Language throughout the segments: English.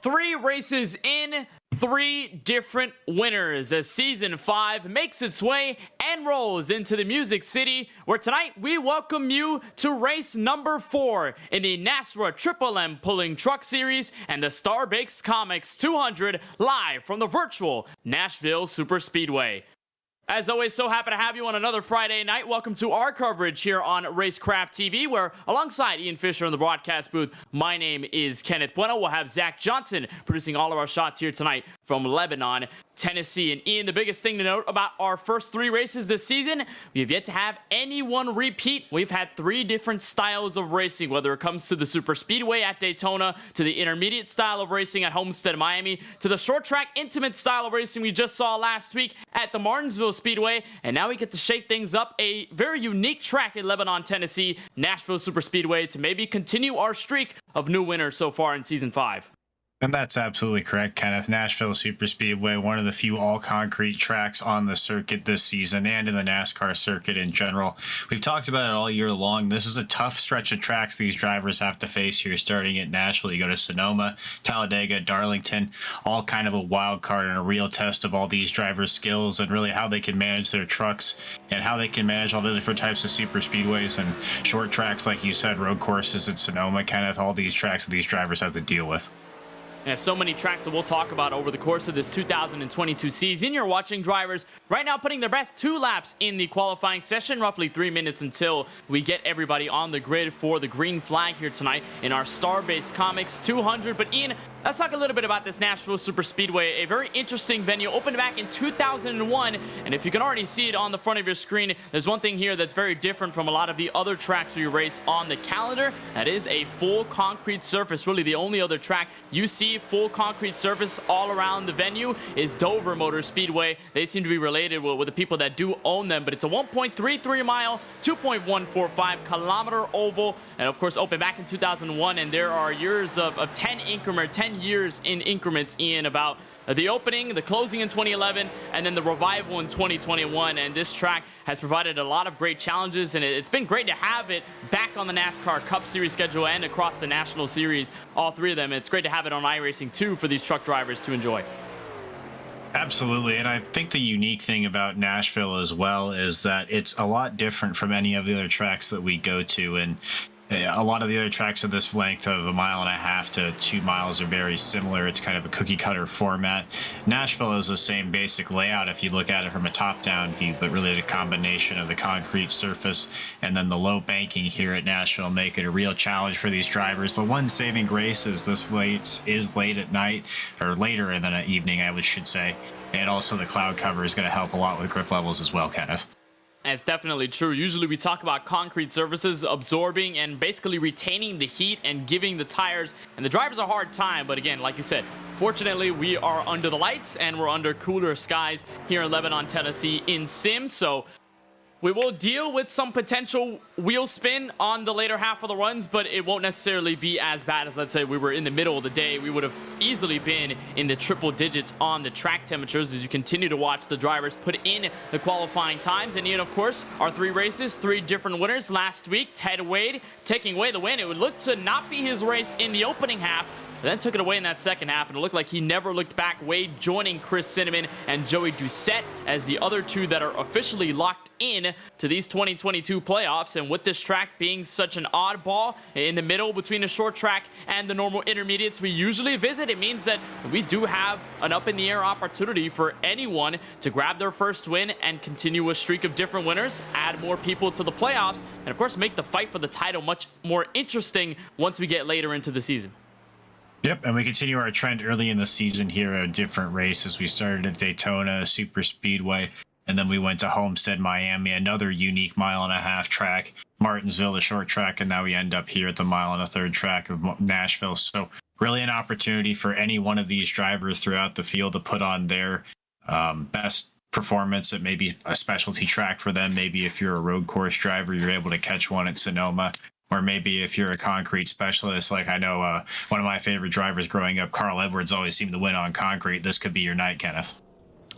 3 races in, 3 different winners as Season 5 makes its way and rolls into the Music City, where tonight we welcome you to race number 4 in the NASRA Triple M Pulling Truck Series and the Starbase Comics 200 live from the virtual Nashville Superspeedway. As always, so happy to have you on another Friday night. Welcome to our coverage here on Racecraft TV, where alongside Ian Fisher in the broadcast booth, my name is Kenneth Bueno. We'll have Zach Johnson producing all of our shots here tonight from Lebanon, Tennessee. And Ian, the biggest thing to note about our first 3 races this season, we have yet to have anyone repeat. We've had 3 different styles of racing, whether it comes to the super speedway at Daytona, to the intermediate style of racing at Homestead, Miami, to the short track intimate style of racing we just saw last week at the Martinsville Speedway. And now we get to shake things up, a very unique track in Lebanon, Tennessee, Nashville Superspeedway, to maybe continue our streak of new winners so far in Season 5. And that's absolutely correct, Kenneth. Nashville Superspeedway, one of the few all-concrete tracks on the circuit this season and in the NASCAR circuit in general. We've talked about it all year long. This is a tough stretch of tracks these drivers have to face here, starting at Nashville. You go to Sonoma, Talladega, Darlington, all kind of a wild card and a real test of all these drivers' skills and really how they can manage their trucks and how they can manage all the different types of superspeedways and short tracks, like you said, road courses at Sonoma, Kenneth, all these tracks that these drivers have to deal with. And so many tracks that we'll talk about over the course of this 2022 season. You're watching drivers right now putting their best 2 laps in the qualifying session, roughly 3 minutes until we get everybody on the grid for the green flag here tonight in our Starbase Comics 200. But Ian, let's talk a little bit about this Nashville Superspeedway, a very interesting venue, opened back in 2001. And if you can already see it on the front of your screen, there's one thing here that's very different from a lot of the other tracks we race on the calendar. That is a full concrete surface. Really, the only other track you see full concrete surface all around the venue is Dover Motor Speedway. They seem to be related with the people that do own them, but it's a 1.33 mile, 2.145 kilometer oval, and of course opened back in 2001. And there are years of 10 years in increments in about the opening, the closing in 2011, and then the revival in 2021. And this track has provided a lot of great challenges, and it's been great to have it back on the NASCAR Cup Series schedule and across the National Series, all 3 of them. It's great to have it on iRacing too for these truck drivers to enjoy. Absolutely. And I think the unique thing about Nashville as well is that it's a lot different from any of the other tracks that we go to. And a lot of the other tracks of this length of 1.5 to 2 miles are very similar. It's kind of a cookie cutter format. Nashville is the same basic layout if you look at it from a top-down view, but really the combination of the concrete surface and then the low banking here at Nashville make it a real challenge for these drivers. The one saving grace is this is late at night, or later in the evening, I should say. And also the cloud cover is going to help a lot with grip levels as well, Kenneth. It's definitely true. Usually we talk about concrete surfaces absorbing and basically retaining the heat and giving the tires and the drivers a hard time. But again, like you said, fortunately we are under the lights and we're under cooler skies here in Lebanon, Tennessee in Sim. So we will deal with some potential wheel spin on the later half of the runs, but it won't necessarily be as bad as, let's say, we were in the middle of the day. We would have easily been in the triple digits on the track temperatures as you continue to watch the drivers put in the qualifying times. And Ian, of course, our 3 races, 3 different winners last week. Ted Wade taking away the win. It would look to not be his race in the opening half, but then took it away in that second half, and it looked like he never looked back. Wade joining Chris Cinnamon and Joey Doucette as the other 2 that are officially locked in to these 2022 playoffs. And with this track being such an oddball in the middle between the short track and the normal intermediates we usually visit, it means that we do have an up-in-the-air opportunity for anyone to grab their first win and continue a streak of different winners, add more people to the playoffs, and of course make the fight for the title much more interesting once we get later into the season. Yep, and we continue our trend early in the season here at different races. We started at Daytona Super Speedway, and then we went to Homestead, Miami, another unique 1.5-mile track, Martinsville, the short track, and now we end up here at the 1.3-mile track of Nashville. So really an opportunity for any one of these drivers throughout the field to put on their best performance at maybe a specialty track for them. Maybe if you're a road course driver, you're able to catch one at Sonoma. Or maybe if you're a concrete specialist, like I know one of my favorite drivers growing up, Carl Edwards, always seemed to win on concrete. This could be your night, Kenneth.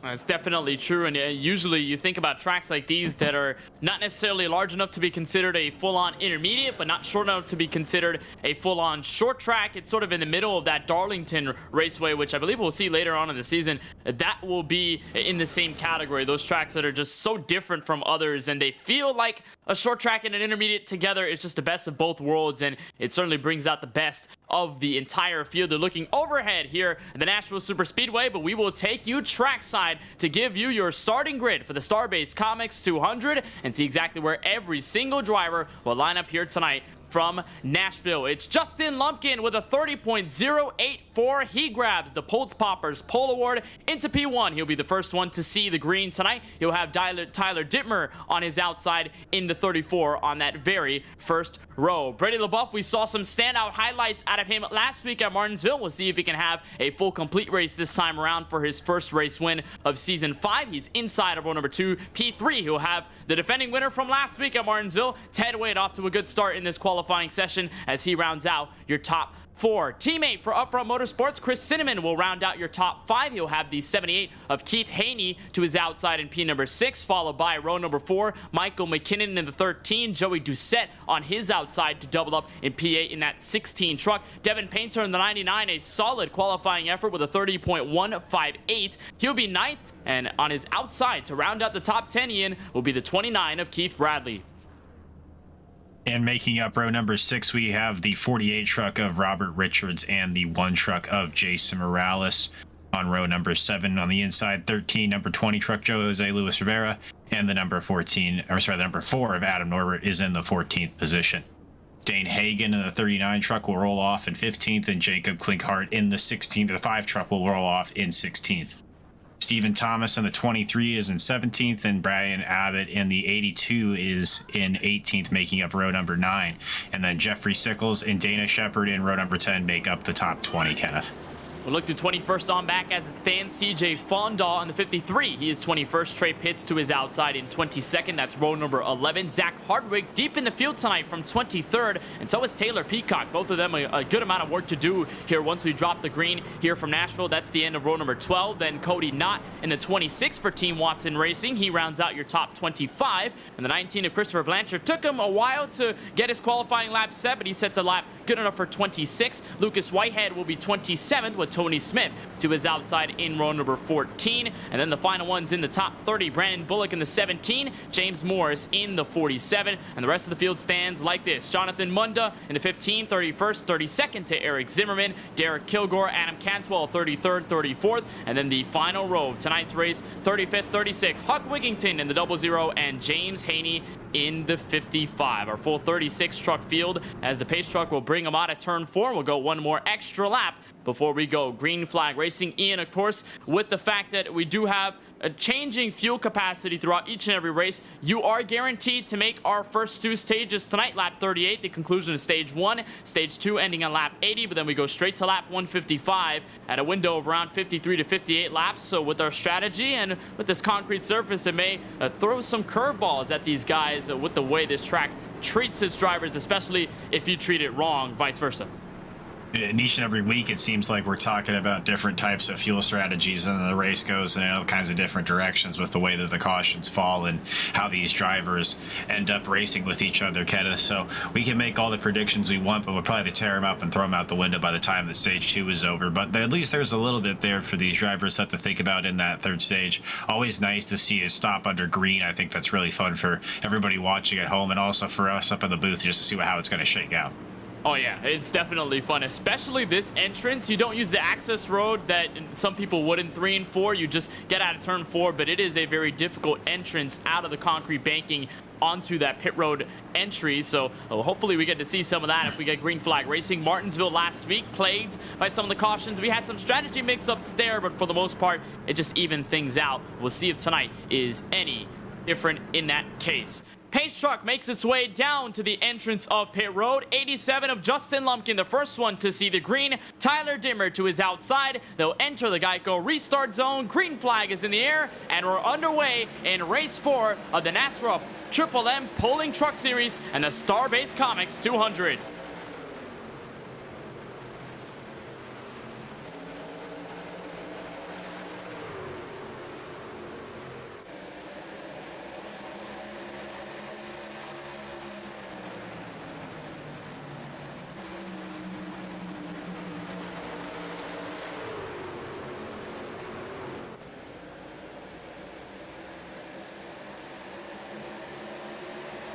That's definitely true, and usually you think about tracks like these that are not necessarily large enough to be considered a full-on intermediate, but not short enough to be considered a full-on short track. It's sort of in the middle of that Darlington Raceway, which I believe we'll see later on in the season. That will be in the same category. Those tracks that are just so different from others, and they feel like a short track and an intermediate together. It's just the best of both worlds, and it certainly brings out the best of the entire field. They're looking overhead here at the Nashville Super Speedway, but we will take you trackside to give you your starting grid for the Starbase Comics 200 and see exactly where every single driver will line up here tonight from Nashville. It's Justin Lumpkin with a 30.084. He grabs the Pulse Poppers Pole Award into P1. He'll be the first one to see the green tonight. He'll have Tyler Dittmer on his outside in the 34 on that very first row. Brady LaBeouf, we saw some standout highlights out of him last week at Martinsville. We'll see if he can have a full complete race this time around for his first race win of Season 5. He's inside of row number 2. P3, he'll have the defending winner from last week at Martinsville, Ted Wade, off to a good start in this qualifying session as he rounds out your top 4. Teammate for Upfront Motorsports, Chris Cinnamon, will round out your top 5. He'll have the 78 of Keith Haney to his outside in P number 6, followed by row number 4, Michael McKinnon in the 13, Joey Doucette on his outside to double up in P8 in that 16 truck. Devin Painter in the 99, a solid qualifying effort with a 30.158. He'll be 9th, and on his outside to round out the top 10, Ian, will be the 29 of Keith Bradley. And making up row number 6, we have the 48 truck of Robert Richards and the 1 truck of Jason Morales. On row number 7 on the inside, 13, number 20 truck Joe Jose Luis Rivera, and the number 4 of Adam Norbert is in the 14th position. Dane Hagen in the 39 truck will roll off in 15th, and Jacob Klinkhart in the 16th. The 5 truck will roll off in 16th. Stephen Thomas in the 23 is in 17th, and Brian Abbott in the 82 is in 18th, making up row number 9. And then Jeffrey Sickles and Dana Shepard in row number 10 make up the top 20, Kenneth. We'll look to 21st on back as it stands. CJ Fondahl in the 53. He is 21st. Trey Pitts to his outside in 22nd. That's row number 11. Zach Hardwick deep in the field tonight from 23rd. And so is Taylor Peacock. Both of them a good amount of work to do here once we drop the green here from Nashville. That's the end of row number 12. Then Cody Knott in the 26 for Team Watson Racing. He rounds out your top 25. And the 19 of Christopher Blanchard. Took him a while to get his qualifying lap set, but he sets a lap good enough for 26. Lucas Whitehead will be 27th with Tony Smith to his outside in row number 14. And then the final ones in the top 30, Brandon Bullock in the 17, James Morris in the 47. And the rest of the field stands like this. Jonathan Munda in the 15, 31st, 32nd to Eric Zimmerman, Derek Kilgore, Adam Cantwell, 33rd, 34th. And then the final row of tonight's race, 35th, 36, Huck Wigington in the 00, and James Haney in the 55. Our full 36 truck field as the pace truck will bring them out of turn 4. We'll go one more extra lap before we go. Green flag racing, Ian, of course, with the fact that we do have a changing fuel capacity throughout each and every race. You are guaranteed to make our first 2 stages tonight. Lap 38, the conclusion of stage 1, stage 2 ending on lap 80, but then we go straight to lap 155 at a window of around 53 to 58 laps. So with our strategy and with this concrete surface, it may throw some curveballs at these guys with the way this track treats its drivers, especially if you treat it wrong, vice versa. And each and every week, it seems like we're talking about different types of fuel strategies, and the race goes in all kinds of different directions with the way that the cautions fall and how these drivers end up racing with each other, Kenneth. So we can make all the predictions we want, but we'll probably tear them up and throw them out the window by the time that stage 2 is over. But at least there's a little bit there for these drivers to have to think about in that 3rd stage. Always nice to see a stop under green. I think that's really fun for everybody watching at home, and also for us up in the booth just to see how it's going to shake out. Oh yeah, it's definitely fun, especially this entrance. You don't use the access road that some people would in 3 and 4. You just get out of turn 4, but it is a very difficult entrance out of the concrete banking onto that pit road entry. So hopefully we get to see some of that if we get green flag racing. Martinsville last week plagued by some of the cautions. We had some strategy mix-ups there, but for the most part, it just evened things out. We'll see if tonight is any different in that case. Pace truck makes its way down to the entrance of pit road. 87 of Justin Lumpkin, the first one to see the green. Tyler Dittmer to his outside. They'll enter the Geico restart zone. Green flag is in the air, and we're underway in race 4 of the NASRA Triple M Pulling Truck Series and the Starbase Comics 200.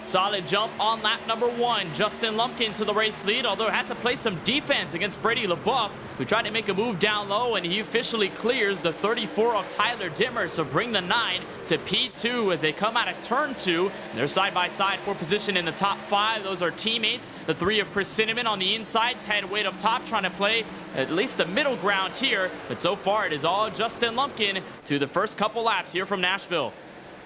Solid jump on lap number 1. Justin Lumpkin to the race lead, although had to play some defense against Brady LeBoeuf, who tried to make a move down low, and he officially clears the 34 of Tyler Dittmer. So bring the 9 to P2 as they come out of turn 2. They're side by side for position in the top 5. Those are teammates. The 3 of Chris Cinnamon on the inside, Ted Wade up top, trying to play at least the middle ground here. But so far, it is all Justin Lumpkin to the first couple laps here from Nashville.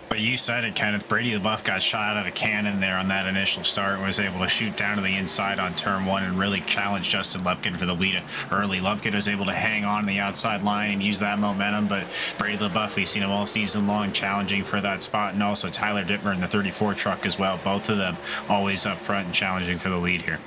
But you said it, Kenneth. Brady LeBoeuf got shot out of a cannon there on that initial start and was able to shoot down to the inside on turn 1 and really challenge Justin Lumpkin for the lead early. Lumpkin was able to hang on the outside line and use that momentum, but Brady LeBoeuf, we've seen him all season long challenging for that spot, and also Tyler Dittmer in the 34 truck as well. Both of them always up front and challenging for the lead here.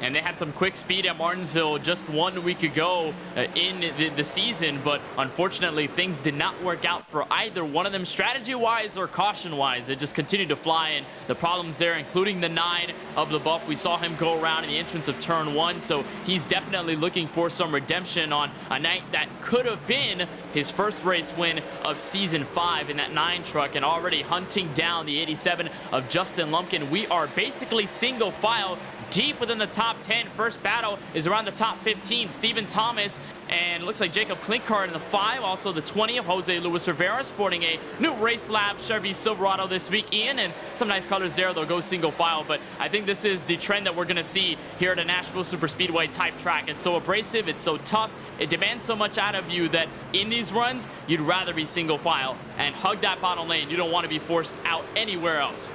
And they had some quick speed at Martinsville just 1 week ago in the season, but unfortunately things did not work out for either one of them strategy-wise or caution-wise. They just continued to fly, and the problems there, including the 9 of LeBoeuf. We saw him go around in the entrance of turn 1, so he's definitely looking for some redemption on a night that could have been his first race win of season 5 in that 9 truck, and already hunting down the 87 of Justin Lumpkin. We are basically single file deep within the top 10. First battle is around the top 15. Stephen Thomas and looks like Jacob Klinkart in the 5. Also the 20 of Jose Luis Rivera, sporting a new Race Lab Chevy Silverado this week, Ian, and some nice colors there. They'll go single file, but I think this is the trend that we're going to see here at a Nashville Super Speedway type track. It's so abrasive, it's so tough, it demands so much out of you that in these runs, you'd rather be single file and hug that bottom lane. You don't want to be forced out anywhere else.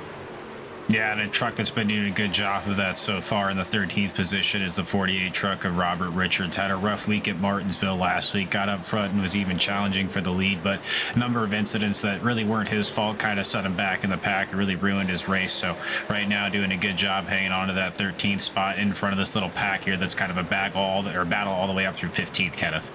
Yeah, and a truck that's been doing a good job of that so far in the 13th position is the 48 truck of Robert Richards. Had a rough week at Martinsville last week, got up front and was even challenging for the lead, but a number of incidents that really weren't his fault kind of set him back in the pack and really ruined his race. So right now doing a good job hanging on to that 13th spot in front of this little pack here that's kind of a battle all the way up through 15th, Kenneth.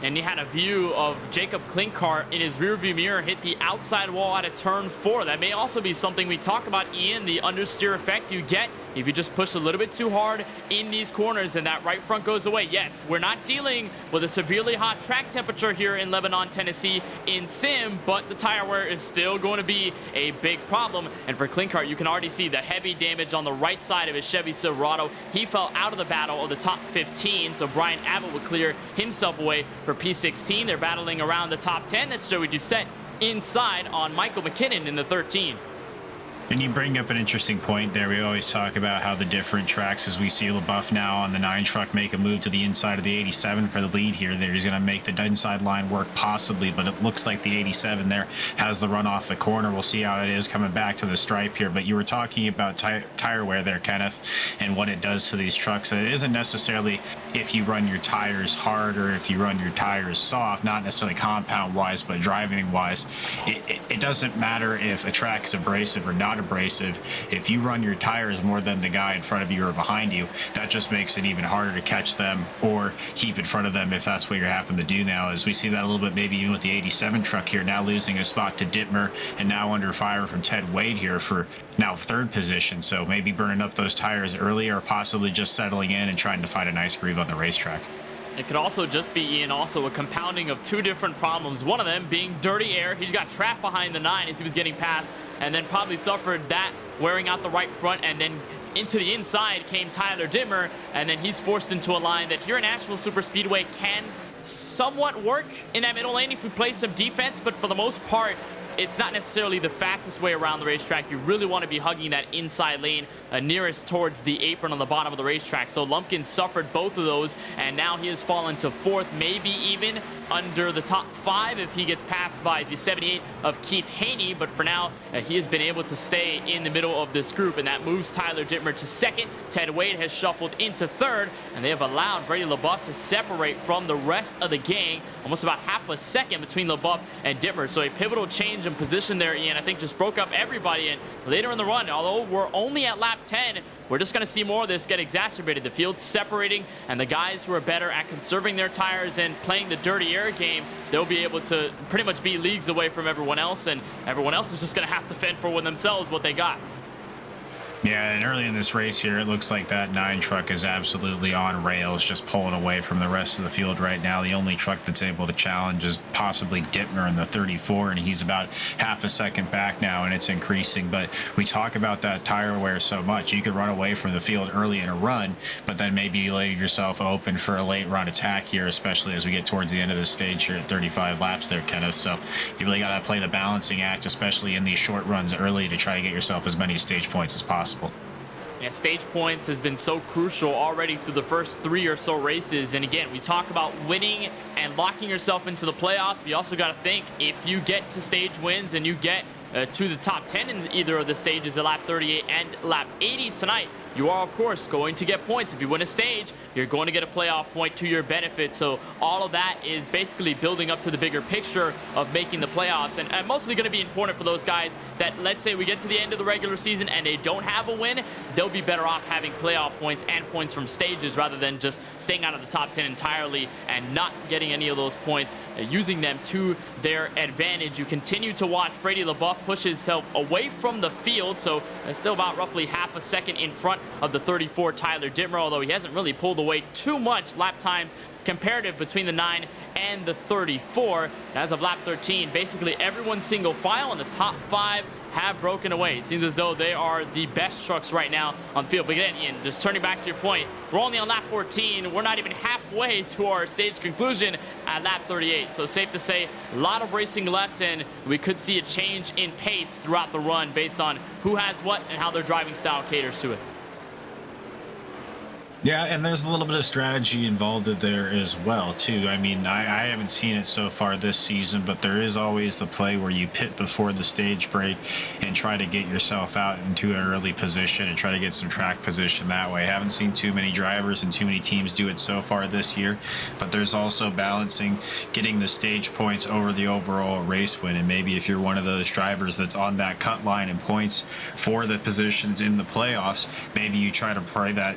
And he had a view of Jacob Klinkart in his rearview mirror hit the outside wall out of turn 4. That may also be something we talk about, Ian, the understeer effect you get if you just push a little bit too hard in these corners and that right front goes away. Yes, we're not dealing with a severely hot track temperature here in Lebanon, Tennessee in sim, but the tire wear is still going to be a big problem. And for Klinkart, you can already see the heavy damage on the right side of his Chevy Silverado. He fell out of the battle of the top 15, so Brian Abbott would clear himself away for P16. They're battling around the top 10. That's Joey Doucette inside on Michael McKinnon in the 13. And you bring up an interesting point there. We always talk about how the different tracks, as we see LeBoeuf now on the 9 truck make a move to the inside of the 87 for the lead here. He's going to make the inside line work possibly, but it looks like the 87 there has the run off the corner. We'll see how it is coming back to the stripe here. But you were talking about tire wear there, Kenneth, and what it does to these trucks. It isn't necessarily if you run your tires hard or if you run your tires soft, not necessarily compound wise, but driving wise. It doesn't matter if a track is abrasive or not abrasive. If you run your tires more than the guy in front of you or behind you, that just makes it even harder to catch them or keep in front of them if that's what you're happening to do now. As we see that a little bit maybe even with the 87 truck here, now losing a spot to Dittmer and now under fire from Ted Wade here for now 3rd position. So maybe burning up those tires early or possibly just settling in and trying to find a nice groove on the racetrack. It could also just be, Ian, also a compounding of 2 different problems. One of them being dirty air. He got trapped behind the 9 as he was getting past and then probably suffered that wearing out the right front, and then into the inside came Tyler Dittmer, and then he's forced into a line that here in Nashville Super Speedway can somewhat work in that middle lane if we play some defense, but for the most part, it's not necessarily the fastest way around the racetrack. You really want to be hugging that inside lane nearest towards the apron on the bottom of the racetrack. So Lumpkin suffered both of those, and now he has fallen to 4th, maybe even under the top 5 if he gets passed by the 78 of Keith Haney. But for now, he has been able to stay in the middle of this group, and that moves Tyler Dittmer to 2nd. Ted Wade has shuffled into 3rd, and they have allowed Brady LeBoeuf to separate from the rest of the gang, almost about half a second between LeBoeuf and Dittmer. So a pivotal change in position there, Ian. I think just broke up everybody, and later in the run, although we're only at lap 10, we're just going to see more of this get exacerbated. The field separating, and the guys who are better at conserving their tires and playing the dirty air game, they'll be able to pretty much be leagues away from everyone else, and everyone else is just going to have to fend for themselves what they got. Yeah, and early in this race here, it looks like that 9 truck is absolutely on rails, just pulling away from the rest of the field right now. The only truck that's able to challenge is possibly Dittmer in the 34, and he's about half a second back now, and it's increasing. But we talk about that tire wear so much. You could run away from the field early in a run, but then maybe leave yourself open for a late run attack here, especially as we get towards the end of the stage here at 35 laps there, Kenneth. So you really got to play the balancing act, especially in these short runs early, to try to get yourself as many stage points as possible. Yeah, stage points has been so crucial already through the first 3 or so races. And again, we talk about winning and locking yourself into the playoffs. We also got to think, if you get to stage wins and you get to the top 10 in either of the stages at lap 38 and lap 80 tonight, you are, of course, going to get points. If you win a stage, you're going to get a playoff point to your benefit. So all of that is basically building up to the bigger picture of making the playoffs. And mostly going to be important for those guys that, let's say we get to the end of the regular season and they don't have a win, they'll be better off having playoff points and points from stages rather than just staying out of the top 10 entirely and not getting any of those points, using them to their advantage. You continue to watch Brady LaBeouf push himself away from the field, so still about roughly half a second in front of the 34 Tyler Dittmer, although he hasn't really pulled away too much. Lap times comparative between the 9 and the 34. As of lap 13, basically everyone single file, and the top 5 have broken away. It seems as though they are the best trucks right now on field. But again, Ian, just turning back to your point, we're only on lap 14. We're not even halfway to our stage conclusion at lap 38. So safe to say, a lot of racing left, and we could see a change in pace throughout the run based on who has what and how their driving style caters to it. Yeah, and there's a little bit of strategy involved in there as well, too. I mean, I haven't seen it so far this season, but there is always the play where you pit before the stage break and try to get yourself out into an early position and try to get some track position that way. I haven't seen too many drivers and too many teams do it so far this year, but there's also balancing getting the stage points over the overall race win. And maybe if you're one of those drivers that's on that cut line in points for the positions in the playoffs, maybe you try to play that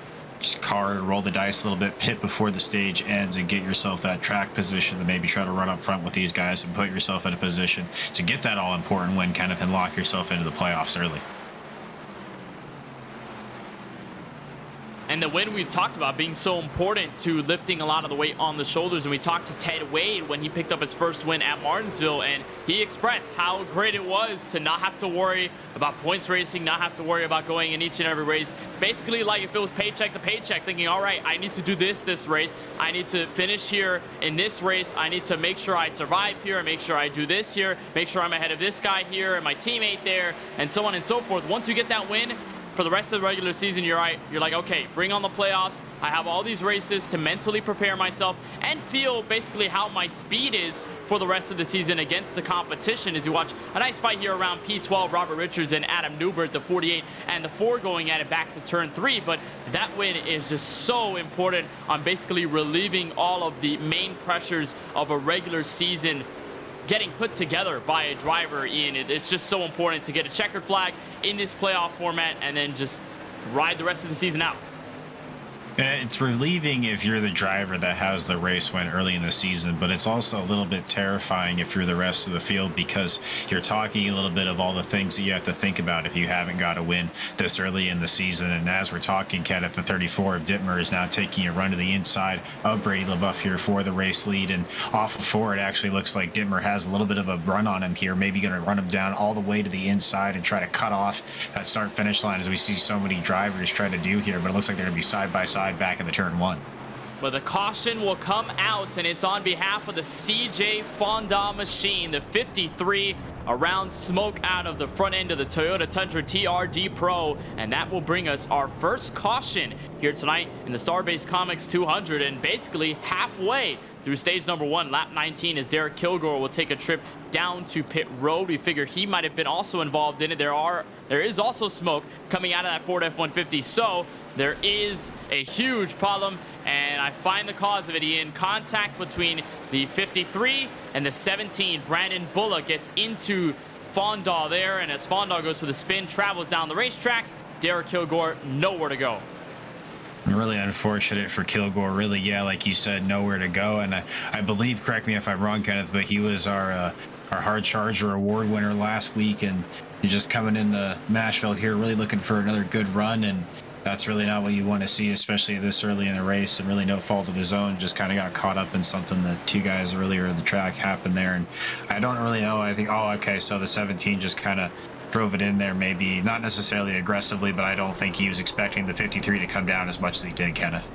car, roll the dice a little bit, pit before the stage ends, and get yourself that track position to maybe try to run up front with these guys and put yourself in a position to get that all important win, Kenneth, and lock yourself into the playoffs early. And the win we've talked about being so important to lifting a lot of the weight on the shoulders. And we talked to Ted Wade when he picked up his first win at Martinsville, and he expressed how great it was to not have to worry about points racing, not have to worry about going in each and every race. Basically, like if it was paycheck to paycheck, thinking, all right, I need to do this race. I need to finish here in this race. I need to make sure I survive here and make sure I do this here, make sure I'm ahead of this guy here and my teammate there, and so on and so forth. Once you get that win, for the rest of the regular season, you're like, okay, bring on the playoffs. I have all these races to mentally prepare myself and feel basically how my speed is for the rest of the season against the competition. As you watch a nice fight here around P12, Robert Richards and Adam Newbert, the 48 and the 4 going at it back to turn 3. But that win is just so important on basically relieving all of the main pressures of a regular season getting put together by a driver, Ian. It's just so important to get a checkered flag in this playoff format and then just ride the rest of the season out. It's relieving if you're the driver that has the race win early in the season, but it's also a little bit terrifying if you're the rest of the field, because you're talking a little bit of all the things that you have to think about if you haven't got a win this early in the season. And as we're talking, Kenneth, the 34 of Dittmer is now taking a run to the inside of Brady LaBeouf here for the race lead. And off of 4, it actually looks like Dittmer has a little bit of a run on him here, maybe going to run him down all the way to the inside and try to cut off that start-finish line, as we see so many drivers try to do here. But it looks like they're going to be side-by-side back in the turn 1. But the caution will come out, and it's on behalf of the CJ Fonda machine, the 53, around smoke out of the front end of the Toyota Tundra TRD Pro, and that will bring us our first caution here tonight in the Starbase Comics 200, and basically halfway through stage number 1, lap 19, as Derek Kilgore will take a trip down to pit road. We figure he might have been also involved in it. There is also smoke coming out of that Ford F-150, so there is a huge problem, and I find the cause of it, Ian. Contact between the 53 and the 17. Brandon Bullock gets into Fonda there, and as Fonda goes for the spin, travels down the racetrack, Derek Kilgore nowhere to go. Really unfortunate for Kilgore. Really, yeah, like you said, nowhere to go. And I believe, correct me if I'm wrong, Kenneth, but he was our our hard charger award winner last week, and you're just coming into Nashville here really looking for another good run, and that's really not what you want to see, especially this early in the race, and really no fault of his own. Just kind of got caught up in something that two guys earlier in the track happened there, and I don't really know. I think, oh, okay, so the 17 just kind of drove it in there, maybe not necessarily aggressively, but I don't think he was expecting the 53 to come down as much as he did, Kenneth.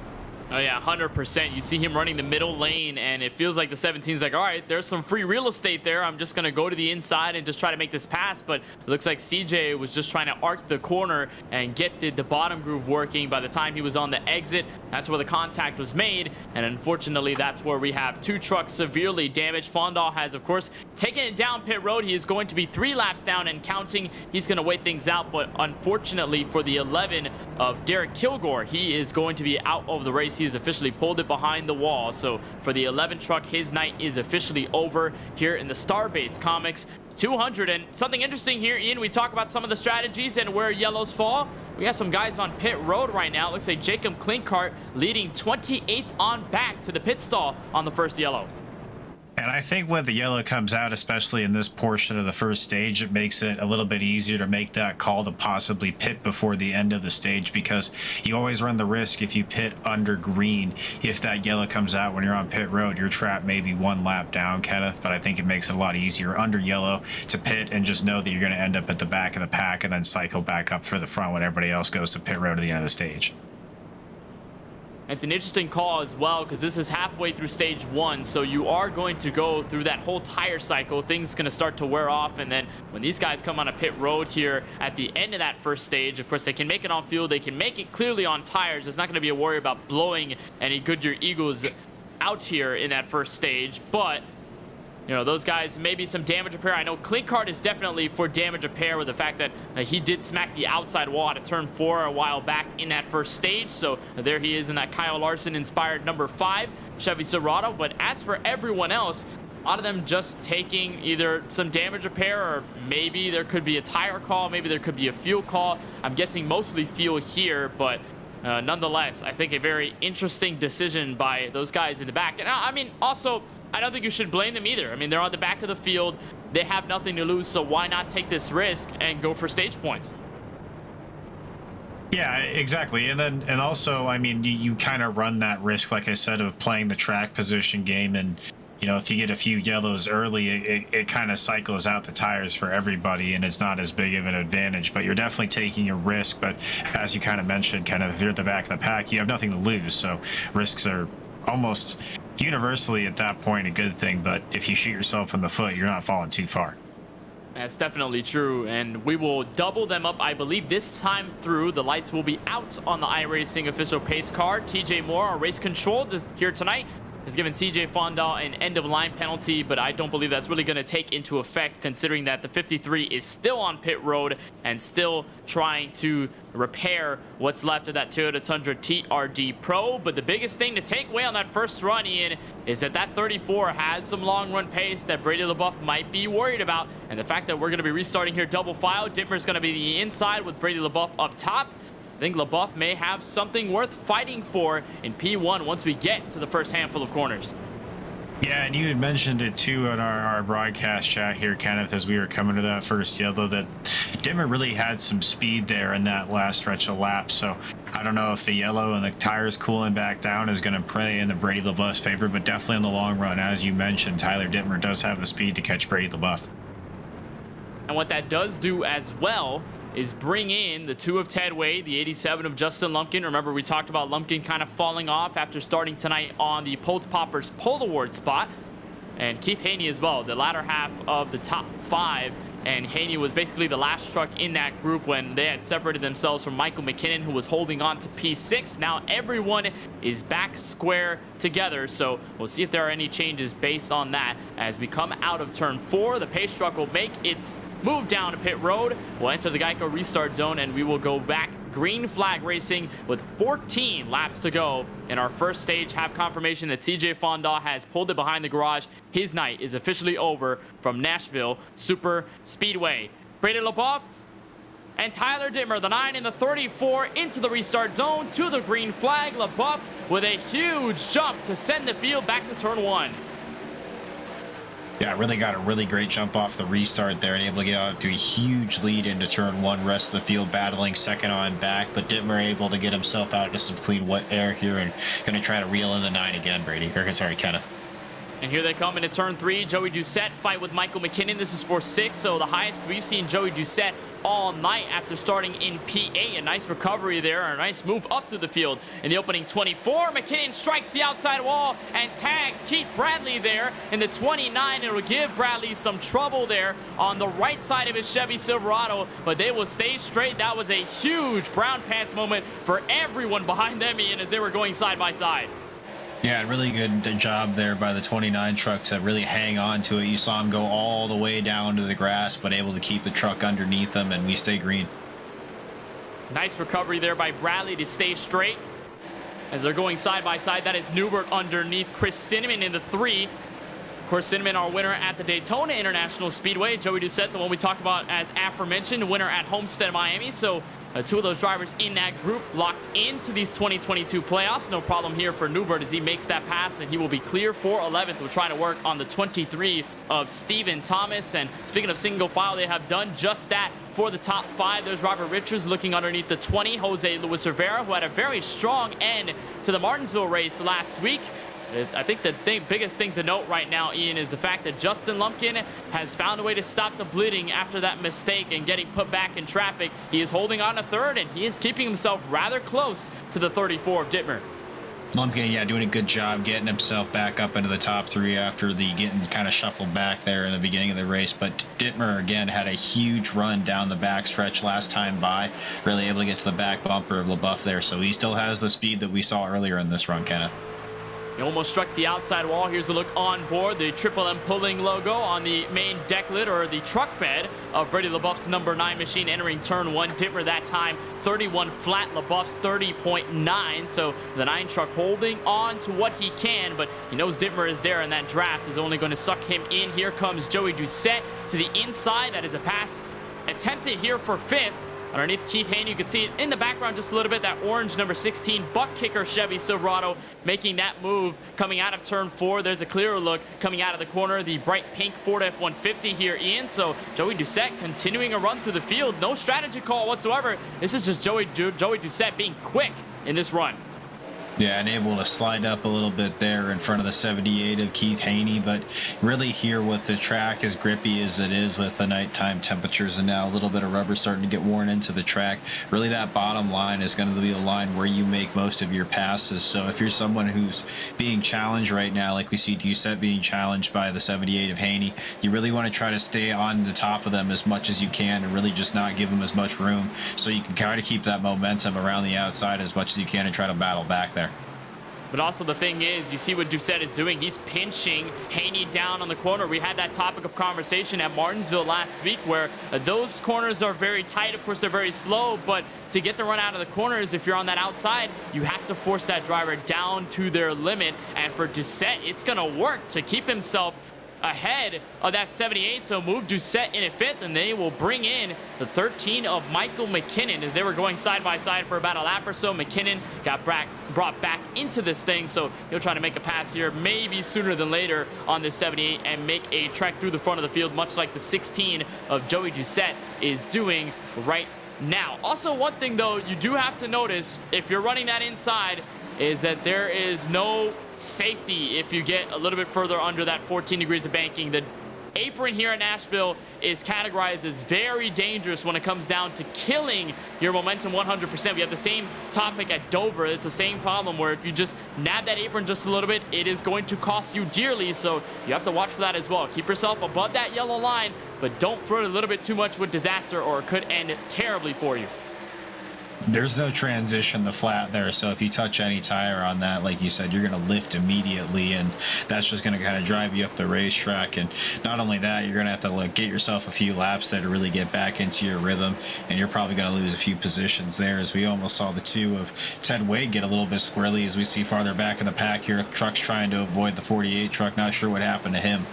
Oh yeah, 100%. You see him running the middle lane, and it feels like the 17's like, all right, there's some free real estate there. I'm just going to go to the inside and just try to make this pass. But it looks like CJ was just trying to arc the corner and get the bottom groove working. By the time he was on the exit, that's where the contact was made. And unfortunately, that's where we have two trucks severely damaged. Fondal has, of course, taken it down pit road. He is going to be 3 laps down and counting. He's going to wait things out. But unfortunately for the 11 of Derek Kilgore, he is going to be out of the race. He has officially pulled it behind the wall. So for the 11 truck, his night is officially over here in the Starbase comics. 200. And something interesting here, Ian, we talk about some of the strategies and where yellows fall. We have some guys on pit road right now. It looks like Jacob Klinkart leading 28th on back to the pit stall on the first yellow. And I think when the yellow comes out, especially in this portion of the first stage, it makes it a little bit easier to make that call to possibly pit before the end of the stage, because you always run the risk if you pit under green. If that yellow comes out when you're on pit road, your trap may be 1 lap down, Kenneth, but I think it makes it a lot easier under yellow to pit and just know that you're going to end up at the back of the pack and then cycle back up for the front when everybody else goes to pit road at the end of the stage. It's an interesting call as well, because this is halfway through stage 1, so you are going to go through that whole tire cycle. Things going to start to wear off, and then when these guys come on a pit road here at the end of that first stage, of course they can make it on fuel, they can make it clearly on tires. There's not going to be a worry about blowing any Goodyear Eagles out here in that first stage, but you know, those guys, maybe some damage repair. I know Klinkart is definitely for damage repair with the fact that he did smack the outside wall out of turn 4 a while back in that first stage. So there he is in that Kyle Larson inspired number 5 Chevy Serato. But as for everyone else, a lot of them just taking either some damage repair, or maybe there could be a tire call, maybe there could be a fuel call. I'm guessing mostly fuel here, but nonetheless, I think a very interesting decision by those guys in the back. And I mean, also, I don't think you should blame them either. I mean, they're on the back of the field. They have nothing to lose, so why not take this risk and go for stage points? Yeah, exactly. And also, I mean, you kind of run that risk, like I said, of playing the track position game. And, you know, if you get a few yellows early, it kind of cycles out the tires for everybody, and it's not as big of an advantage. But you're definitely taking a risk. But as you kind of mentioned, kind of if you're at the back of the pack, you have nothing to lose. So risks are almost universally at that point a good thing. But if you shoot yourself in the foot, you're not falling too far. That's definitely true, and we will double them up. I believe this time through, the lights will be out on the iRacing official pace car. TJ Moore, our race control here tonight, has given CJ Fondal an end-of-line penalty, but I don't believe that's really going to take into effect, considering that the 53 is still on pit road and still trying to repair what's left of that Toyota Tundra TRD Pro. But the biggest thing to take away on that first run, Ian, is that that 34 has some long-run pace that Brady LaBeouf might be worried about, and the fact that we're going to be restarting here double file. Dittmer's going to be the inside with Brady LaBeouf up top. I think LaBeouf may have something worth fighting for in P1 once we get to the first handful of corners. Yeah, and you had mentioned it too on our broadcast chat here, Kenneth, as we were coming to that first yellow, that Dittmer really had some speed there in that last stretch of laps. So I don't know if the yellow and the tires cooling back down is going to play in the Brady LaBeouf's favor, but definitely in the long run, as you mentioned, Tyler Dittmer does have the speed to catch Brady LaBeouf. And what that does do as well is bring in the 2 of Ted Wade, the 87 of Justin Lumpkin. Remember, we talked about Lumpkin kind of falling off after starting tonight on the Polt Poppers Pole Award spot. And Keith Haney as well, the latter half of the top 5. And Haney was basically the last truck in that group when they had separated themselves from Michael McKinnon, who was holding on to P6. Now everyone is back square together, so we'll see if there are any changes based on that. As we come out of turn 4, the pace truck will make its move down to pit road. We'll enter the Geico restart zone, and we will go back green flag racing with 14 laps to go in our first stage. Have confirmation that CJ Fondal has pulled it behind the garage. His night is officially over from Nashville Super Speedway. Brady LaBeouf and Tyler Dittmer, the 9 and the 34, into the restart zone to the green flag. LaBeouf with a huge jump to send the field back to turn 1. Yeah, really got a really great jump off the restart there and able to get out to a huge lead into turn one. Rest of the field battling second on back, but Dittmer able to get himself out into some clean wet air here and going to try to reel in the 9 again, Brady. Or, sorry, Kenneth. And here they come into turn 3. Joey Doucette fight with Michael McKinnon. This is for 6, so the highest we've seen Joey Doucette all night after starting in P8. A nice recovery there, a nice move up through the field. In the opening 24, McKinnon strikes the outside wall and tagged Keith Bradley there in the 29. It'll give Bradley some trouble there on the right side of his Chevy Silverado, but they will stay straight. That was a huge brown pants moment for everyone behind them, Ian, as they were going side by side. Yeah, really good job there by the 29 truck to really hang on to it. You saw him go all the way down to the grass, but able to keep the truck underneath him, and we stay green. Nice recovery there by Bradley to stay straight. As they're going side by side, that is Newbert underneath Chris Cinnamon in the 3. Of course, Cinnamon, our winner at the Daytona International Speedway. Joey Doucette, the one we talked about as aforementioned, winner at Homestead, Miami. So two of those drivers in that group locked into these 2022 playoffs. No problem here for Newbert as he makes that pass, and he will be clear for 11th. We'll try to work on the 23 of Stephen Thomas. And speaking of single file, they have done just that for the top 5. There's Robert Richards looking underneath the 20. Jose Luis Rivera, who had a very strong end to the Martinsville race last week. I think the biggest thing to note right now, Ian, is the fact that Justin Lumpkin has found a way to stop the bleeding after that mistake and getting put back in traffic. He is holding on to 3rd, and he is keeping himself rather close to the 34 of Dittmer. Lumpkin, yeah, doing a good job getting himself back up into the top 3 after the getting kind of shuffled back there in the beginning of the race. But Dittmer, again, had a huge run down the back stretch last time by, really able to get to the back bumper of LaBeouf there. So he still has the speed that we saw earlier in this run, Kenneth. He almost struck the outside wall. Here's a look on board. The Triple M pulling logo on the main deck lid, or the truck bed of Brady LaBeouf's number 9 machine entering turn 1. Dittmer that time 31 flat, LaBeouf's 30.9. So the 9 truck holding on to what he can, but he knows Dittmer is there, and that draft is only going to suck him in. Here comes Joey Doucette to the inside. That is a pass attempted here for 5th. Underneath Keith Haney, you can see it in the background just a little bit, that orange number 16 buck kicker Chevy Silverado making that move coming out of turn 4. There's a clearer look coming out of the corner, the bright pink Ford F-150 here, Ian. So Joey Doucette continuing a run through the field. No strategy call whatsoever. This is just Joey Doucette being quick in this run. Yeah, and able to slide up a little bit there in front of the 78 of Keith Haney, but really here with the track as grippy as it is with the nighttime temperatures and now a little bit of rubber starting to get worn into the track, really that bottom line is going to be the line where you make most of your passes. So if you're someone who's being challenged right now, like we see Doucette being challenged by the 78 of Haney, you really want to try to stay on the top of them as much as you can and really just not give them as much room so you can try to keep that momentum around the outside as much as you can and try to battle back there. But also the thing is, you see what Doucette is doing. He's pinching Haney down on the corner. We had that topic of conversation at Martinsville last week where those corners are very tight. Of course, they're very slow, but to get the run out of the corners, if you're on that outside, you have to force that driver down to their limit. And for Doucette, it's going to work to keep himself ahead of that 78. So move Doucette in at 5th, and they will bring in the 13 of Michael McKinnon as they were going side by side for about a lap or so. McKinnon got brought back into this thing, so he'll try to make a pass here maybe sooner than later on this 78 and make a trek through the front of the field, much like the 16 of Joey Doucette is doing right now. Also, one thing though you do have to notice if you're running that inside is that there is no safety if you get a little bit further under that 14 degrees of banking. The apron here in Nashville is categorized as very dangerous when it comes down to killing your momentum 100%. We have the same topic at Dover. It's the same problem where if you just nab that apron just a little bit, it is going to cost you dearly. So you have to watch for that as well. Keep yourself above that yellow line, but don't throw it a little bit too much with disaster or it could end terribly for you. There's no transition the flat there, so if you touch any tire on that, like you said, you're going to lift immediately, and that's just going to kind of drive you up the racetrack. And not only that, you're going to have to get yourself a few laps there to really get back into your rhythm, and you're probably going to lose a few positions there, as we almost saw the 2 of Ted Wade get a little bit squirrely as we see farther back in the pack here. Truck's trying to avoid the 48 truck, not sure what happened to him.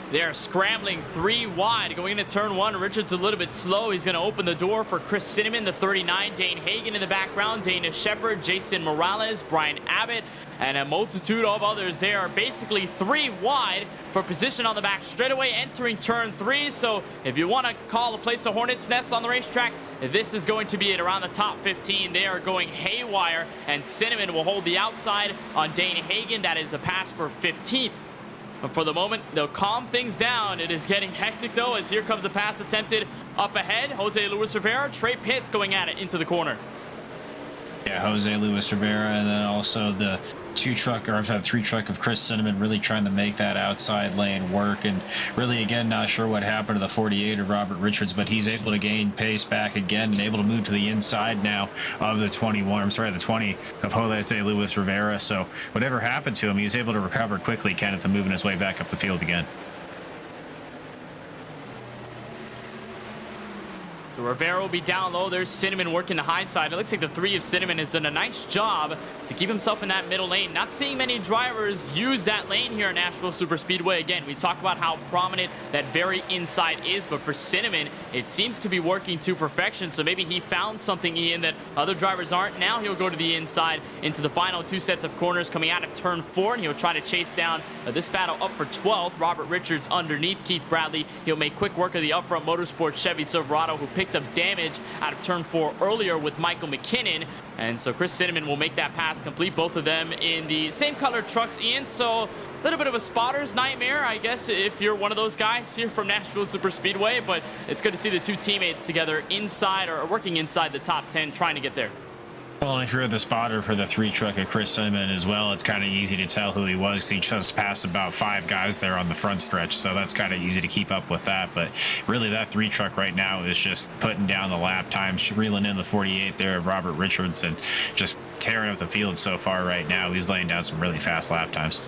They are scrambling 3 wide going into turn 1. Richards a little bit slow. He's going to open the door for Chris Cinnamon, the 39. Dane Hagen in the background. Dana Shepard, Jason Morales, Brian Abbott, and a multitude of others. They are basically 3 wide for position on the back straightaway entering turn 3. So if you want to call a place a hornet's nest on the racetrack, this is going to be it around the top 15. They are going haywire, and Cinnamon will hold the outside on Dane Hagen. That is a pass for 15th. But for the moment, they'll calm things down. It is getting hectic, though, as here comes a pass attempted up ahead. Jose Luis Rivera, Trey Pitts going at it into the corner. Yeah, Jose Luis Rivera, and then also the 3 truck of Chris Cinnamon really trying to make that outside lane work. And really, again, not sure what happened to the 48 of Robert Richards, but he's able to gain pace back again and able to move to the inside now of the 20 of Jose Luis Rivera. So whatever happened to him, he was able to recover quickly, Kenneth, and moving his way back up the field again. So Rivera will be down low. There's Cinnamon working the high side. It looks like the 3 of Cinnamon has done a nice job to keep himself in that middle lane. Not seeing many drivers use that lane here at Nashville Superspeedway. Again, we talk about how prominent that very inside is, but for Cinnamon, it seems to be working to perfection. So maybe he found something, Ian, that other drivers aren't. Now he'll go to the inside into the final 2 sets of corners coming out of turn 4, and he'll try to chase down this battle up for 12th. Robert Richards underneath Keith Bradley. He'll make quick work of the upfront Motorsports Chevy Silverado, who picked up damage out of turn 4 earlier with Michael McKinnon. And so Chris Cinnamon will make that pass complete, both of them in the same colored trucks, Ian. So a little bit of a spotter's nightmare, I guess, if you're one of those guys here from Nashville Superspeedway, but it's good to see the 2 teammates together inside, or working inside the top 10, trying to get there. Well, if you're the spotter for the 3 truck of Chris Cinnamon as well, it's kind of easy to tell who he was. He just passed about 5 guys there on the front stretch, so that's kind of easy to keep up with that. But really, that 3 truck right now is just putting down the lap times, reeling in the 48 there of Robert Richards, and just tearing up the field so far right now. He's laying down some really fast lap times.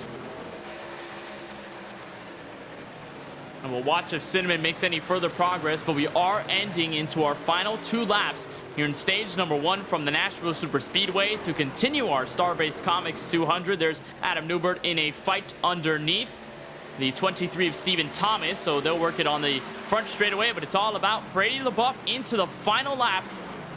And we'll watch if Cinnamon makes any further progress, but we are ending into our final 2 laps here in stage number 1 from the Nashville Superspeedway to continue our Starbase Comics 200. There's Adam Newbert in a fight underneath the 23 of Stephen Thomas, so they'll work it on the front straightaway, but it's all about Brady LaBeouf into the final lap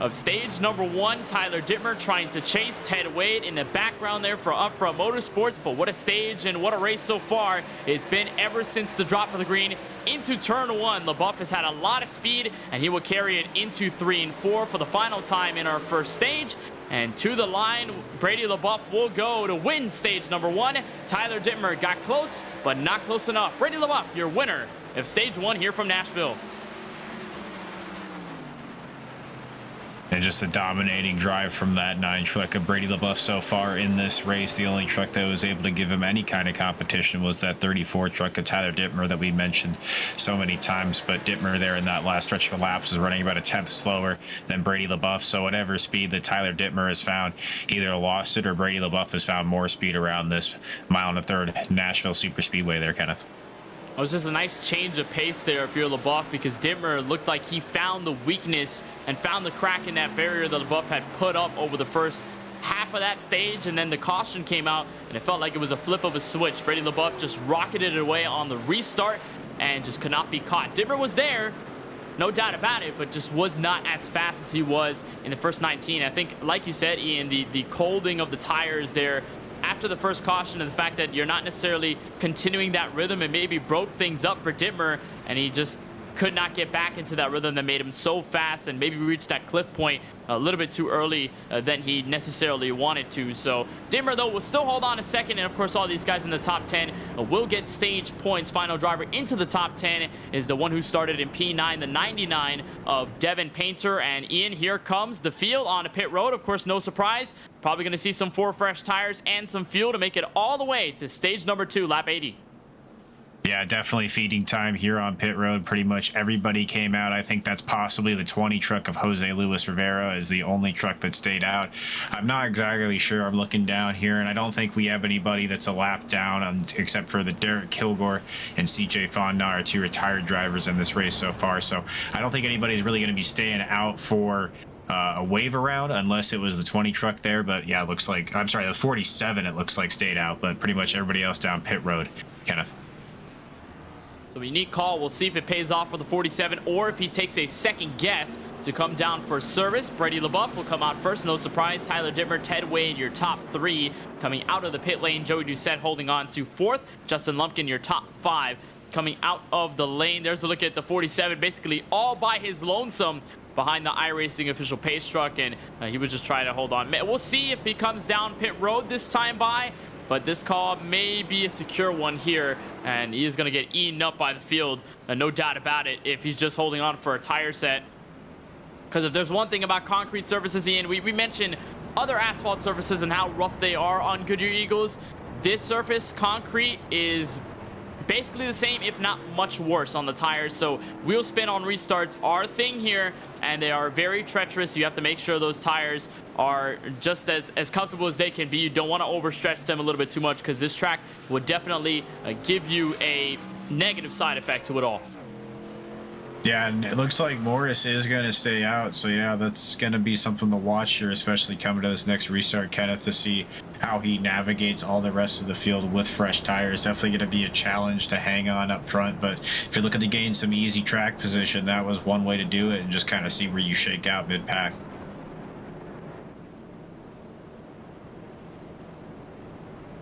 of stage number 1. Tyler Dittmer trying to chase Ted Wade in the background there for Upfront Motorsports, but what a stage and what a race so far it's been ever since the drop of the green into turn 1. LaBeouf has had a lot of speed, and he will carry it into 3 and 4 for the final time in our first stage. And to the line, Brady LaBeouf will go to win stage number 1. Tyler Dittmer got close, but not close enough. Brady LaBeouf, your winner of stage 1 here from Nashville. And just a dominating drive from that 9 truck of Brady LaBeouf so far in this race. The only truck that was able to give him any kind of competition was that 34 truck of Tyler Dittmer that we mentioned so many times. But Dittmer there in that last stretch of laps is running about a 10th slower than Brady LaBeouf. So whatever speed that Tyler Dittmer has found, either lost it or Brady LaBeouf has found more speed around this 1 1/3 Nashville Superspeedway there, Kenneth. It was just a nice change of pace there if you're LaBeouf, because Dittmer looked like he found the weakness and found the crack in that barrier that LaBeouf had put up over the first half of that stage, and then the caution came out and it felt like it was a flip of a switch. Brady LaBeouf just rocketed it away on the restart and just could not be caught. Dittmer was there, no doubt about it, but just was not as fast as he was in the first 19. I think, like you said, Ian, the colding of the tires there after the first caution, and the fact that you're not necessarily continuing that rhythm, and maybe broke things up for Dittmer, and he just could not get back into that rhythm that made him so fast, and maybe reached that cliff point a little bit too early than he necessarily wanted to. So Dittmer, though, will still hold on a second, and of course all these guys in the top 10 will get stage points. Final driver into the top 10 is the one who started in P9, the 99 of Devin Painter. And Ian, here comes the field on a pit road. Of course, no surprise, probably going to see some 4 fresh tires and some fuel to make it all the way to stage number 2, lap 80. Yeah, definitely feeding time here on pit road. Pretty much everybody came out. I think that's possibly the 20 truck of Jose Luis Rivera is the only truck that stayed out. I'm not exactly sure. I'm looking down here, and I don't think we have anybody that's a lap down, except for the Derek Kilgore and CJ Fonda, our 2 retired drivers in this race so far. So I don't think anybody's really going to be staying out for a wave around unless it was the 20 truck there. But yeah, it looks like, I'm sorry, the 47 it looks like stayed out, but pretty much everybody else down pit road. Kenneth. So a unique call. We'll see if it pays off for the 47 or if he takes a second guess to come down for service. Brady LaBeouf will come out first. No surprise. Tyler Dittmer, Ted Wade, your top 3 coming out of the pit lane. Joey Doucette holding on to 4th. Justin Lumpkin, your top 5 coming out of the lane. There's a look at the 47, basically all by his lonesome behind the iRacing official pace truck, and he was just trying to hold on. We'll see if he comes down pit road this time by, but this call may be a secure one here, and he is going to get eaten up by the field, no doubt about it, if he's just holding on for a tire set. Because if there's one thing about concrete surfaces, Ian, we mentioned other asphalt surfaces and how rough they are on Goodyear Eagles. This surface, concrete, is basically the same, if not much worse on the tires. So wheel spin on restarts are a thing here, and they are very treacherous. You have to make sure those tires are just as comfortable as they can be. You don't want to overstretch them a little bit too much, because this track would definitely give you a negative side effect to it all. Yeah, and it looks like Morris is going to stay out. So, yeah, that's going to be something to watch here, especially coming to this next restart, Kenneth, to see how he navigates all the rest of the field with fresh tires. Definitely going to be a challenge to hang on up front. But if you're looking to gain some easy track position, that was one way to do it, and just kind of see where you shake out mid-pack.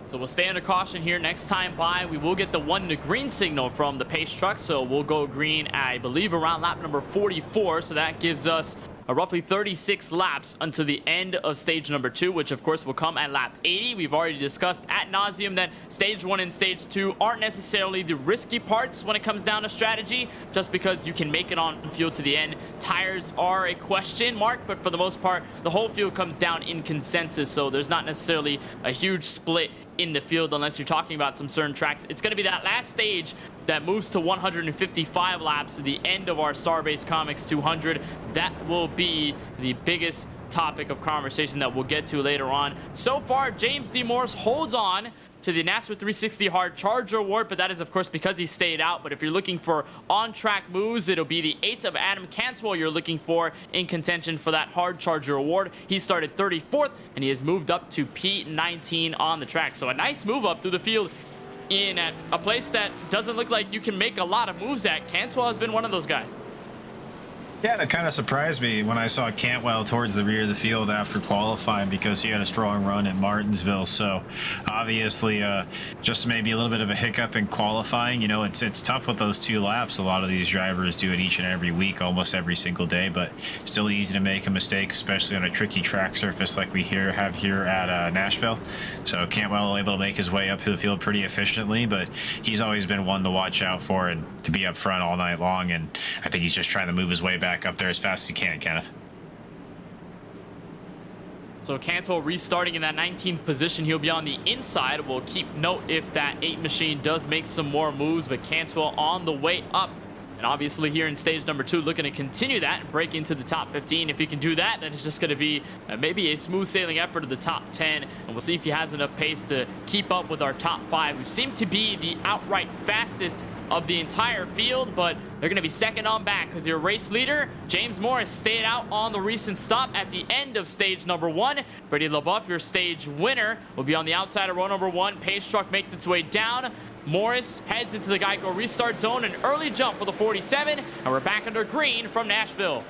So we'll stay under caution here. Next time by, we will get the 1 to green signal from the pace truck. So we'll go green, I believe, around lap number 44. So that gives us roughly 36 laps until the end of stage number 2, which of course will come at lap 80. We've already discussed ad nauseum that stage 1 and stage 2 aren't necessarily the risky parts when it comes down to strategy, just because you can make it on field to the end. Tires are a question mark, but for the most part, the whole field comes down in consensus. So there's not necessarily a huge split in the field unless you're talking about some certain tracks. It's going to be that last stage that moves to 155 laps to the end of our Starbase Comics 200. That will be the biggest topic of conversation that we'll get to later on. So far, James D. Morris holds on to the NASRA 360 Hard Charger Award, but that is, of course, because he stayed out. But if you're looking for on-track moves, it'll be the 8th of Adam Cantwell you're looking for in contention for that Hard Charger Award. He started 34th, and he has moved up to P19 on the track. So a nice move up through the field in at a place that doesn't look like you can make a lot of moves at. Cantwell has been one of those guys. Yeah, and it kind of surprised me when I saw Cantwell towards the rear of the field after qualifying, because he had a strong run at Martinsville. So obviously just maybe a little bit of a hiccup in qualifying. You know, it's tough with those 2 laps. A lot of these drivers do it each and every week, almost every single day, but still easy to make a mistake, especially on a tricky track surface like we have here at Nashville. So Cantwell able to make his way up to the field pretty efficiently, but he's always been one to watch out for and to be up front all night long. And I think he's just trying to move his way back up there as fast as he can, Kenneth. So Cantwell restarting in that 19th position. He'll be on the inside. We'll keep note if that 8 machine does make some more moves, but Cantwell on the way up. And obviously here in stage number 2, looking to continue that and break into the top 15. If he can do that, then it's just going to be maybe a smooth sailing effort of the top 10. And we'll see if he has enough pace to keep up with our top 5, who seem to be the outright fastest of the entire field, but they're going to be second on back because your race leader, James Morris, stayed out on the recent stop at the end of stage number 1. Brady LaBeouf, your stage winner, will be on the outside of row number 1. Pace truck makes its way down. Morris heads into the Geico restart zone. An early jump for the 47, and we're back under green from Nashville.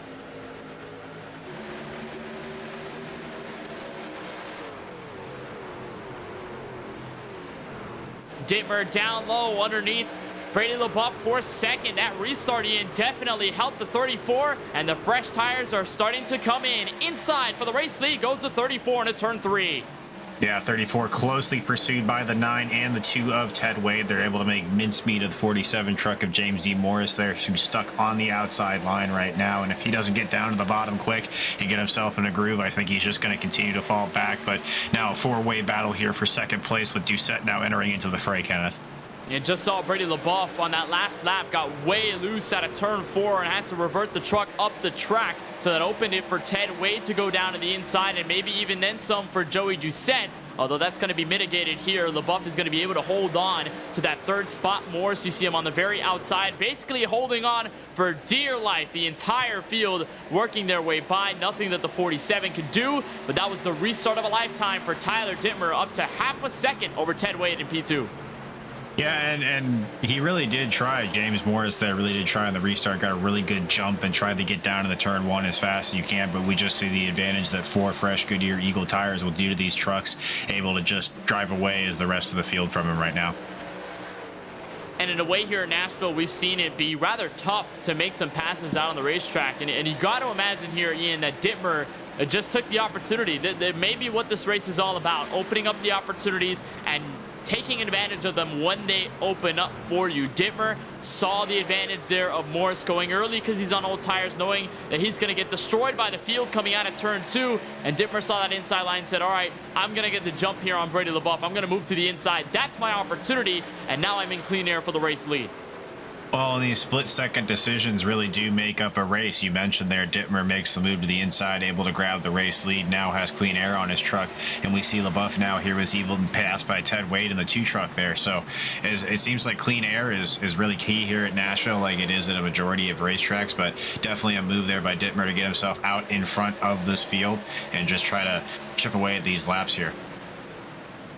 Dittmer down low underneath Brady LaBeouf for second. That restart, Ian, definitely helped the 34, and the fresh tires are starting to come in. Inside for the race lead goes the 34 into turn 3. Yeah, 34 closely pursued by the 9 and the 2 of Ted Wade. They're able to make mincemeat of the 47 truck of James D. Morris there, who's stuck on the outside line right now. And if he doesn't get down to the bottom quick and get himself in a groove, I think he's just going to continue to fall back. But now a 4-way battle here for second place, with Doucette now entering into the fray, Kenneth. You just saw Brady LaBeouf on that last lap got way loose out of turn 4 and had to revert the truck up the track. So that opened it for Ted Wade to go down to the inside, and maybe even then some for Joey Doucette. Although that's going to be mitigated here. LaBeouf is going to be able to hold on to that 3rd spot. Morris, you see him on the very outside, basically holding on for dear life. The entire field working their way by. Nothing that the 47 could do, but that was the restart of a lifetime for Tyler Dittmer, up to half a second over Ted Wade in P2. Yeah, and he really did try. James Morris there really did try on the restart, got a really good jump and tried to get down to the turn one as fast as you can, but we just see the advantage that 4 fresh Goodyear Eagle tires will do to these trucks, able to just drive away as the rest of the field from him right now. And in a way here in Nashville, we've seen it be rather tough to make some passes out on the racetrack. And you got to imagine here, Ian, that Dittmer just took the opportunity. That may be what this race is all about, opening up the opportunities and taking advantage of them when they open up for you. Dittmer saw the advantage there of Morris going early because he's on old tires, knowing that he's going to get destroyed by the field coming out of turn 2. And Dittmer saw that inside line and said, all right, I'm going to get the jump here on Brady LaBeouf. I'm going to move to the inside. That's my opportunity. And now I'm in clean air for the race lead. Well, these split-second decisions really do make up a race. You mentioned there, Dittmer makes the move to the inside, able to grab the race lead, now has clean air on his truck, and we see LaBeouf now here was even passed by Ted Wade in the 2 truck there. So it seems like clean air is really key here at Nashville, like it is at a majority of racetracks, but definitely a move there by Dittmer to get himself out in front of this field and just try to chip away at these laps here.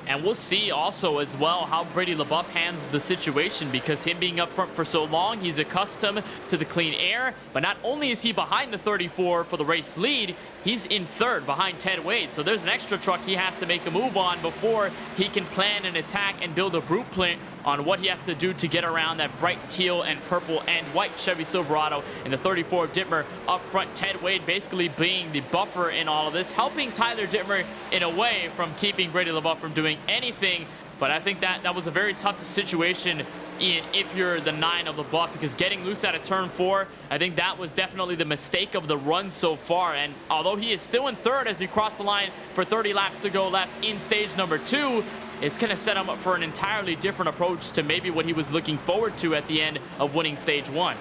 And we'll see also as well how Brady LaBeouf handles the situation, because him being up front for so long, he's accustomed to the clean air. But not only is he behind the 34 for the race lead, he's in 3rd behind Ted Wade. So there's an extra truck he has to make a move on before he can plan an attack and build a blueprint on what he has to do to get around that bright teal and purple and white Chevy Silverado in the 34 of Dittmer up front. Ted Wade basically being the buffer in all of this, helping Tyler Dittmer in a way from keeping Brady LaBeouf from doing anything. But I think that was a very tough situation if you're the 9 of LaBeouf, because getting loose out of turn 4, I think that was definitely the mistake of the run so far. And although he is still in 3rd as he cross the line for 30 laps to go left in stage number 2, it's going to set him up for an entirely different approach to maybe what he was looking forward to at the end of winning stage 1.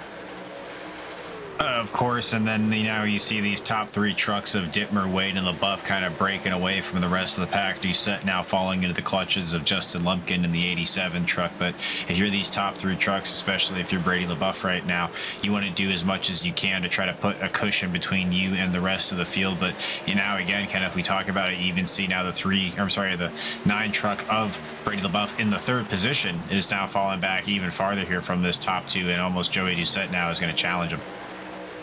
Of course, and then now you see these top 3 trucks of Dittmer, Wade, and LaBeouf kind of breaking away from the rest of the pack. Doucette now falling into the clutches of Justin Lumpkin in the 87 truck. But if you're these top 3 trucks, especially if you're Brady LaBeouf right now, you want to do as much as you can to try to put a cushion between you and the rest of the field. But now again, kind of, if we talk about it, you even see now the 9 truck of Brady LaBeouf in the 3rd position is now falling back even farther here from this top 2, and almost Joey Doucette now is going to challenge him.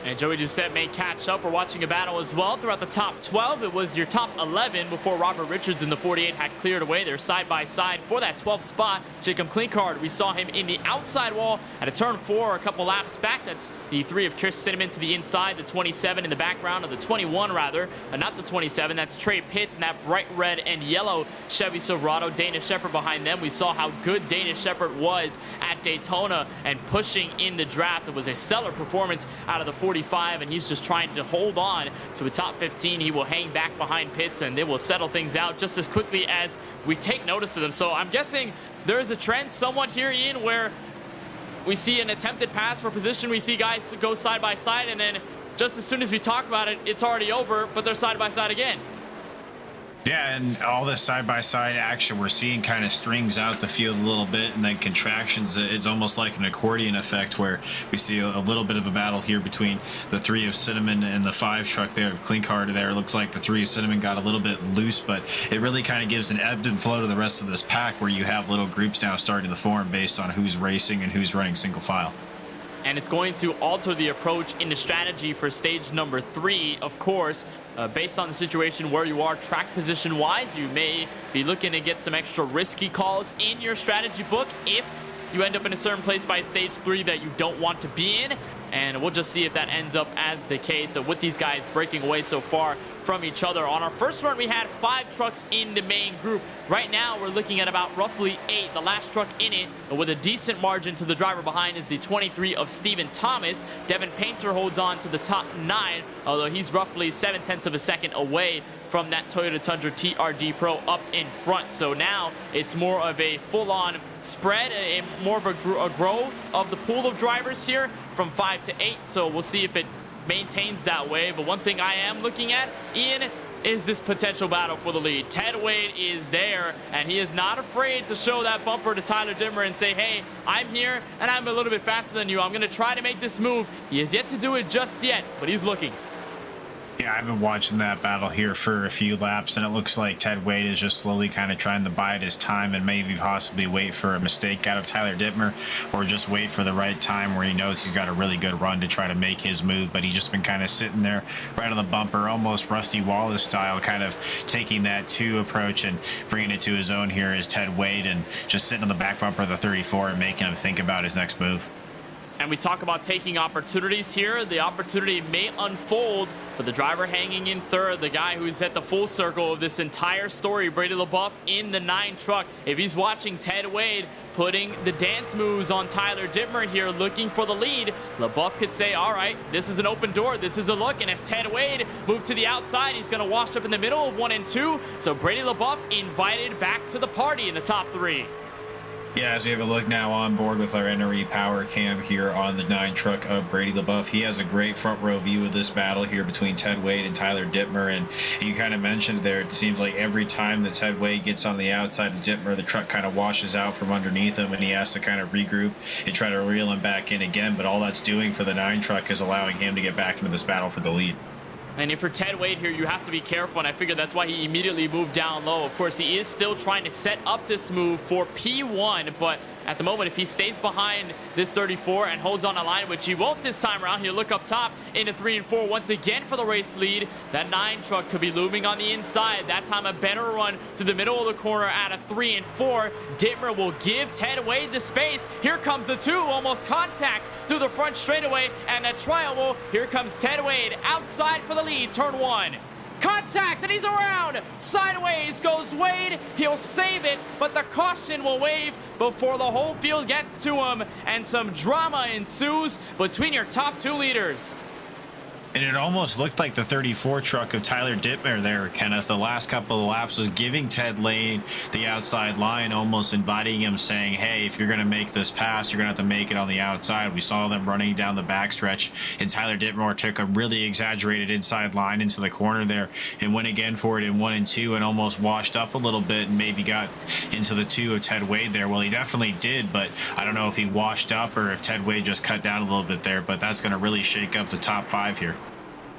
And Joey Doucette may catch up. We're watching a battle as well throughout the top 12. It was your top 11 before Robert Richards in the 48 had cleared away. They're side by side for that 12th spot. Jacob Klinkard, we saw him in the outside wall at a turn 4 a couple laps back. That's the 3 of Chris Cinnamon to the inside, the 27 in the background of the 21 rather, not the 27. That's Trey Pitts and that bright red and yellow Chevy Silverado. Dana Shepard behind them. We saw how good Dana Shepard was at Daytona and pushing in the draft. It was a stellar performance out of the 45, and he's just trying to hold on to a top 15. He will hang back behind Pitts, and they will settle things out just as quickly as we take notice of them. So I'm guessing there is a trend somewhat here, Ian, where we see an attempted pass for position. We see guys go side by side, and then just as soon as we talk about it, it's already over, but they're side by side again. Yeah, and all this side-by-side action, we're seeing kind of strings out the field a little bit, and then contractions. It's almost like an accordion effect where we see a little bit of a battle here between the 3 of Cinnamon and the 5 truck there of Klinkard there. It looks like the 3 of Cinnamon got a little bit loose, but it really kind of gives an ebb and flow to the rest of this pack where you have little groups now starting to form based on who's racing and who's running single file. And it's going to alter the approach in the strategy for stage number 3, of course. Based on the situation where you are track position wise, you may be looking to get some extra risky calls in your strategy book if you end up in a certain place by stage 3 that you don't want to be in. And we'll just see if that ends up as the case. So with these guys breaking away so far from each other. On our first run, we had 5 trucks in the main group. Right now, we're looking at about roughly 8. The last truck in it, with a decent margin to the driver behind, is the 23 of Stephen Thomas. Devin Painter holds on to the top 9, although he's roughly 7/10 of a second away from that Toyota Tundra TRD Pro up in front. So now it's more of a full-on spread, more of a growth of the pool of drivers here from 5 to 8. So we'll see if it maintains that way. But one thing I am looking at, Ian, is this potential battle for the lead. Ted Wade is there, and he is not afraid to show that bumper to Tyler Dittmer and say, hey, I'm here, and I'm a little bit faster than you. I'm going to try to make this move. He has yet to do it just yet, but he's looking. Yeah, I've been watching that battle here for a few laps, and it looks like Ted Wade is just slowly kind of trying to bide his time and maybe possibly wait for a mistake out of Tyler Dittmer, or just wait for the right time where he knows he's got a really good run to try to make his move. But he's just been kind of sitting there right on the bumper, almost Rusty Wallace style, kind of taking that 2 approach and bringing it to his own here as Ted Wade, and just sitting on the back bumper of the 34 and making him think about his next move. And we talk about taking opportunities here. The opportunity may unfold for the driver hanging in third, the guy who's at the full circle of this entire story, Brady LaBeouf in the 9 truck. If he's watching Ted Wade putting the dance moves on Tyler Dittmer here, looking for the lead, LaBeouf could say, all right, this is an open door, this is a look. And as Ted Wade moved to the outside, he's going to wash up in the middle of 1 and 2. So Brady LaBeouf invited back to the party in the top 3. Yeah, as we have a look now on board with our NRE power cam here on the 9 truck of Brady LaBeouf. He has a great front row view of this battle here between Ted Wade and Tyler Dittmer. And you kind of mentioned there, it seems like every time that Ted Wade gets on the outside of Dittmer, the truck kind of washes out from underneath him and he has to kind of regroup and try to reel him back in again. But all that's doing for the 9 truck is allowing him to get back into this battle for the lead. And if for Ted Wade here, you have to be careful, and I figure that's why he immediately moved down low. Of course, he is still trying to set up this move for P1, but at the moment, if he stays behind this 34 and holds on a line, which he won't this time around, he'll look up top into 3 and 4 once again for the race lead. That 9 truck could be looming on the inside. That time, a better run to the middle of the corner out of 3 and 4. Dittmer will give Ted Wade the space. Here comes the 2, almost contact through the front straightaway, and the trial. Here comes Ted Wade outside for the lead, turn 1. Contact, and he's around. Sideways goes Wade. He'll save it, but the caution will wave before the whole field gets to him, and some drama ensues between your top 2 leaders. And it almost looked like the 34 truck of Tyler Dittmer there, Kenneth. The last couple of laps was giving Ted Lane the outside line, almost inviting him, saying, hey, if you're going to make this pass, you're going to have to make it on the outside. We saw them running down the backstretch, and Tyler Dittmer took a really exaggerated inside line into the corner there and went again for it in 1 and 2 and almost washed up a little bit and maybe got into the 2 of Ted Wade there. Well, he definitely did, but I don't know if he washed up or if Ted Wade just cut down a little bit there, but that's going to really shake up the top 5 here.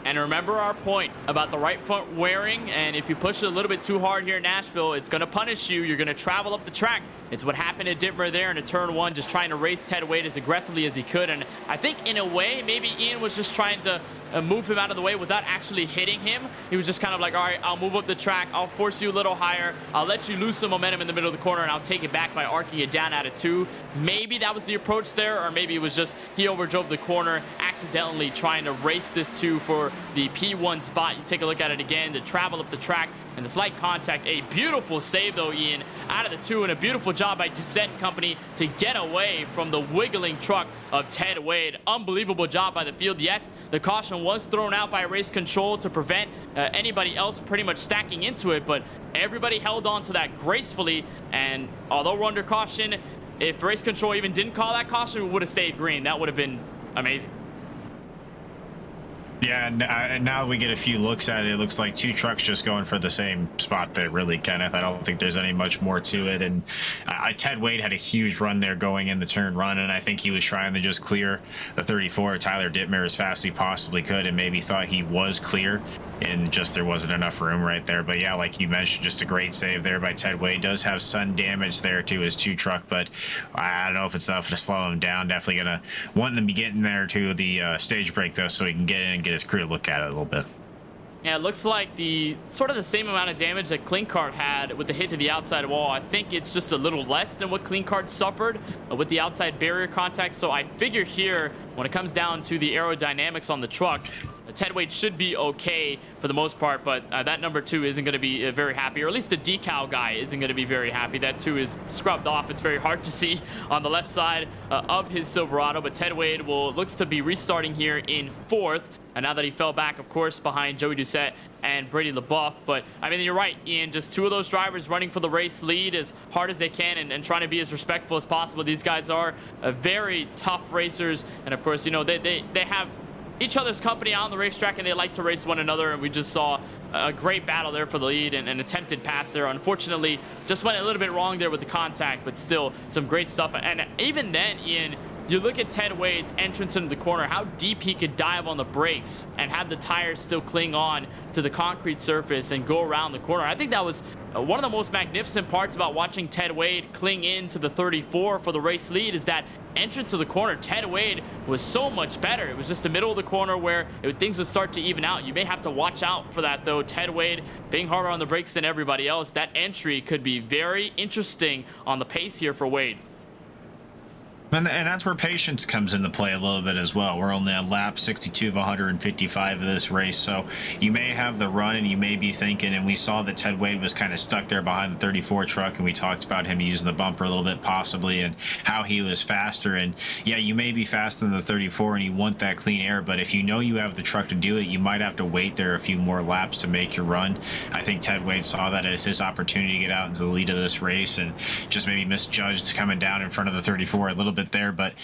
And remember our point about the right front wearing, and if you push it a little bit too hard here in Nashville, it's going to punish you. You're going to travel up the track. It's what happened to Dittmer there in a turn 1, just trying to race Ted Wade as aggressively as he could. And I think in a way, maybe Ian was just trying to move him out of the way without actually hitting him. He was just kind of like, all right, I'll move up the track. I'll force you a little higher. I'll let you lose some momentum in the middle of the corner, and I'll take it back by arcing it down out of 2. Maybe that was the approach there, or maybe it was just he overdrove the corner, accidentally trying to race this 2 for the P1 spot. You take a look at it again, to travel up the track, and the slight contact. A beautiful save, though, Ian, out of the 2, and a beautiful job by Doucette and company to get away from the wiggling truck of Ted Wade. Unbelievable job by the field. Yes, the caution was thrown out by race control to prevent anybody else pretty much stacking into it, but everybody held on to that gracefully, and although we're under caution, if race control even didn't call that caution, we would have stayed green. That would have been amazing. Yeah, and now we get a few looks at it. It looks like 2 trucks just going for the same spot there, really, Kenneth. I don't think there's any much more to it. And Ted Wade had a huge run there going in the turn run, and I think he was trying to just clear the 34, Tyler Dittmer, as fast as he possibly could, and maybe thought he was clear, and just there wasn't enough room right there. But yeah, like you mentioned, just a great save there by Ted Wade. Does have sun damage there to his 2 truck, but I don't know if it's enough to slow him down. Definitely gonna want him to be getting there to the stage break, though, so he can get in and get his crew to look at it a little bit. Yeah, it looks like the sort of the same amount of damage that Cleancart had with the hit to the outside wall. I think it's just a little less than what Cleancart suffered with the outside barrier contact. So I figure here, when it comes down to the aerodynamics on the truck, Ted Wade should be okay for the most part, but that number 2 isn't going to be very happy, or at least the decal guy isn't going to be very happy. That 2 is scrubbed off. It's very hard to see on the left side of his Silverado, but Ted Wade looks to be restarting here in 4th. And now that he fell back, of course, behind Joey Doucette and Brady LaBeouf. But, I mean, you're right, Ian. Just 2 of those drivers running for the race lead as hard as they can and trying to be as respectful as possible. These guys are very tough racers. And, of course, you know, they have each other's company out on the racetrack, and they like to race one another. And we just saw a great battle there for the lead and an attempted pass there. Unfortunately, just went a little bit wrong there with the contact, but still some great stuff. And even then, Ian, you look at Ted Wade's entrance into the corner, how deep he could dive on the brakes and have the tires still cling on to the concrete surface and go around the corner. I think that was one of the most magnificent parts about watching Ted Wade cling into the 34 for the race lead, is that entrance to the corner. Ted Wade was so much better. It was just the middle of the corner where things would start to even out. You may have to watch out for that, though. Ted Wade being harder on the brakes than everybody else, that entry could be very interesting on the pace here for Wade. And that's where patience comes into play a little bit as well. We're only on lap 62 of 155 of this race, so you may have the run and you may be thinking, and we saw that Ted Wade was kind of stuck there behind the 34 truck, and we talked about him using the bumper a little bit possibly and how he was faster. And yeah, you may be faster than the 34 and you want that clean air, but if you know you have the truck to do it, you might have to wait there a few more laps to make your run. I think Ted Wade saw that as his opportunity to get out into the lead of this race and just maybe misjudged coming down in front of the 34 a little bit there. But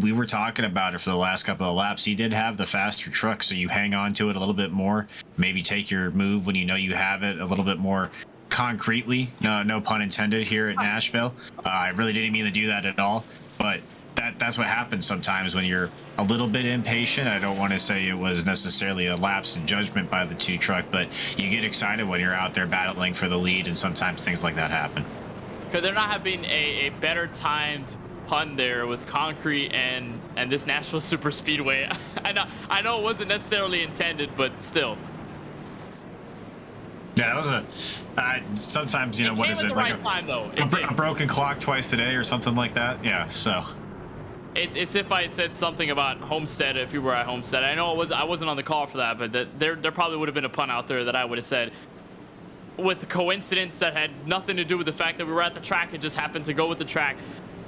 we were talking about it for the last couple of laps. He did have the faster truck, so you hang on to it a little bit more, maybe take your move when you know you have it a little bit more concretely. No pun intended here at Nashville. I really didn't mean to do that at all, but that's what happens sometimes when you're a little bit impatient. I don't want to say it was necessarily a lapse in judgment by the two truck, but you get excited when you're out there battling for the lead, and sometimes things like that happen. Could there not have been a better timed pun there with concrete and this Nashville Super Speedway? I know it wasn't necessarily intended, but still. Yeah, that was sometimes, you know, what is it, like a broken clock twice today or something like that. Yeah, so it's if I said something about Homestead, if you were at Homestead. I know I wasn't on the call for that, but there probably would have been a pun out there that I would have said with a coincidence that had nothing to do with the fact that we were at the track. It just happened to go with the track.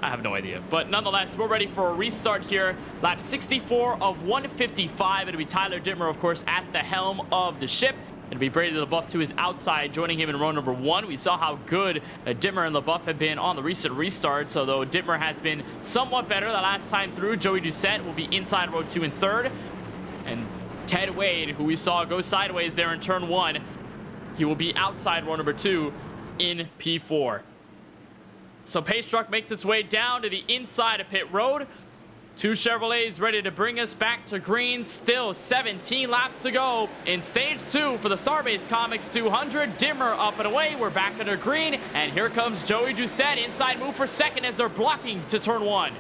I have no idea. But nonetheless, we're ready for a restart here. Lap 64 of 155. It'll be Tyler Dittmer, of course, at the helm of the ship. It'll be Brady LaBeouf to his outside, joining him in row number 1. We saw how good Dittmer and LaBeouf have been on the recent restarts, although Dittmer has been somewhat better the last time through. Joey Doucette will be inside row 2 and 3rd. And Ted Wade, who we saw go sideways there in turn 1, he will be outside row number 2 in P4. So Pace Truck makes its way down to the inside of pit road. Two Chevrolets ready to bring us back to green. Still 17 laps to go in stage 2 for the Starbase Comics 200. Dittmer up and away. We're back under green. And here comes Joey Doucette. Inside move for second as they're blocking to turn 1.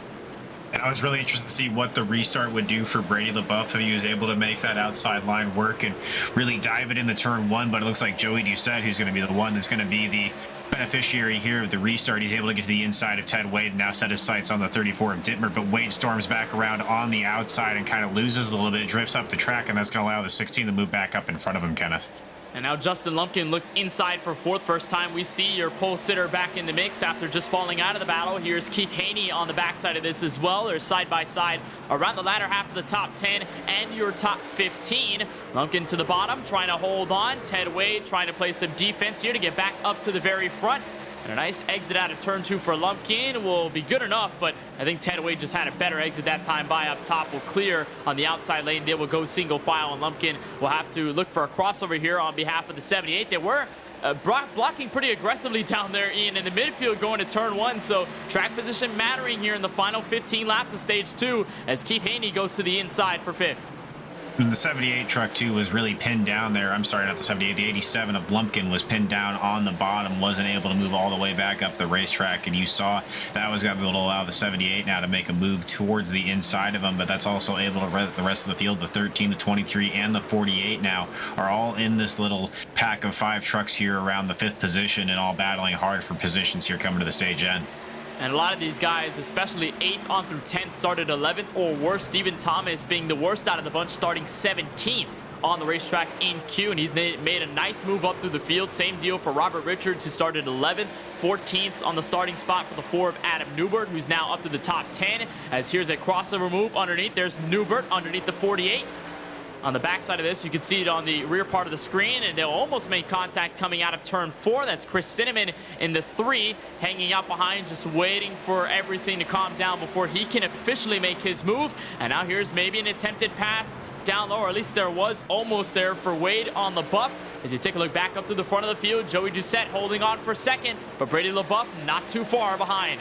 And I was really interested to see what the restart would do for Brady LaBeouf if he was able to make that outside line work and really dive it in the turn 1. But it looks like Joey Doucette, who's going to be the one that's going to be the beneficiary here of the restart. He's able to get to the inside of Ted Wade and now set his sights on the 34 of Dittmer, but Wade storms back around on the outside and kind of loses a little bit, drifts up the track, and that's going to allow the 16 to move back up in front of him, Kenneth. And now Justin Lumpkin looks inside for 4th. First time we see your pole sitter back in the mix after just falling out of the battle. Here's Keith Haney on the backside of this as well. They're side by side around the latter half of the top 10 and your top 15. Lumpkin to the bottom, trying to hold on. Ted Wade trying to play some defense here to get back up to the very front. And a nice exit out of turn 2 for Lumpkin will be good enough, but I think Ted Wade just had a better exit that time by up top. Will clear on the outside lane. They will go single file, and Lumpkin will have to look for a crossover here on behalf of the 78. They were blocking pretty aggressively down there, Ian, in the midfield going to turn 1, so track position mattering here in the final 15 laps of stage 2 as Keith Haney goes to the inside for 5th. And the 78 truck, too, was really pinned down there. I'm sorry, not the 78. The 87 of Lumpkin was pinned down on the bottom, wasn't able to move all the way back up the racetrack. And you saw that was going to be able to allow the 78 now to make a move towards the inside of him. But that's also able to the rest of the field. The 13, the 23, and the 48 now are all in this little pack of 5 trucks here around the 5th position and all battling hard for positions here coming to the stage end. And a lot of these guys, especially 8th on through 10th, started 11th or worse. Stephen Thomas being the worst out of the bunch, starting 17th on the racetrack in Q. And he's made a nice move up through the field. Same deal for Robert Richards, who started 11th, 14th on the starting spot for the 4 of Adam Newbert, who's now up to the top 10. As here's a crossover move underneath. There's Newbert underneath the 48. On the backside of this, you can see it on the rear part of the screen, and they'll almost make contact coming out of turn 4. That's Chris Cinnamon in the 3, hanging out behind, just waiting for everything to calm down before he can officially make his move. And now here's maybe an attempted pass down low, or at least there was almost there for Wade on the buff. As you take a look back up to the front of the field, Joey Doucette holding on for 2nd, but Brady LaBeouf not too far behind.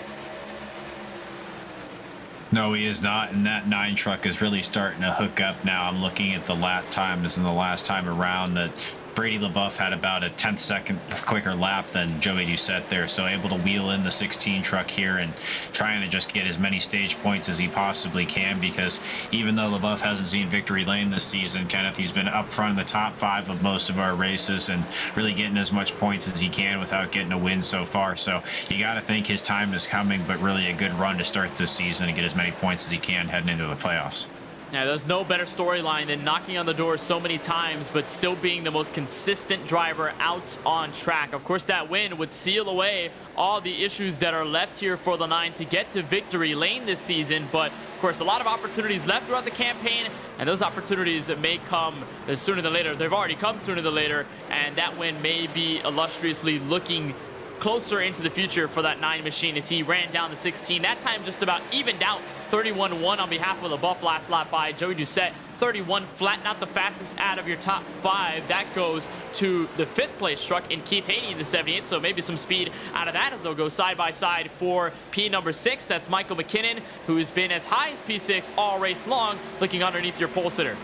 No, he is not, and that 9 truck is really starting to hook up now. I'm looking at the lap times in the last time around that Brady LaBeouf had about a 10th second quicker lap than Joey Doucette there, so able to wheel in the 16 truck here and trying to just get as many stage points as he possibly can, because even though LaBeouf hasn't seen victory lane this season, Kenneth, he's been up front in the top 5 of most of our races and really getting as much points as he can without getting a win so far. So you got to think his time is coming, but really a good run to start this season and get as many points as he can heading into the playoffs. Yeah, there's no better storyline than knocking on the door so many times, but still being the most consistent driver out on track. Of course, that win would seal away all the issues that are left here for the 9 to get to victory lane this season. But, of course, a lot of opportunities left throughout the campaign, and those opportunities may come sooner than later. They've already come sooner than later, and that win may be illustriously looking closer into the future for that 9 machine as he ran down the 16. That time just about evened out. 31-1 on behalf of LaBeouf last lap by Joey Doucette. 31, flatten out the fastest out of your top 5. That goes to the 5th place truck in Keith Haney in the 78. So maybe some speed out of that as they'll go side by side for P number 6. That's Michael McKinnon, who has been as high as P6 all race long, looking underneath your pole sitter.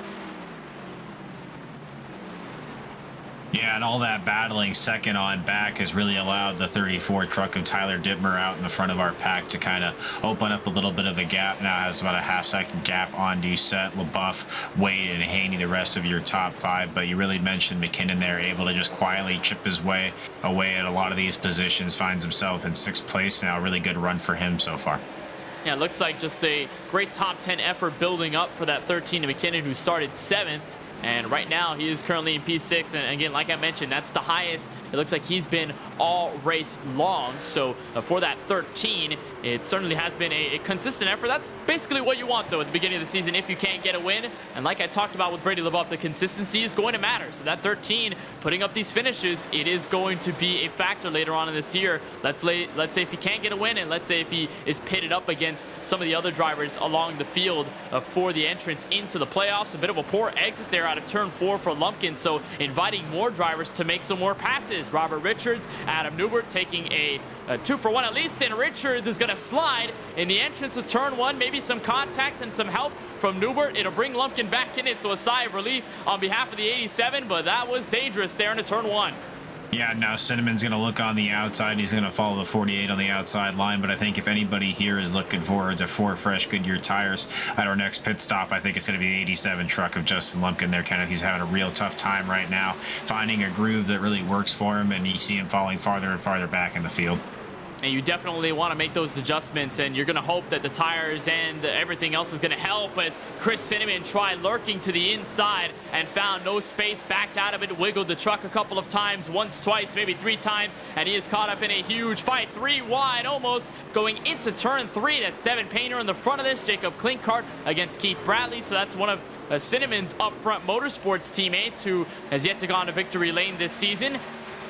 Yeah, and all that battling second on back has really allowed the 34 truck of Tyler Dittmer out in the front of our pack to kind of open up a little bit of a gap. Now has about a half-second gap on Doucette, LaBeouf, Wade, and Haney, the rest of your top 5. But you really mentioned McKinnon there, able to just quietly chip his way away at a lot of these positions, finds himself in 6th place now. Really good run for him so far. Yeah, it looks like just a great top 10 effort building up for that 13 to McKinnon, who started 7th. And right now, he is currently in P6. And again, like I mentioned, that's the highest it looks like he's been all race long. So for that 13, it certainly has been a consistent effort. That's basically what you want, though, at the beginning of the season if you can't get a win. And like I talked about with Brady LaBeouf, the consistency is going to matter. So that 13, putting up these finishes, it is going to be a factor later on in this year. Let's say if he can't get a win, and let's say if he is pitted up against some of the other drivers along the field for the entrance into the playoffs. A bit of a poor exit there out of turn 4 for Lumpkin, so inviting more drivers to make some more passes. Robert Richards, Adam Newbert taking a 2-for-1 at least, and Richards is going to slide in the entrance of turn 1. Maybe some contact and some help from Newbert. It'll bring Lumpkin back in it, so a sigh of relief on behalf of the 87, but that was dangerous there into turn 1. Yeah, now Cinnamon's going to look on the outside. He's going to follow the 48 on the outside line. But I think if anybody here is looking forward to 4 fresh Goodyear tires at our next pit stop, I think it's going to be the 87 truck of Justin Lumpkin there. Kind of, he's having a real tough time right now, finding a groove that really works for him, and you see him falling farther and farther back in the field. And you definitely want to make those adjustments, and you're going to hope that the tires and everything else is going to help as Chris Cinnamon tried lurking to the inside and found no space, backed out of it, wiggled the truck a couple of times, once, twice, maybe 3 times, and he is caught up in a huge fight, 3 wide almost, going into turn 3. That's Devin Painter in the front of this, Jacob Klinkart against Keith Bradley, so that's one of Cinnamon's upfront motorsports teammates who has yet to go on to victory lane this season.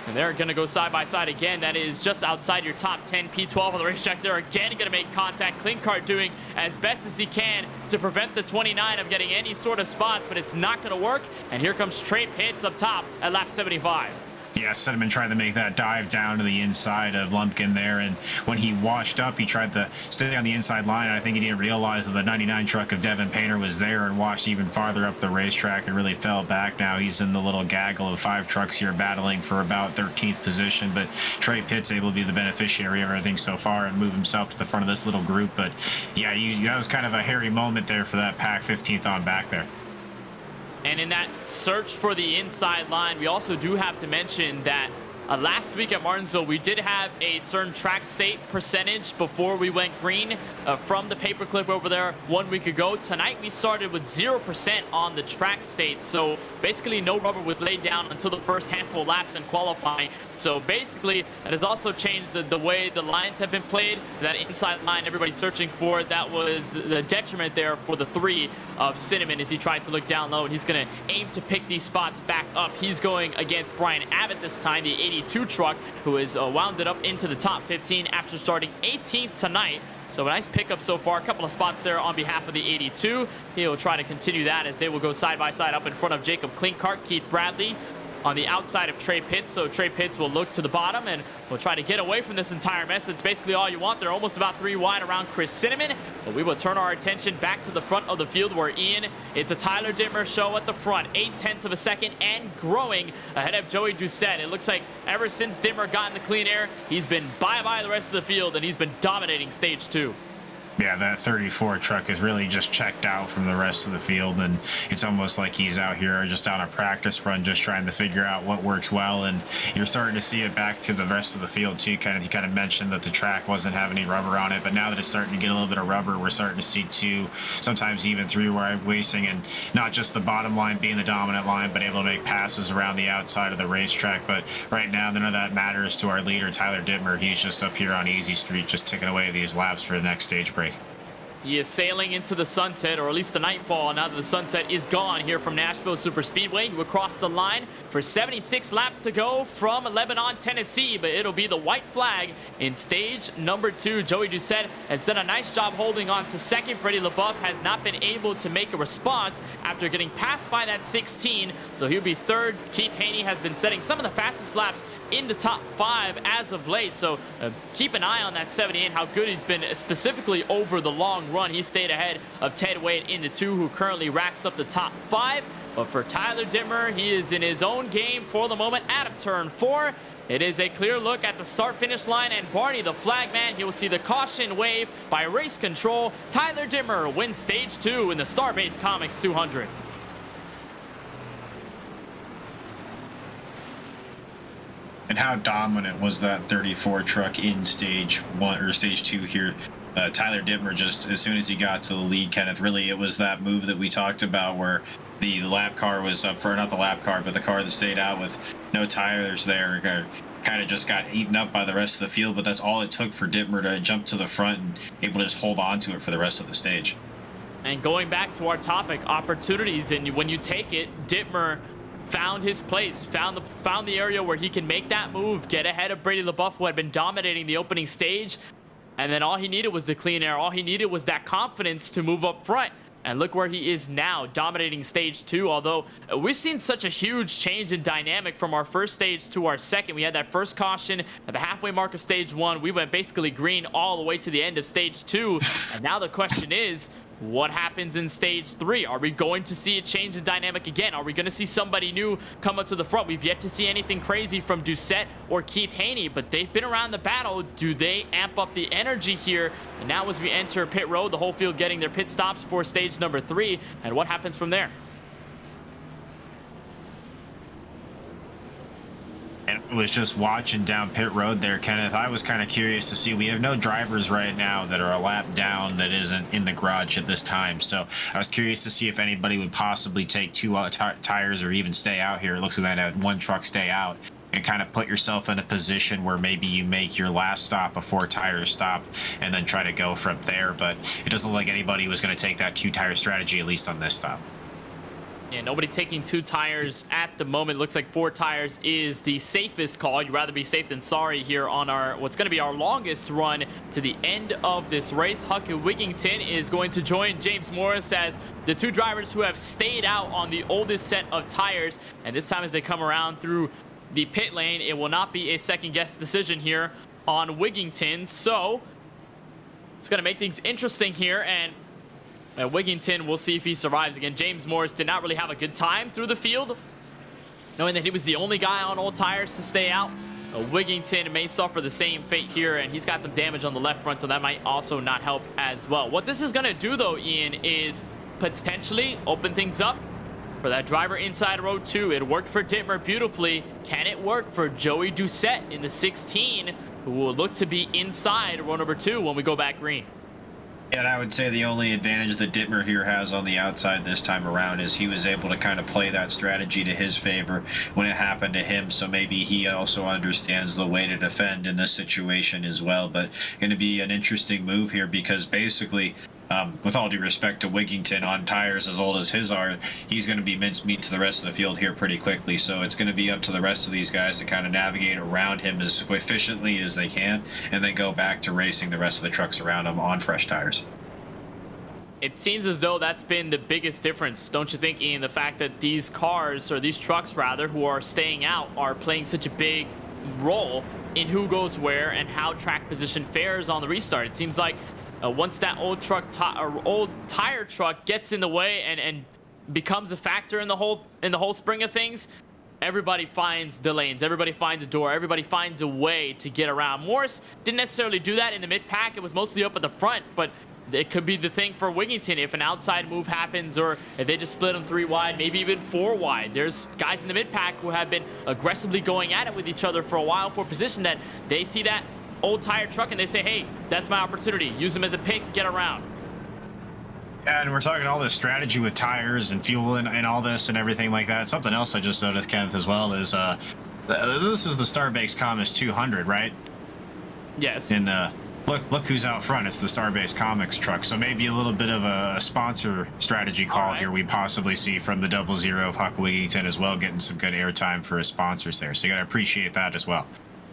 And they're going to go side by side again. That is just outside your top 10. P12 on the racetrack. They're again going to make contact. Klinkart doing as best as he can to prevent the 29 of getting any sort of spots, but it's not going to work. And here comes Trey Pitts up top at lap 75. Yeah, Cinnamon tried to make that dive down to the inside of Lumpkin there, and when he washed up, he tried to stay on the inside line. I think he didn't realize that the 99 truck of Devin Painter was there and washed even farther up the racetrack and really fell back. Now he's in the little gaggle of 5 trucks here battling for about 13th position, but Trey Pitts able to be the beneficiary of everything so far and move himself to the front of this little group. But yeah, that was kind of a hairy moment there for that pack, 15th on back there. And in that search for the inside line, we also do have to mention that last week at Martinsville, we did have a certain track state percentage before we went green from the paperclip over there 1 week ago. Tonight, we started with 0% on the track state. So basically, no rubber was laid down until the first handful of laps in qualifying. So basically, that has also changed the way the lines have been played. That inside line everybody's searching for, that was the detriment there for the 3 of Cinnamon as he tried to look down low. And he's going to aim to pick these spots back up. He's going against Brian Abbott this time, the 82 truck, who is wound it up into the top 15 after starting 18th tonight. So a nice pickup so far. A couple of spots there on behalf of the 82. He will try to continue that as they will go side by side up in front of Jacob Klinkart, Keith Bradley, on the outside of Trey Pitts. So Trey Pitts will look to the bottom and will try to get away from this entire mess. It's basically all you want. They're almost about 3 wide around Chris Cinnamon. But we will turn our attention back to the front of the field where Ian, it's a Tyler Dittmer show at the front. 0.8 of a second and growing ahead of Joey Doucette. It looks like ever since Dittmer got in the clean air, he's been bye-bye the rest of the field, and he's been dominating stage 2. Yeah, that 34 truck is really just checked out from the rest of the field, and it's almost like he's out here just on a practice run, just trying to figure out what works well. And you're starting to see it back to the rest of the field too. You kind of mentioned that the track wasn't having any rubber on it, but now that it's starting to get a little bit of rubber, we're starting to see 2, sometimes even 3 wide racing, and not just the bottom line being the dominant line, but able to make passes around the outside of the racetrack. But right now, none of that matters to our leader, Tyler Dittmer. He's just up here on Easy Street, just ticking away these laps for the next stage break. He is sailing into the sunset, or at least the nightfall, now that the sunset is gone here from Nashville Super Speedway. He will cross the line for 76 laps to go from Lebanon, Tennessee, but it'll be the white flag in stage number 2. Joey Doucette has done a nice job holding on to second. Brady LaBeouf has not been able to make a response after getting passed by that 16, so he'll be third. Keith Haney has been setting some of the fastest laps in the top 5 as of late, so keep an eye on that 78, how good he's been specifically over the long run. He stayed ahead of Ted Wade in the 2, who currently racks up the top 5. But for Tyler Dittmer, he is in his own game for the moment out of turn 4. It is a clear look at the start-finish line, and Barney, the flag man, he will see the caution wave by race control. Tyler Dittmer wins stage 2 in the Starbase Comics 200. And how dominant was that 34 truck in stage 1 or stage 2 here? Tyler Dittmer, just as soon as he got to the lead, Kenneth, really it was that move that we talked about where the lap car was up for, not the lap car, but the car that stayed out with no tires there, kind of just got eaten up by the rest of the field. But that's all it took for Dittmer to jump to the front and able to just hold on to it for the rest of the stage. And going back to our topic, opportunities, and when you take it, Dittmer found his place, found the area where he can make that move, get ahead of Brady LaBeouf, who had been dominating the opening stage. And then all he needed was the clean air. All he needed was that confidence to move up front. And look where he is now, dominating stage 2. Although we've seen such a huge change in dynamic from our first stage to our second. We had that first caution at the halfway mark of stage 1. We went basically green all the way to the end of stage 2. And now the question is, what happens in stage 3? Are we going to see a change in dynamic again? Are we going to see somebody new come up to the front? We've yet to see anything crazy from Doucette or Keith Haney, but they've been around the battle. Do they amp up the energy here? And now as we enter pit road, the whole field getting their pit stops for stage number 3. And what happens from there? And it was just watching down pit road there, Kenneth. I was kind of curious to see. We have no drivers right now that are a lap down that isn't in the garage at this time. So I was curious to see if anybody would possibly take 2 tires or even stay out here. It looks like I had 1 truck stay out and kind of put yourself in a position where maybe you make your last stop before tires stop and then try to go from there. But it doesn't look like anybody was going to take that 2-tire strategy, at least on this stop. Yeah, nobody taking 2 tires at the moment. Looks like 4 tires is the safest call. You'd rather be safe than sorry here on our what's going to be our longest run to the end of this race. Huck Wigington is going to join James Morris as the 2 drivers who have stayed out on the oldest set of tires. And this time as they come around through the pit lane, it will not be a second-guess decision here on Wigington. So it's going to make things interesting here, and Wigington, we'll see if he survives. Again, James Morris did not really have a good time through the field, knowing that he was the only guy on old tires to stay out. Wigington may suffer the same fate here, and he's got some damage on the left front, so that might also not help as well. What this is going to do, though, Ian, is potentially open things up for that driver inside row 2. It worked for Dittmer beautifully. Can it work for Joey Doucette in the 16, who will look to be inside row number 2 when we go back green? And I would say the only advantage that Dittmer here has on the outside this time around is he was able to kind of play that strategy to his favor when it happened to him. So maybe he also understands the way to defend in this situation as well. But going to be an interesting move here because basically, with all due respect to Wigington, on tires as old as his are, he's going to be mincemeat to the rest of the field here pretty quickly. So it's going to be up to the rest of these guys to kind of navigate around him as efficiently as they can and then go back to racing the rest of the trucks around him on fresh tires. It seems as though that's been the biggest difference, don't you think, Ian? The fact that these cars, or these trucks rather, who are staying out are playing such a big role in who goes where and how track position fares on the restart. It seems like once that old tire truck gets in the way and becomes a factor in the whole spring of things, everybody finds the lanes, everybody finds a door, everybody finds a way to get around. Morris didn't necessarily do that in the mid pack. It was mostly up at the front, but it could be the thing for Wigington if an outside move happens, or if they just split them 3 wide, maybe even 4 wide. There's guys in the mid pack who have been aggressively going at it with each other for a while for position, that they see that old tire truck and they say, hey, that's my opportunity. Use them as a pick, get around. Yeah, and we're talking all this strategy with tires and fuel and all this and everything like that. Something else I just noticed, Kenneth, as well, is this is the Starbase Comics 200, right? Yes. And look who's out front. It's the Starbase Comics truck. So maybe a little bit of a sponsor strategy call here we possibly see from the 00 of Huck Wigington as well, getting some good airtime for his sponsors there. So you got to appreciate that as well.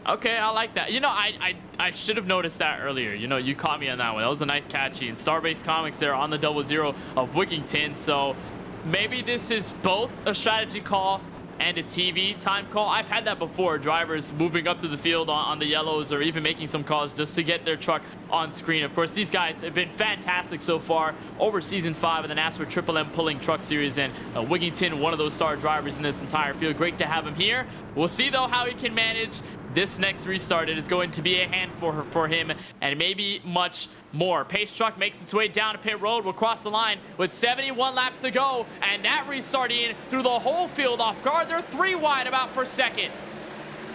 Okay, I like that. You know, I should have noticed that earlier. You know, you caught me on that one. That was a nice catchy. And Starbase Comics there on the 00 of Wigington. So maybe this is both a strategy call and a TV time call. I've had that before. Drivers moving up to the field on the yellows, or even making some calls just to get their truck on screen. Of course, these guys have been fantastic so far over Season 5 of the NASRA Triple M Pulling Truck Series, and Wigington, one of those star drivers in this entire field. Great to have him here. We'll see, though, how he can manage this next restart. It is going to be a handful for him, and maybe much more. Pace truck makes its way down to pit road. We'll cross the line with 71 laps to go, and that restarting through the whole field off guard. They're 3 wide about for second.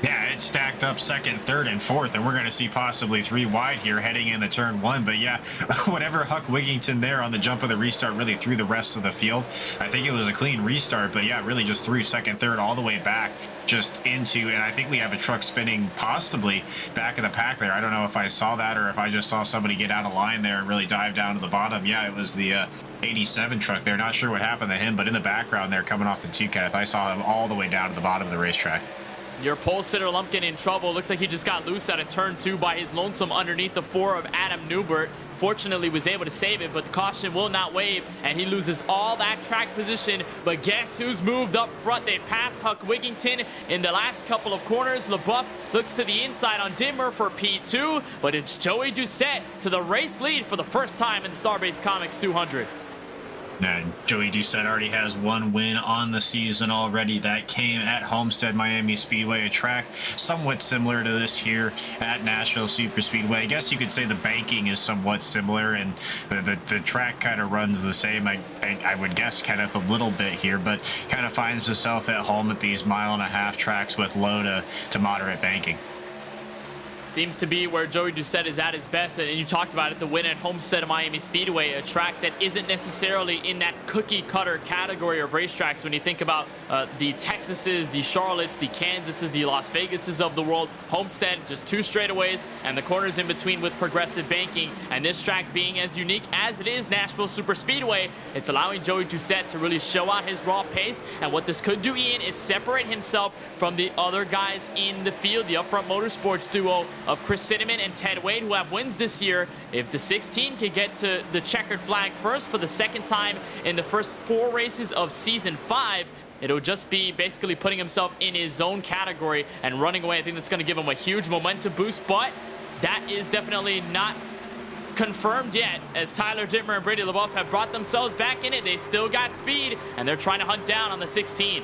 Yeah, it's stacked up second, third, and fourth, and we're going to see possibly 3 wide here heading into turn 1. But yeah, whatever Huck Wigington there on the jump of the restart really threw the rest of the field. I think it was a clean restart, but yeah, really just threw second, third, all the way back just into, and I think we have a truck spinning possibly back in the pack there. I don't know if I saw that or if I just saw somebody get out of line there and really dive down to the bottom. Yeah, it was the 87 truck there. Not sure what happened to him, but in the background there coming off the 2, Kenneth, I saw him all the way down to the bottom of the racetrack. Your pole sitter Lumpkin in trouble. Looks like he just got loose out of turn 2 by his lonesome underneath the 4 of Adam Newbert. Fortunately was able to save it, but the caution will not wave, and he loses all that track position. But guess who's moved up front? They passed Huck Wigington in the last couple of corners. LeBuff looks to the inside on Dittmer for P2, but it's Joey Doucette to the race lead for the first time in the Starbase Comics 200. And Joey Doucette already has 1 win on the season already. That came at Homestead Miami Speedway, a track somewhat similar to this here at Nashville Super Speedway. I guess you could say the banking is somewhat similar, and the track kind of runs the same. I would guess kind of a little bit here, but kind of finds itself at home at these 1.5-mile tracks with low to moderate banking. Seems to be where Joey Doucette is at his best, and you talked about it, the win at Homestead Miami Speedway, a track that isn't necessarily in that cookie cutter category of racetracks. When you think about the Texases, the Charlottes, the Kansases, the Las Vegases of the world, Homestead just 2 straightaways and the corners in between with progressive banking. And this track being as unique as it is, Nashville Super Speedway, it's allowing Joey Doucette to really show out his raw pace. And what this could do, Ian, is separate himself from the other guys in the field, the Upfront Motorsports duo of Chris Cinnamon and Ted Wade, who have wins this year. If the 16 can get to the checkered flag first for the second time in the first 4 races of Season 5, it'll just be basically putting himself in his own category and running away. I think that's going to give him a huge momentum boost, but that is definitely not confirmed yet, as Tyler Dittmer and Brady LeBeouf have brought themselves back in it. They still got speed, and they're trying to hunt down on the 16.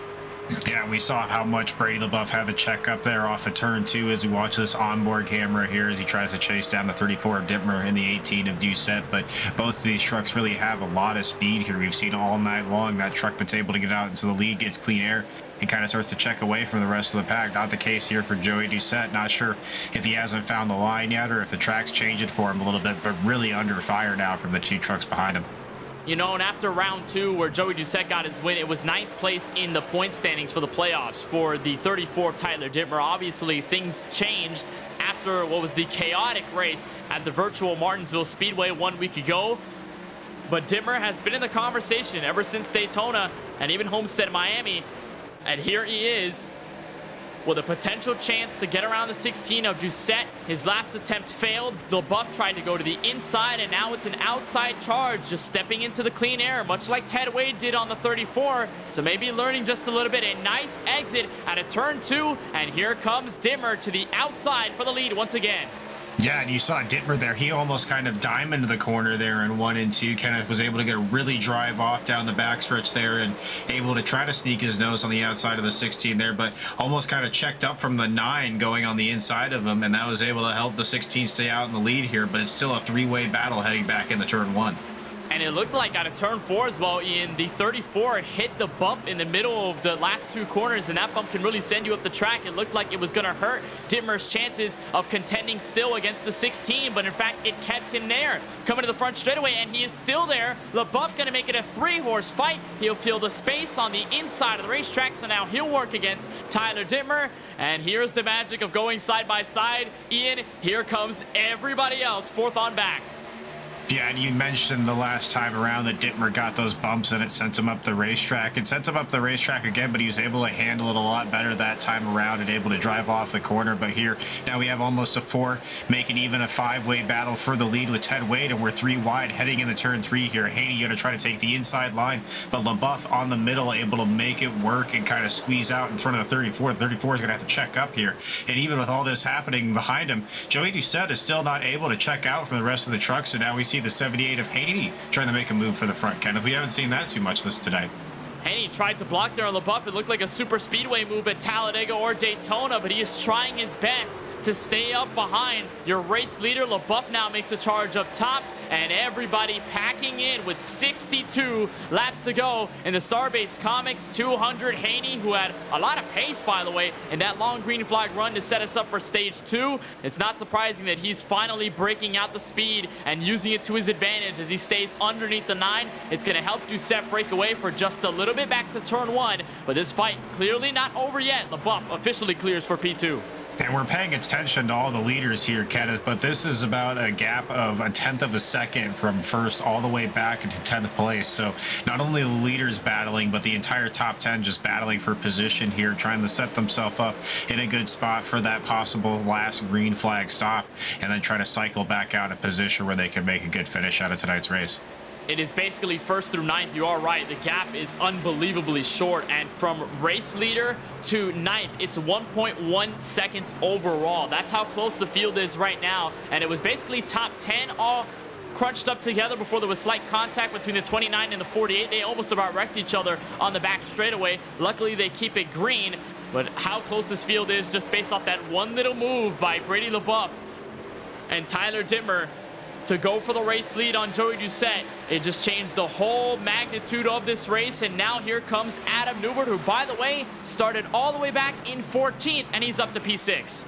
Yeah, we saw how much Brady LeBeouf had to check up there off of turn 2 as we watch this onboard camera here as he tries to chase down the 34 of Dittmer and the 18 of Doucette. But both of these trucks really have a lot of speed here. We've seen all night long that truck that's able to get out into the lead, gets clean air, and kind of starts to check away from the rest of the pack. Not the case here for Joey Doucette. Not sure if he hasn't found the line yet or if the track's changed it for him a little bit, but really under fire now from the 2 trucks behind him. You know, and after round 2, where Joey Doucette got his win, it was 9th place in the point standings for the playoffs for the 34 of Tyler Dittmer. Obviously, things changed after what was the chaotic race at the virtual Martinsville Speedway 1 week ago. But Dittmer has been in the conversation ever since Daytona and even Homestead Miami. And here he is, with a potential chance to get around the 16 of Doucette. His last attempt failed. LeBuff tried to go to the inside, and now it's an outside charge, just stepping into the clean air, much like Ted Wade did on the 34. So maybe learning just a little bit. A nice exit out of turn 2, and here comes Dittmer to the outside for the lead once again. Yeah, and you saw Dittmer there. He almost kind of diamonded the corner there in 1 and 2. Kenneth was able to get a really drive off down the backstretch there and able to try to sneak his nose on the outside of the 16 there, but almost kind of checked up from the 9 going on the inside of him, and that was able to help the 16 stay out in the lead here, but it's still a 3-way battle heading back into turn 1. And it looked like out of turn 4 as well, Ian, the 34 hit the bump in the middle of the last 2 corners, and that bump can really send you up the track. It looked like it was going to hurt Dittmer's chances of contending still against the 16, but in fact, it kept him there. Coming to the front straightaway, and he is still there. LeBuff going to make it a 3-horse fight. He'll feel the space on the inside of the racetrack, so now he'll work against Tyler Dittmer. And here's the magic of going side by side. Ian, here comes everybody else, 4th on back. Yeah, and you mentioned the last time around that Dittmer got those bumps and it sent him up the racetrack. It sent him up the racetrack again, but he was able to handle it a lot better that time around and able to drive off the corner. But here, now we have almost a 4, making even a 5-way battle for the lead with Ted Wade, and we're 3 wide heading into turn 3 here. Haney going to try to take the inside line, but LeBuff on the middle able to make it work and kind of squeeze out in front of the 34. The 34 is going to have to check up here. And even with all this happening behind him, Joey Doucette is still not able to check out from the rest of the trucks, so now we see the 78 of Haney trying to make a move for the front. Kenneth, we haven't seen that too much this tonight. Haney tried to block there on LeBuff. It looked like a super speedway move at Talladega or Daytona, but he is trying his best to stay up behind your race leader. LeBuff now makes a charge up top, and everybody packing in with 62 laps to go in the Starbase Comics 200. Haney, who had a lot of pace, by the way, in that long green flag run to set us up for stage 2. It's not surprising that he's finally breaking out the speed and using it to his advantage as he stays underneath the 9. It's going to help Doucette break away for just a little bit back to turn 1, but this fight clearly not over yet. LeBuff officially clears for P2. And we're paying attention to all the leaders here, Kenneth, but this is about a gap of 1/10 of a second from first all the way back into 10th place. So not only the leaders battling, but the entire top 10 just battling for position here, trying to set themselves up in a good spot for that possible last green flag stop, and then try to cycle back out in position where they can make a good finish out of tonight's race. It is basically 1st through 9th. You are right. The gap is unbelievably short. And from race leader to 9th, it's 1.1 seconds overall. That's how close the field is right now. And it was basically top 10 all crunched up together before there was slight contact between the 29 and the 48. They almost about wrecked each other on the back straightaway. Luckily, they keep it green. But how close this field is just based off that one little move by Brady LeBuff and Tyler Dittmer to go for the race lead on Joey Doucette. It just changed the whole magnitude of this race, and now here comes Adam Newbert, who, by the way, started all the way back in 14th, and he's up to P6.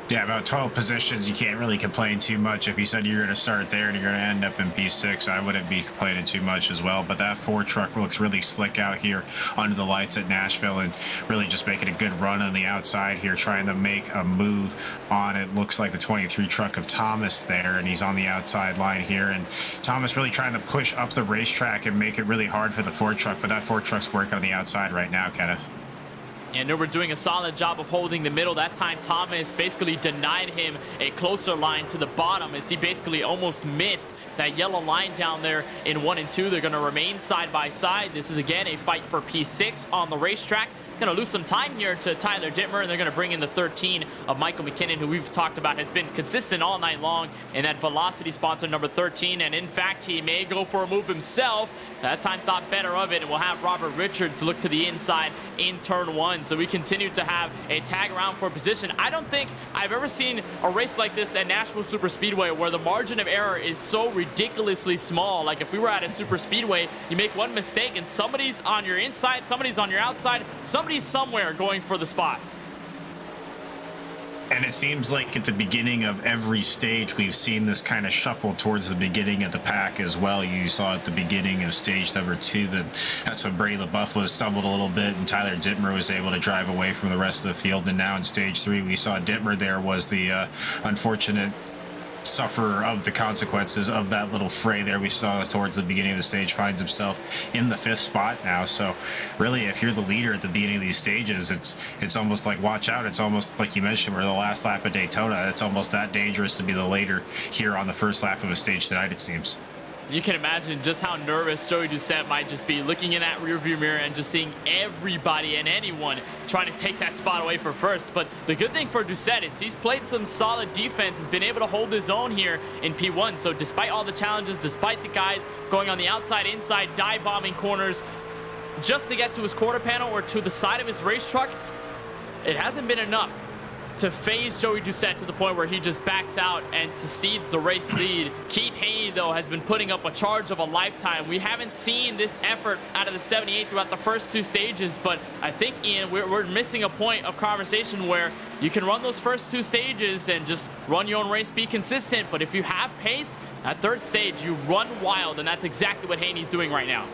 Yeah, about 12 positions. You can't really complain too much. If you said you're going to start there and you're going to end up in P6, I wouldn't be complaining too much as well. But that 4 truck looks really slick out here under the lights at Nashville, and really just making a good run on the outside here, trying to make a move on it. Looks like the 23 truck of Thomas there, and he's on the outside line here. And Thomas really trying to push up the racetrack and make it really hard for the 4 truck, but that 4 truck's working on the outside right now, Kenneth. And Newbert doing a solid job of holding the middle. That time Thomas basically denied him a closer line to the bottom as he basically almost missed that yellow line down there in 1 and 2. They're going to remain side by side. This is again a fight for P6 on the racetrack. Going to lose some time here to Tyler Dittmer, and they're going to bring in the 13 of Michael McKinnon, who we've talked about has been consistent all night long in that Velocity sponsor number 13. And in fact, he may go for a move himself. That time thought better of it, and we'll have Robert Richards look to the inside in turn 1. So we continue to have a tag around for position. I don't think I've ever seen a race like this at Nashville Super Speedway where the margin of error is so ridiculously small. Like if we were at a super speedway, you make one mistake and somebody's on your inside, somebody's on your outside, somebody's somewhere going for the spot. And it seems like at the beginning of every stage, we've seen this kind of shuffle towards the beginning of the pack as well. You saw at the beginning of stage number 2 that that's when Brady LeBuff was stumbled a little bit, and Tyler Dittmer was able to drive away from the rest of the field. And now in stage 3, we saw Dittmer there was the unfortunate sufferer of the consequences of that little fray there we saw towards the beginning of the stage, finds himself in the 5th spot now. So really, if you're the leader at the beginning of these stages, it's almost like, watch out. It's almost like you mentioned, we're the last lap of Daytona. It's almost that dangerous to be the leader here on the first lap of a stage tonight, it seems. You can imagine just how nervous Joey Doucette might just be, looking in that rearview mirror and just seeing everybody and anyone trying to take that spot away for first. But the good thing for Doucette is he's played some solid defense, has been able to hold his own here in P1. So despite all the challenges, despite the guys going on the outside, inside, dive bombing corners just to get to his quarter panel or to the side of his race truck, it hasn't been enough to phase Joey Doucette to the point where he just backs out and succeeds the race lead. Keith Haney, though, has been putting up a charge of a lifetime. We haven't seen this effort out of the 78 throughout the first 2 stages, but I think, Ian, we're missing a point of conversation where you can run those first 2 stages and just run your own race, be consistent, but if you have pace, at 3rd stage, you run wild, and that's exactly what Haney's doing right now.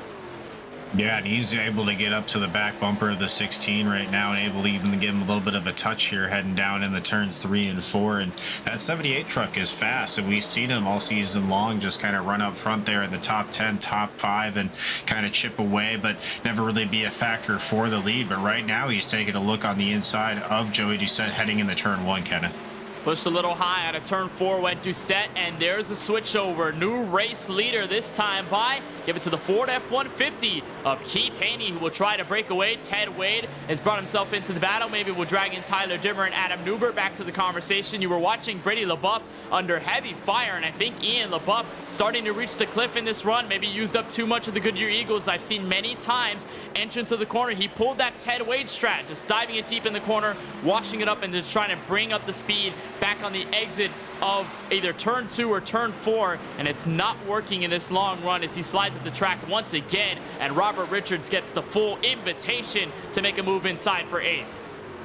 Yeah, and he's able to get up to the back bumper of the 16 right now and able to even give him a little bit of a touch here heading down in the turns 3 and 4. And that 78 truck is fast, and we've seen him all season long just kind of run up front there in the top 10, top 5 and kind of chip away, but never really be a factor for the lead. But right now he's taking a look on the inside of Joey Doucette heading into turn 1, Kenneth. Pushed a little high out of turn 4 went Doucette, and there's a switch over. New race leader this time by, give it to the Ford F-150 of Keith Haney, who will try to break away. Ted Wade has brought himself into the battle. Maybe we'll drag in Tyler Dittmer and Adam Newbert back to the conversation. You were watching Brady LeBoeuf under heavy fire, and I think Ian LeBoeuf starting to reach the cliff in this run. Maybe used up too much of the Goodyear Eagles. I've seen many times entrance of the corner. He pulled that Ted Wade strat, just diving it deep in the corner, washing it up, and just trying to bring up the speed back on the exit of either turn 2 or turn 4, and it's not working in this long run as he slides up the track once again, and Robert Richards gets the full invitation to make a move inside for 8th.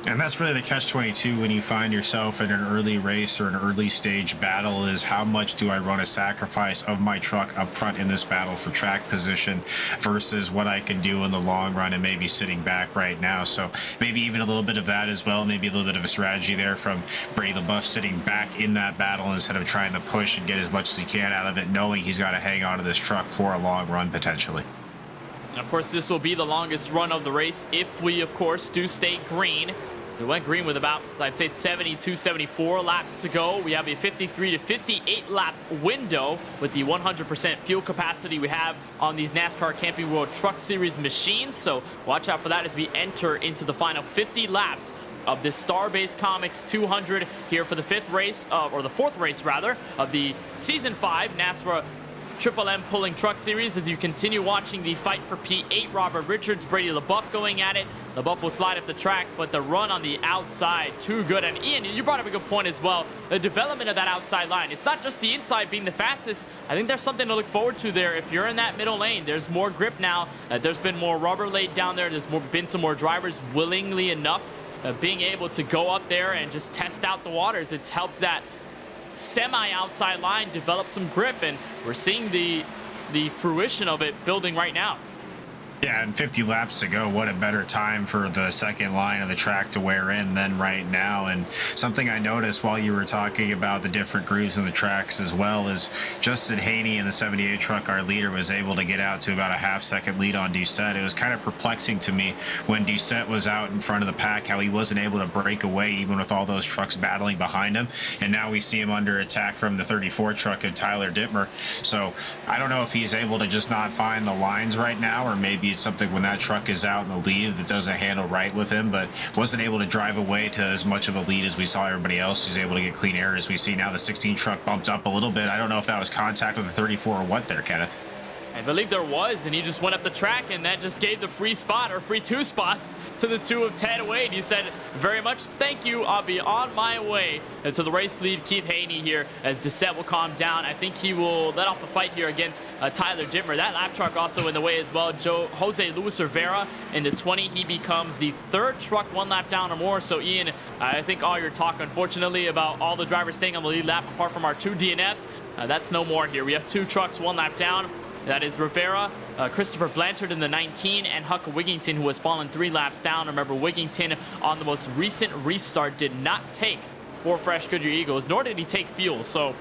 And that's really the catch-22 when you find yourself in an early race or an early stage battle, is how much do I run a sacrifice of my truck up front in this battle for track position versus what I can do in the long run and maybe sitting back right now. So maybe even a little bit of that as well, maybe a little bit of a strategy there from Brady LeBoeuf, sitting back in that battle instead of trying to push and get as much as he can out of it, knowing he's got to hang on to this truck for a long run potentially. And of course, this will be the longest run of the race if we, of course, do stay green. We went green with about, I'd say, 72, 74 laps to go. We have a 53 to 58 lap window with the 100% fuel capacity we have on these NASCAR Camping World Truck Series machines. So watch out for that as we enter into the final 50 laps of this Starbase Comics 200 here for the 5th race, or the 4th race rather, of the Season 5 NASRA Triple M Pulling Truck Series, as you continue watching the fight for P8. Robert Richards, Brady LeBoeuf going at it. LeBoeuf will slide up the track, but the run on the outside, too good. And Ian, you brought up a good point as well. The development of that outside line. It's not just the inside being the fastest. I think there's something to look forward to there. If you're in that middle lane, there's more grip now. There's been more rubber laid down there. There's been some more drivers willingly enough being able to go up there and just test out the waters. It's helped that semi-outside line develop some grip, and we're seeing the fruition of it building right now. Yeah, and 50 laps to go. What a better time for the second line of the track to wear in than right now. And something I noticed while you were talking about the different grooves in the tracks as well is Justin Haney in the 78 truck, our leader, was able to get out to about a half-second lead on Doucette. It was kind of perplexing to me when Doucette was out in front of the pack, how he wasn't able to break away even with all those trucks battling behind him. And now we see him under attack from the 34 truck of Tyler Dittmer. So I don't know if he's able to just not find the lines right now, or maybe it's something when that truck is out in the lead that doesn't handle right with him, but wasn't able to drive away to as much of a lead as we saw everybody else who's able to get clean air as we see now. The 16 truck bumped up a little bit. I don't know if that was contact with the 34 or what there, Kenneth. I believe there was, and he just went up the track, and that just gave the free spot, or free 2 spots, to the 2 of Ted Wade. He said, very much thank you, I'll be on my way. And to the race lead, Keith Haney here, as Doucette will calm down. I think he will let off the fight here against Tyler Dittmer. That lap truck also in the way as well. Jose Luis Rivera in the 20. He becomes the 3rd truck 1 lap down or more. So, Ian, I think all your talk, unfortunately, about all the drivers staying on the lead lap, apart from our 2 DNFs, that's no more here. We have 2 trucks 1 lap down. That is Rivera, Christopher Blanchard in the 19, and Huck Wigington, who has fallen 3 laps down. Remember, Wigington on the most recent restart did not take 4 fresh Goodyear Eagles, nor did he take fuel. So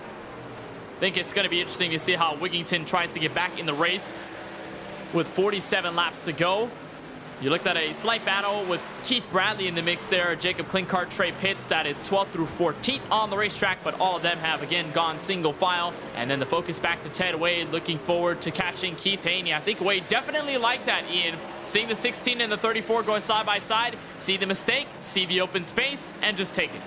I think it's going to be interesting to see how Wigington tries to get back in the race with 47 laps to go. You looked at a slight battle with Keith Bradley in the mix there, Jacob Klinkart, Trey Pitts. That is 12th through 14th on the racetrack, but all of them have, again, gone single file. And then the focus back to Ted Wade, looking forward to catching Keith Haney. I think Wade definitely liked that, Ian. Seeing the 16 and the 34 go side by side, see the mistake, see the open space, and just take it.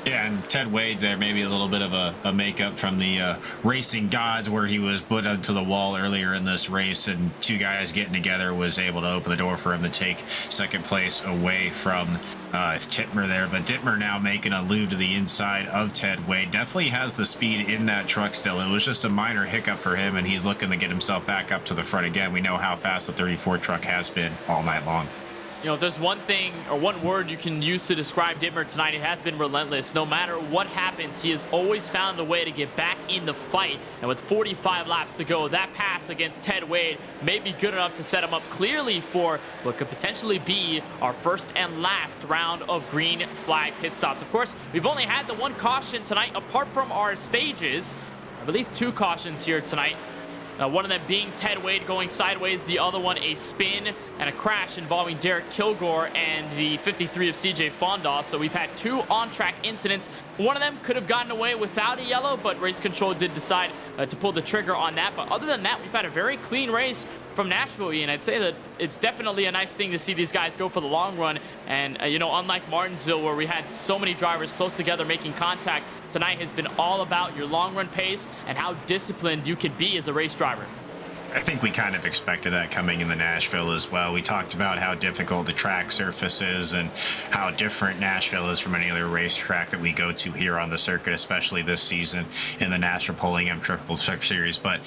Yeah, and Ted Wade there, maybe a little bit of a makeup from the racing gods, where he was put onto the wall earlier in this race, and two guys getting together was able to open the door for him to take second place away from Dittmer there. But Dittmer now making a lube to the inside of Ted Wade. Definitely has the speed in that truck still. It was just a minor hiccup for him, and he's looking to get himself back up to the front again. We know how fast the 34 truck has been all night long. You know, if there's one thing or one word you can use to describe Dittmer tonight, it has been relentless. No matter what happens, he has always found a way to get back in the fight. And with 45 laps to go, that pass against Ted Wade may be good enough to set him up clearly for what could potentially be our first and last round of green flag pit stops. Of course, we've only had the one caution tonight, apart from our stages. I believe 2 cautions here tonight. One of them being Ted Wade going sideways, the other one a spin and a crash involving Derek Kilgore and the 53 of CJ Fondahl. So we've had 2 on-track incidents. One of them could have gotten away without a yellow, but race control did decide to pull the trigger on that. But other than that, we've had a very clean race from Nashville, Ian. I'd say that it's definitely a nice thing to see these guys go for the long run. And, you know, unlike Martinsville, where we had so many drivers close together making contact, tonight has been all about your long run pace and how disciplined you can be as a race driver. I think we kind of expected that coming in the Nashville as well. We talked about how difficult the track surface is and how different Nashville is from any other racetrack that we go to here on the circuit, especially this season in the NASRA Pulling Triple Series. But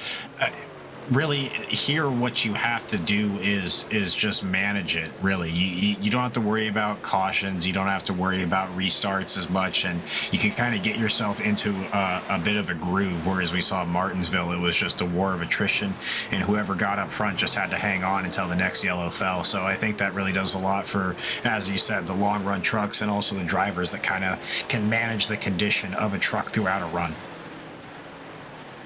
really, here what you have to do is just manage it. Really, you don't have to worry about cautions, you don't have to worry about restarts as much, and you can kind of get yourself into a bit of a groove. Whereas we saw Martinsville, it was just a war of attrition, and whoever got up front just had to hang on until the next yellow fell. So I think that really does a lot for, as you said, the long run trucks and also the drivers that kind of can manage the condition of a truck throughout a run.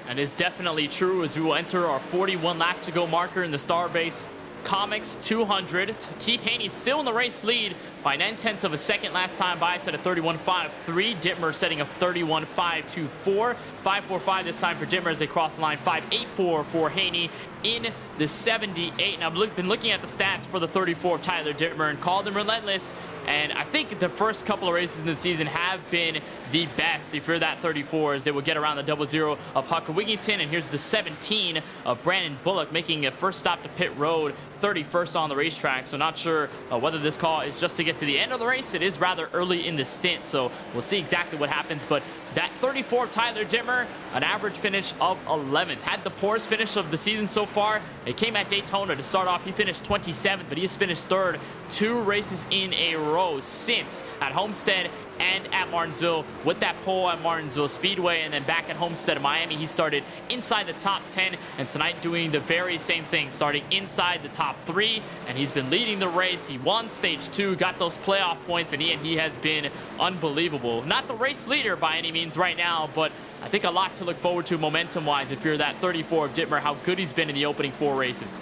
That is definitely true, as we will enter our 41 lap to go marker in the Starbase Comics 200. Keith Haney still in the race lead by 9/10 of a second. Last time by set a 31.53. Dittmer setting a 31.524. 5.45 this time for Dittmer as they cross the line. 5.84 for Haney in the 78. And I've been looking at the stats for the 34 of Tyler Dittmer and called him relentless. And I think the first couple of races in the season have been the best. If you're that 34, as they will get around the 00 of Huck Wigington. And here's the 17 of Brandon Bullock making a first stop to pit road, 31st on the racetrack. So not sure whether this call is just to get to the end of the race. It is rather early in the stint, so we'll see exactly what happens. But that 34 of Tyler Dittmer, an average finish of 11th. Had the poorest finish of the season so far. It came at Daytona to start off. He finished 27th, but he has finished 3rd 2 races in a row since at Homestead and at Martinsville, with that pole at Martinsville Speedway, and then back at Homestead in Miami, he started inside the top 10, and tonight doing the very same thing, starting inside the top 3, and he's been leading the race. He won stage 2, got those playoff points, and he has been unbelievable. Not the race leader by any means right now, but I think a lot to look forward to momentum-wise if you're that 34 of Dittmer, how good he's been in the opening 4 races.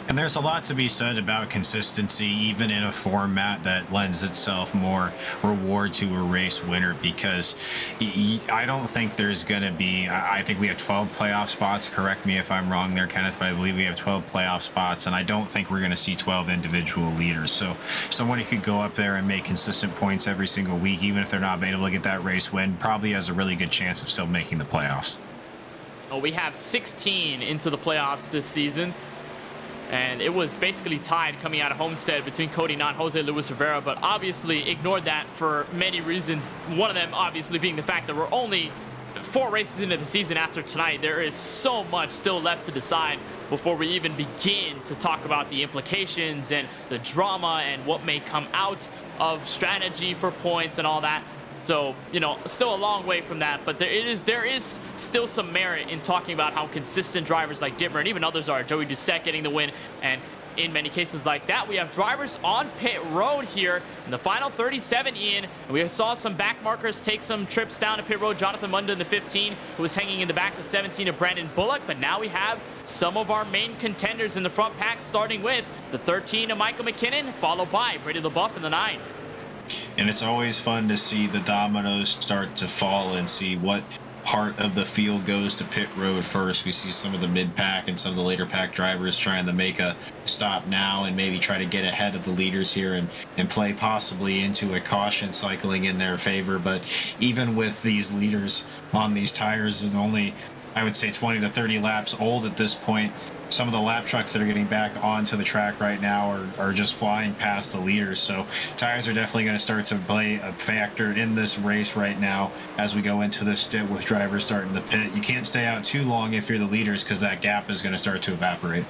And there's a lot to be said about consistency, even in a format that lends itself more reward to a race winner, because I don't think there's going to be, I think we have 12 playoff spots. Correct me if I'm wrong there, Kenneth, but I believe we have 12 playoff spots, and I don't think we're going to see 12 individual leaders. So someone who could go up there and make consistent points every single week, even if they're not able to get that race win, probably has a really good chance of still making the playoffs. Well, we have 16 into the playoffs this season. And it was basically tied coming out of Homestead between Cody Knott and Jose Luis Rivera, but obviously ignored that for many reasons. One of them obviously being the fact that we're only 4 races into the season after tonight. There is so much still left to decide before we even begin to talk about the implications and the drama and what may come out of strategy for points and all that. So, you know, still a long way from that, but there is still some merit in talking about how consistent drivers like Dittmer and even others are. Joey Doucette getting the win, and in many cases like that. We have drivers on pit road here in the final 37, Ian. And we saw some back markers take some trips down to pit road. Jonathan Munda in the 15, who was hanging in the back, the 17 of Brandon Bullock. But now we have some of our main contenders in the front pack, starting with the 13 of Michael McKinnon, followed by Brady LaBeouf in the 9. And it's always fun to see the dominoes start to fall and see what part of the field goes to pit road first. We see some of the mid-pack and some of the later pack drivers trying to make a stop now and maybe try to get ahead of the leaders here and play possibly into a caution cycling in their favor. But even with these leaders on these tires and only, I would say, 20 to 30 laps old at this point, some of the lap trucks that are getting back onto the track right now are just flying past the leaders. So tires are definitely going to start to play a factor in this race right now as we go into this stint with drivers starting to pit. You can't stay out too long if you're the leaders, because that gap is going to start to evaporate.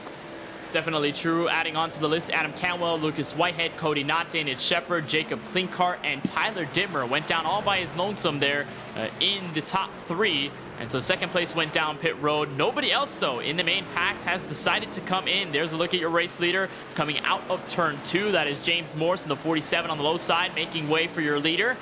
Definitely true. Adding on to the list, Adam Canwell, Lucas Whitehead, Cody Knott, Daniel Shepard, Jacob Klinkart, and Tyler Dittmer went down all by his lonesome there in the top 3. And so second place went down pit road. Nobody else, though, in the main pack has decided to come in. There's a look at your race leader coming out of turn 2. That is James Morse in the 47 on the low side, making way for your leader.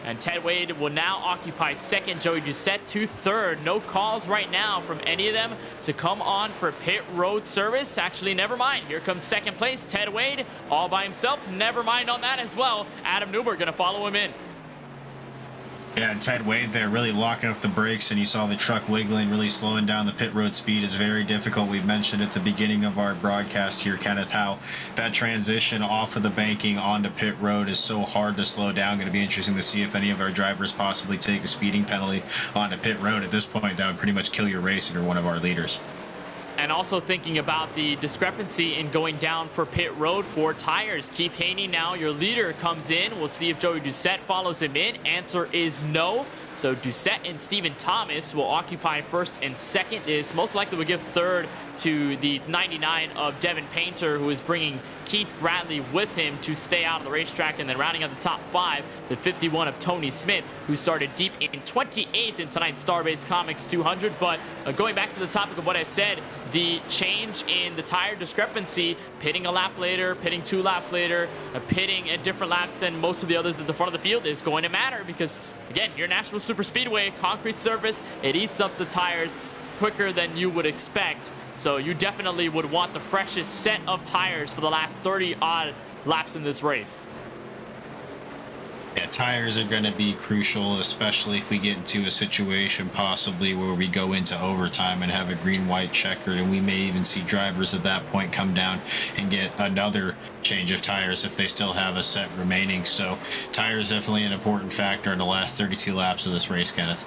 And Ted Wade will now occupy second. Joey Doucette to third. No calls right now from any of them to come on for pit road service. Actually, never mind. Here comes second place, Ted Wade, all by himself. Never mind on that as well. Adam Newberg going to follow him in. Yeah, and Ted Wade there really locking up the brakes, and you saw the truck wiggling, really slowing down. The pit road speed is very difficult. We mentioned at the beginning of our broadcast here, Kenneth, how that transition off of the banking onto pit road is so hard to slow down. Going to be interesting to see if any of our drivers possibly take a speeding penalty onto pit road. At this point, that would pretty much kill your race if you're one of our leaders. And also thinking about the discrepancy in going down for pit road for tires. Keith Haney now, your leader, comes in. We'll see if Joey Doucette follows him in. Answer is no. So Doucette and Stephen Thomas will occupy first and second. This most likely will give third to the 99 of Devin Painter, who is bringing Keith Bradley with him to stay out of the racetrack. And then rounding out the top 5, the 51 of Tony Smith, who started deep in 28th in tonight's Starbase Comics 200. But going back to the topic of what I said, the change in the tire discrepancy, pitting a lap later, pitting 2 laps later, pitting at different laps than most of the others at the front of the field is going to matter because, again, your Nashville Super Speedway, concrete surface, it eats up the tires quicker than you would expect. So you definitely would want the freshest set of tires for the last 30-odd laps in this race. Yeah, tires are going to be crucial, especially if we get into a situation possibly where we go into overtime and have a green-white checkered, and we may even see drivers at that point come down and get another change of tires if they still have a set remaining. So tires definitely an important factor in the last 32 laps of this race, Kenneth.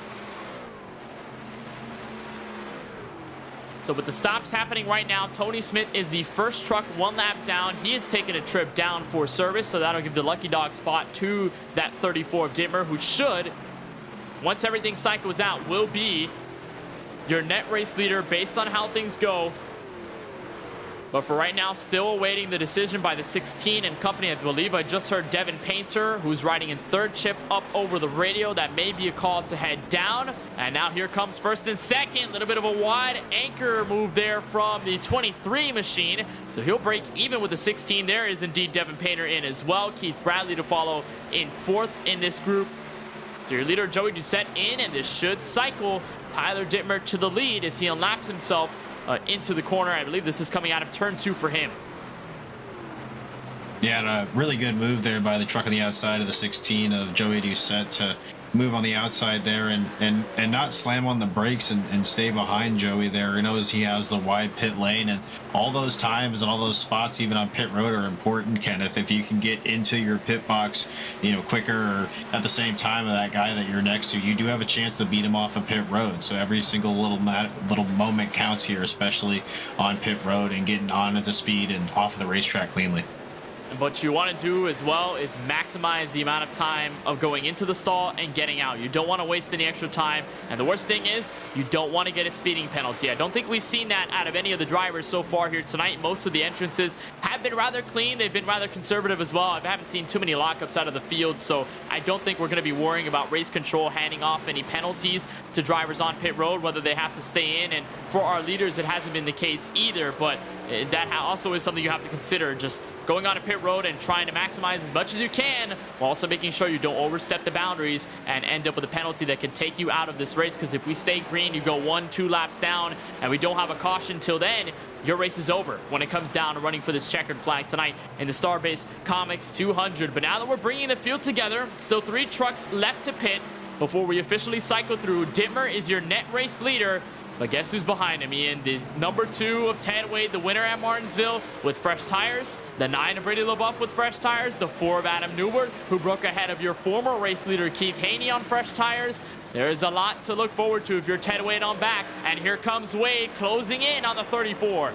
So with the stops happening right now, Tony Smith is the first truck 1 lap down. He has taken a trip down for service, so that'll give the lucky dog spot to that 34 of Dittmer, who should, once everything cycles out, will be your net race leader based on how things go. But for right now, still awaiting the decision by the 16 and company. I believe I just heard Devin Painter, who's riding in third, chip up over the radio. That may be a call to head down. And now here comes first and second. A little bit of a wide anchor move there from the 23 machine. So he'll break even with the 16. There is indeed Devin Painter in as well. Keith Bradley to follow in 4th in this group. So your leader, Joey Doucette, in, and this should cycle Tyler Dittmer to the lead as he unlaps himself into the corner. I believe this is coming out of turn 2 for him. Yeah, and a really good move there by the truck on the outside of the 16 of Joey Doucette to move on the outside there and not slam on the brakes and stay behind Joey there. He knows he has the wide pit lane, and all those times and all those spots, even on pit road, are important, Kenneth. If you can get into your pit box, quicker or at the same time of that guy that you're next to, you do have a chance to beat him off of pit road. So every single little moment counts here, especially on pit road and getting on at the speed and off of the racetrack cleanly. what you want to do as well is maximize the amount of time of going into the stall and getting out. You don't want to waste any extra time. And the worst thing is you don't want to get a speeding penalty. I don't think we've seen that out of any of the drivers so far here tonight. Most of the entrances have been rather clean. They've been rather conservative as well. I haven't seen too many lockups out of the field, so I don't think we're going to be worrying about race control handing off any penalties to drivers on pit road, whether they have to stay in. And for our leaders, it hasn't been the case either, but that also is something you have to consider. Just going on a pit road and trying to maximize as much as you can, while also making sure you don't overstep the boundaries and end up with a penalty that can take you out of this race. Because if we stay green, you go 1-2 laps down, and we don't have a caution till then, your race is over when it comes down to running for this checkered flag tonight in the Starbase Comics 200. But now that we're bringing the field together, still 3 trucks left to pit before we officially cycle through. Dittmer is your net race leader. But guess who's behind him, Ian? The number 2 of Ted Wade, the winner at Martinsville with fresh tires. The 9 of Brady LaBeouf with fresh tires. The 4 of Adam Newbert, who broke ahead of your former race leader Keith Haney on fresh tires. There is a lot to look forward to if you're Ted Wade on back. And here comes Wade closing in on the 34.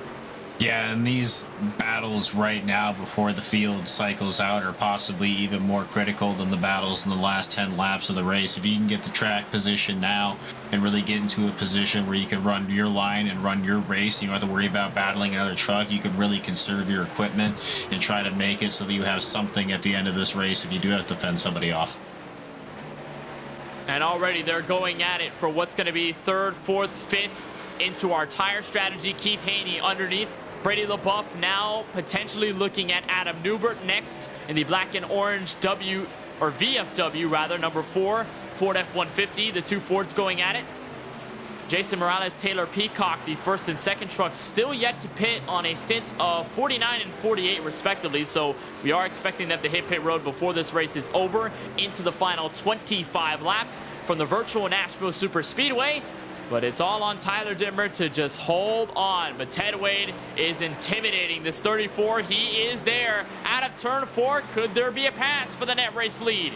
Yeah, and these battles right now before the field cycles out are possibly even more critical than the battles in the last 10 laps of the race. If you can get the track position now and really get into a position where you can run your line and run your race, you don't have to worry about battling another truck. You can really conserve your equipment and try to make it so that you have something at the end of this race if you do have to fend somebody off. And already they're going at it for what's going to be 3rd, 4th, 5th into our tire strategy. Keith Haney underneath. Brady LaBeouf now potentially looking at Adam Newbert next in the black and orange VFW rather, number 4, Ford F-150. The 2 Fords going at it. Jason Morales, Taylor Peacock, the 1st and 2nd trucks, still yet to pit on a stint of 49 and 48 respectively. So we are expecting them to hit pit road before this race is over into the final 25 laps from the virtual Nashville Super Speedway. But it's all on Tyler Dittmer to just hold on. But Ted Wade is intimidating this 34. He is there out of turn 4. Could there be a pass for the net race lead?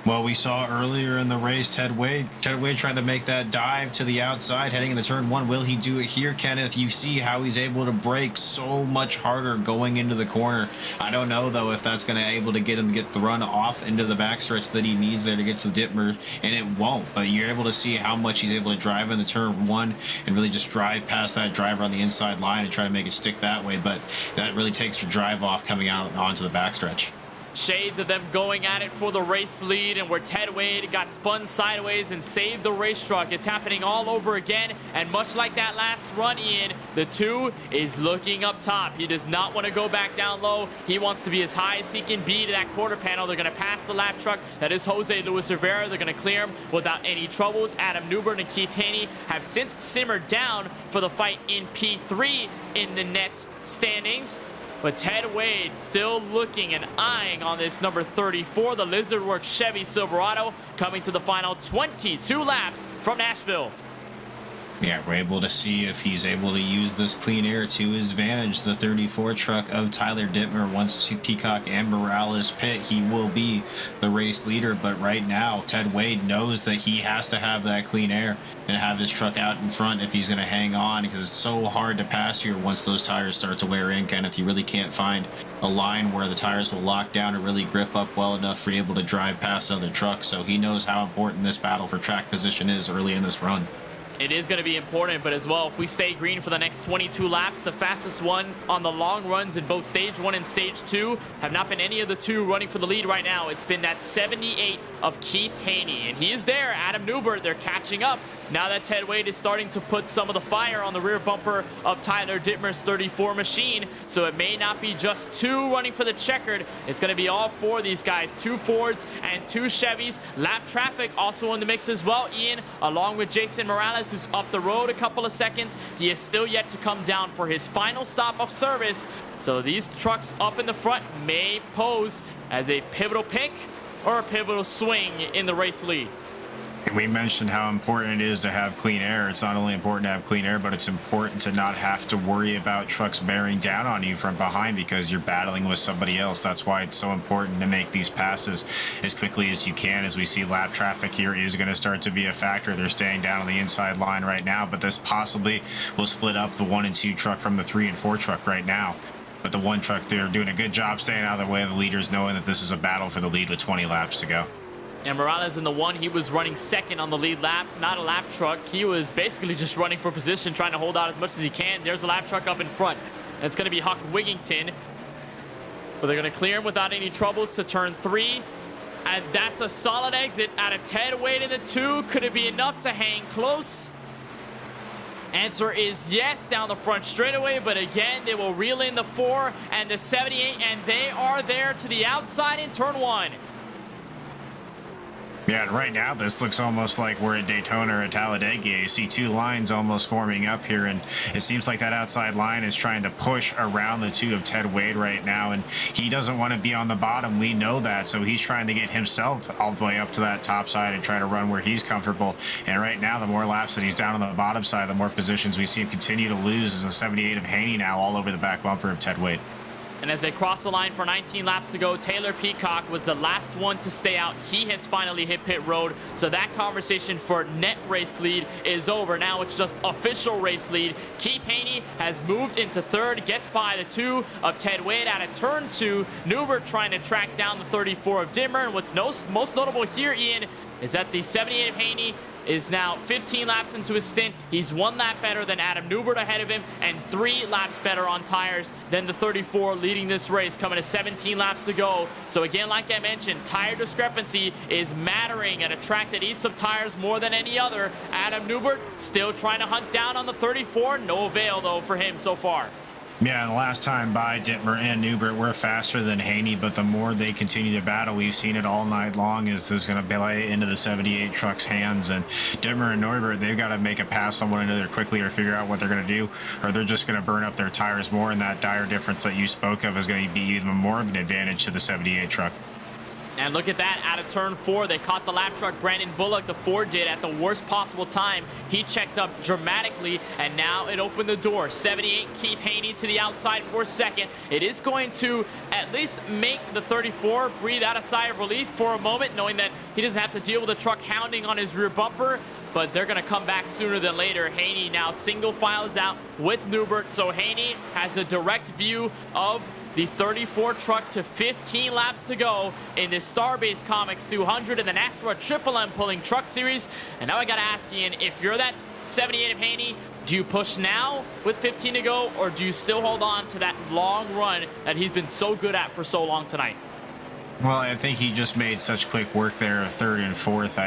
Well, we saw earlier in the race Ted Wade trying to make that dive to the outside heading into turn 1. Will he do it here, Kenneth? You see how he's able to brake so much harder going into the corner. I don't know, though, if that's going to able to get him to get the run off into the backstretch that he needs there to get to Dittmer, and it won't. But you're able to see how much he's able to drive into turn 1 and really just drive past that driver on the inside line and try to make it stick that way. But that really takes your drive off coming out onto the backstretch. Shades of them going at it for the race lead, and where Ted Wade got spun sideways and saved the race truck. It's happening all over again, and much like that last run, Ian, the 2 is looking up top. He does not want to go back down low. He wants to be as high as he can be to that quarter panel. They're going to pass the lap truck. That is Jose Luis Rivera. They're going to clear him without any troubles. Adam Newbert and Keith Haney have since simmered down for the fight in P3 in the net standings. But Ted Wade still looking and eyeing on this number 34, the Lizardworks Chevy Silverado, coming to the final 22 laps from Nashville. Yeah, we're able to see if he's able to use this clean air to his advantage. The 34 truck of Tyler Dittmer, once Peacock and Morales pit, he will be the race leader. But right now, Ted Wade knows that he has to have that clean air and have his truck out in front if he's going to hang on, because it's so hard to pass here once those tires start to wear in, Kenneth. You really can't find a line where the tires will lock down and really grip up well enough for you able to drive past other trucks. So he knows how important this battle for track position is early in this run. It is going to be important, but as well, if we stay green for the next 22 laps, the fastest one on the long runs in both stage 1 and stage 2 have not been any of the 2 running for the lead right now. It's been that 78 of Keith Haney, and he is there. Adam Newbert, they're catching up now that Ted Wade is starting to put some of the fire on the rear bumper of Tyler Dittmer's 34 machine. So it may not be just 2 running for the checkered. It's going to be all 4 of these guys, 2 Fords and 2 Chevys. Lap traffic also in the mix as well, Ian, along with Jason Morales, who's up the road a couple of seconds. He is still yet to come down for his final stop of service. So these trucks up in the front may pose as a pivotal pick or a pivotal swing in the race lead. We mentioned how important it is to have clean air. It's not only important to have clean air, but it's important to not have to worry about trucks bearing down on you from behind because you're battling with somebody else. That's why it's so important to make these passes as quickly as you can. As we see, lap traffic here is going to start to be a factor. They're staying down on the inside line right now, but this possibly will split up the 1 and 2 truck from the 3 and 4 truck right now. But the one truck, they're doing a good job staying out of the way of the leaders, knowing that this is a battle for the lead with 20 laps to go. And Morales in the one, he was running second on the lead lap, not a lap truck. He was basically just running for position, trying to hold out as much as he can. There's a lap truck up in front. And it's going to be Huck Wigington. But they're going to clear him without any troubles to turn 3. And that's a solid exit out of Ted Wade in the 2. Could it be enough to hang close? Answer is yes, down the front straightaway, but again, they will reel in the 4 and the 78, and they are there to the outside in turn 1. Yeah, and right now this looks almost like we're at Daytona or at Talladega. You see two lines almost forming up here, and it seems like that outside line is trying to push around the 2 of Ted Wade right now, and he doesn't want to be on the bottom. We know that, so he's trying to get himself all the way up to that top side and try to run where he's comfortable. And right now, the more laps that he's down on the bottom side, the more positions we see him continue to lose as the 78 of Haney now all over the back bumper of Ted Wade. And as they cross the line for 19 laps to go, Taylor Peacock was the last one to stay out. He has finally hit pit road. So that conversation for net race lead is over. Now it's just official race lead. Keith Haney has moved into 3rd, gets by the 2 of Ted Wade out of turn 2. Newbert trying to track down the 34 of Dittmer. And what's most notable here, Ian, is that the 78 of Haney is now 15 laps into his stint. He's 1 lap better than Adam Newbert ahead of him and 3 laps better on tires than the 34 leading this race, coming to 17 laps to go. So again, like I mentioned, tire discrepancy is mattering at a track that eats up tires more than any other. Adam Newbert still trying to hunt down on the 34. No avail, though, for him so far. Yeah, the last time by, Dittmer and Newbert were faster than Haney, but the more they continue to battle, we've seen it all night long, is this going to play into the 78 truck's hands. And Dittmer and Newbert, they've got to make a pass on one another quickly or figure out what they're going to do, or they're just going to burn up their tires more, and that dire difference that you spoke of is going to be even more of an advantage to the 78 truck. And look at that, out of turn 4, they caught the lap truck. Brandon Bullock, the Ford, did at the worst possible time. He checked up dramatically, and now it opened the door. 78, Keith Haney to the outside for 2nd. It is going to at least make the 34 breathe out a sigh of relief for a moment, knowing that he doesn't have to deal with the truck hounding on his rear bumper. But they're going to come back sooner than later. Haney now single files out with Newbert, so Haney has a direct view of the 34 truck to 15 laps to go in this Starbase Comics 200 in the NASRA Triple M Pulling Truck Series. And now I got to ask Ian, if you're that 78 of Haney, do you push now with 15 to go, or do you still hold on to that long run that he's been so good at for so long tonight? Well, I think he just made such quick work there, 3rd and 4th.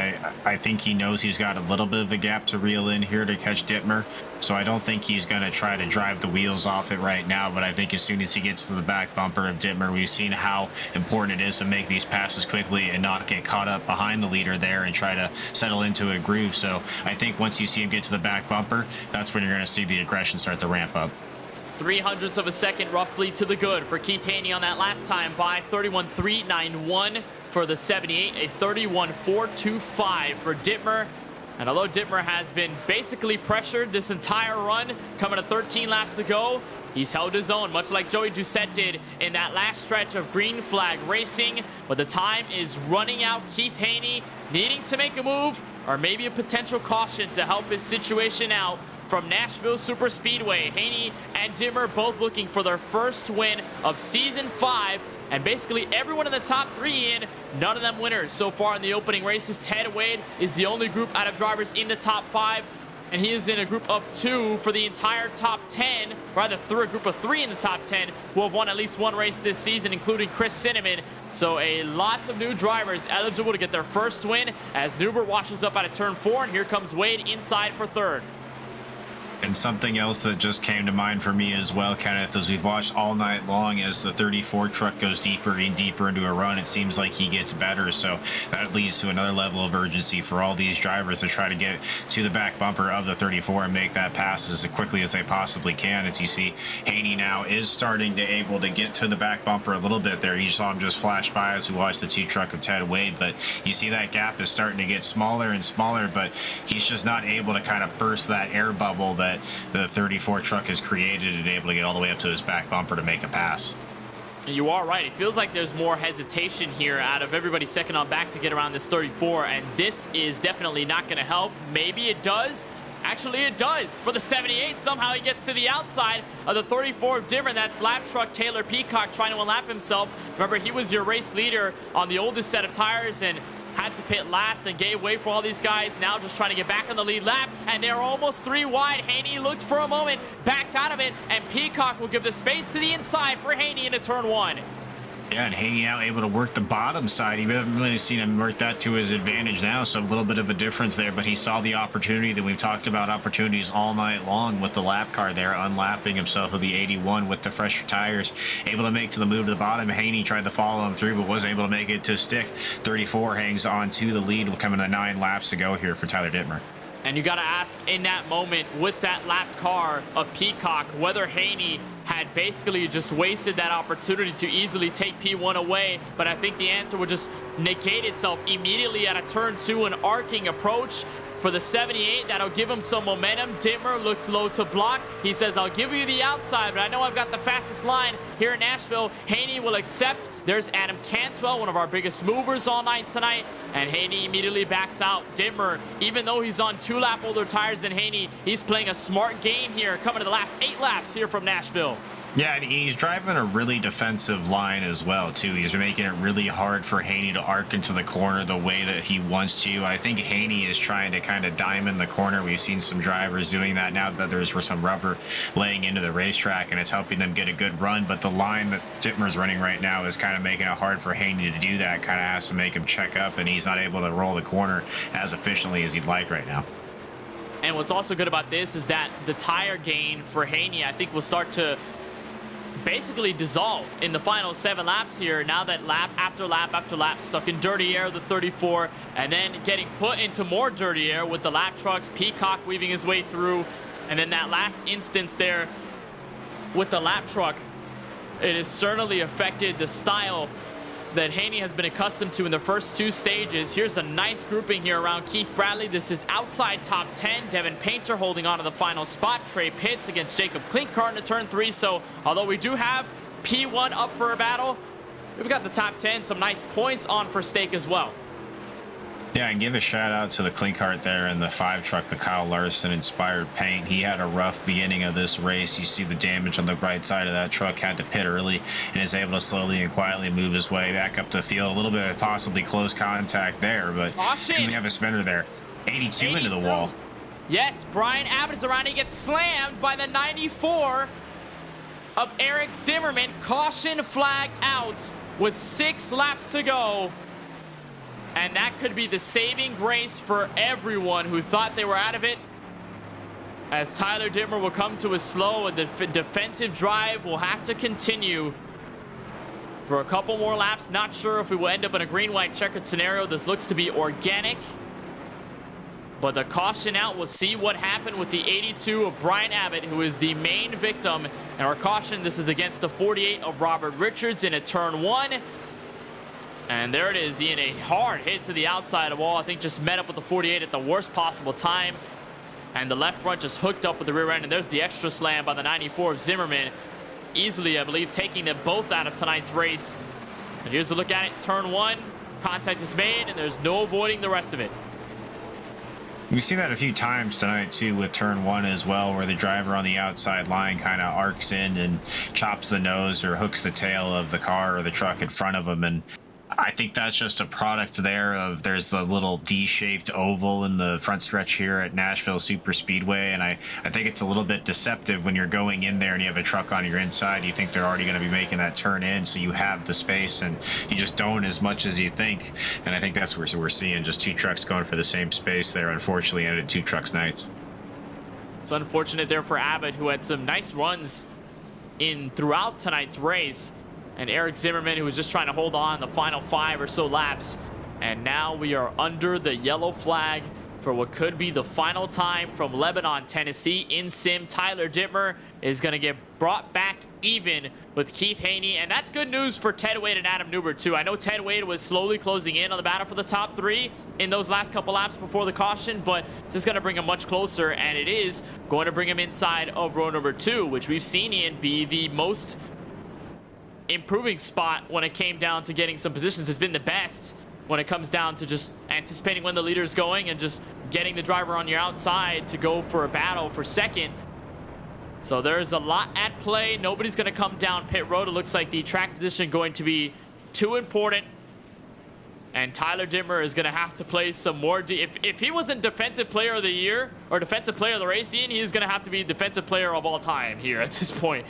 I think he knows he's got a little bit of a gap to reel in here to catch Dittmer. So I don't think he's going to try to drive the wheels off it right now. But I think as soon as he gets to the back bumper of Dittmer, we've seen how important it is to make these passes quickly and not get caught up behind the leader there and try to settle into a groove. So I think once you see him get to the back bumper, that's when you're going to see the aggression start to ramp up. 0.03 of a second roughly to the good for Keith Haney on that last time by 31.391 for the 78, a 31.425 for Dittmer. And although Dittmer has been basically pressured this entire run, coming to 13 laps to go, he's held his own, much like Joey Doucette did in that last stretch of green flag racing. But the time is running out. Keith Haney needing to make a move, or maybe a potential caution to help his situation out. From Nashville Super Speedway, Haney and Dittmer both looking for their first win of Season 5. And basically everyone in the top 3 in, none of them winners so far in the opening races. Ted Wade is the only group out of drivers in the top 5. And he is in a group of 2 for the entire top 10, rather through a group of 3 in the top 10 who have won at least 1 race this season, including Chris Cinnamon. So a lot of new drivers eligible to get their first win as Newbert washes up out of turn 4, and here comes Wade inside for 3rd. And something else that just came to mind for me as well, Kenneth, as we've watched all night long as the 34 truck goes deeper and deeper into a run, it seems like he gets better. So that leads to another level of urgency for all these drivers to try to get to the back bumper of the 34 and make that pass as quickly as they possibly can. As you see, Haney now is starting to able to get to the back bumper a little bit there. You saw him just flash by as we watched the 2 truck of Ted Wade, but you see that gap is starting to get smaller and smaller, but he's just not able to kind of burst that air bubble that the 34 truck has created and able to get all the way up to his back bumper to make a pass. You are right. It feels like there's more hesitation here out of everybody second on back to get around this 34, and this is definitely not going to help. Maybe it does Actually, it does. For the 78, somehow he gets to the outside of the 34 of Dittmer. That's lap truck Taylor Peacock trying to unlap himself. Remember, he was your race leader on the oldest set of tires and had to pit last and gave way for all these guys. Now just trying to get back on the lead lap, and they're almost 3 wide. Haney looked for a moment, backed out of it, and Peacock will give the space to the inside for Haney into turn 1. Yeah, and Haney now able to work the bottom side. You haven't really seen him work that to his advantage now, so a little bit of a difference there, but he saw the opportunity that we've talked about opportunities all night long with the lap car there, unlapping himself with the 81 with the fresher tires, able to make to the move to the bottom. Haney tried to follow him through, but wasn't able to make it to stick. 34 hangs on to the lead, coming to 9 laps to go here for Tyler Dittmer. And you got to ask in that moment with that lap car of Peacock whether Haney had basically just wasted that opportunity to easily take P1 away. But I think the answer would just negate itself immediately at a turn 2, an arcing approach for the 78. That'll give him some momentum. Dittmer looks low to block. He says, I'll give you the outside, but I know I've got the fastest line here in Nashville. Haney will accept. There's Adam Cantwell, one of our biggest movers all night tonight, and Haney immediately backs out. Dittmer, even though he's on 2 lap older tires than Haney, he's playing a smart game here, coming to the last 8 laps here from Nashville. Yeah, and he's driving a really defensive line as well, too. He's making it really hard for Haney to arc into the corner the way that he wants to. I think Haney is trying to kind of diamond the corner. We've seen some drivers doing that now that there's some rubber laying into the racetrack, and it's helping them get a good run. But the line that Dittmer's running right now is kind of making it hard for Haney to do that. Kind of has to make him check up, and he's not able to roll the corner as efficiently as he'd like right now. And what's also good about this is that the tire gain for Haney, I think, will start to basically dissolve in the final 7 laps here. Now that lap after lap after lap stuck in dirty air, the 34, and then getting put into more dirty air with the lap trucks, Peacock weaving his way through, and then that last instance there with the lap truck, it has certainly affected the style that Haney has been accustomed to in the first 2 stages. Here's a nice grouping here around Keith Bradley. This is outside top 10. Devin Painter holding on to the final spot. Trey Pitts against Jacob Klinkart into turn 3. So although we do have P1 up for a battle, we've got the top 10, some nice points on for stake as well. Yeah, and give a shout out to the Klinkart there and the 5 truck, the Kyle Larson inspired paint. He had a rough beginning of this race. You see the damage on the right side of that truck, had to pit early and is able to slowly and quietly move his way back up the field. A little bit of possibly close contact there, but we have a spinner there. 82 into the wall. Yes, Brian Abbott is around. He gets slammed by the 94 of Eric Zimmerman. Caution flag out with 6 laps to go. And that could be the saving grace for everyone who thought they were out of it. As Tyler Dittmer will come to a slow, and the defensive drive will have to continue for a couple more laps. Not sure if we will end up in a green-white checkered scenario. This looks to be organic. But the caution out, we'll see what happened with the 82 of Brian Abbott, who is the main victim. And our caution, this is against the 48 of Robert Richards in a turn 1. And there it is, Ian, a hard hit to the outside of wall. I think just met up with the 48 at the worst possible time. And the left front just hooked up with the rear end. And there's the extra slam by the 94 of Zimmerman. Easily, I believe, taking them both out of tonight's race. And here's a look at it. Turn 1, contact is made, and there's no avoiding the rest of it. We've seen that a few times tonight, too, with turn 1 as well, where the driver on the outside line kind of arcs in and chops the nose or hooks the tail of the car or the truck in front of him. And I think that's just a product there of there's the little D-shaped oval in the front stretch here at Nashville Super Speedway, and I think it's a little bit deceptive when you're going in there and you have a truck on your inside. You think they're already going to be making that turn in, so you have the space, and you just don't as much as you think. And I think that's where we're seeing just 2 trucks going for the same space there. Unfortunately, ended 2 trucks nights. It's unfortunate there for Abbott, who had some nice runs in throughout tonight's race. And Eric Zimmerman, who was just trying to hold on the final 5 or so laps. And now we are under the yellow flag for what could be the final time from Lebanon, Tennessee in sim. Tyler Dittmer is going to get brought back even with Keith Haney. And that's good news for Ted Wade and Adam Newbert, too. I know Ted Wade was slowly closing in on the battle for the top 3 in those last couple laps before the caution, but this is going to bring him much closer, and it is going to bring him inside of row number 2, which we've seen Ian be the most improving spot when it came down to getting some positions. Has been the best when it comes down to just anticipating when the leader is going and just getting the driver on your outside to go for a battle for second. So there's a lot at play. Nobody's going to come down pit road. It looks like the track position going to be too important. And Tyler Dittmer is going to have to play some more. If he wasn't Defensive Player of the Year or Defensive Player of the race, he's going to have to be Defensive Player of all time here at this point.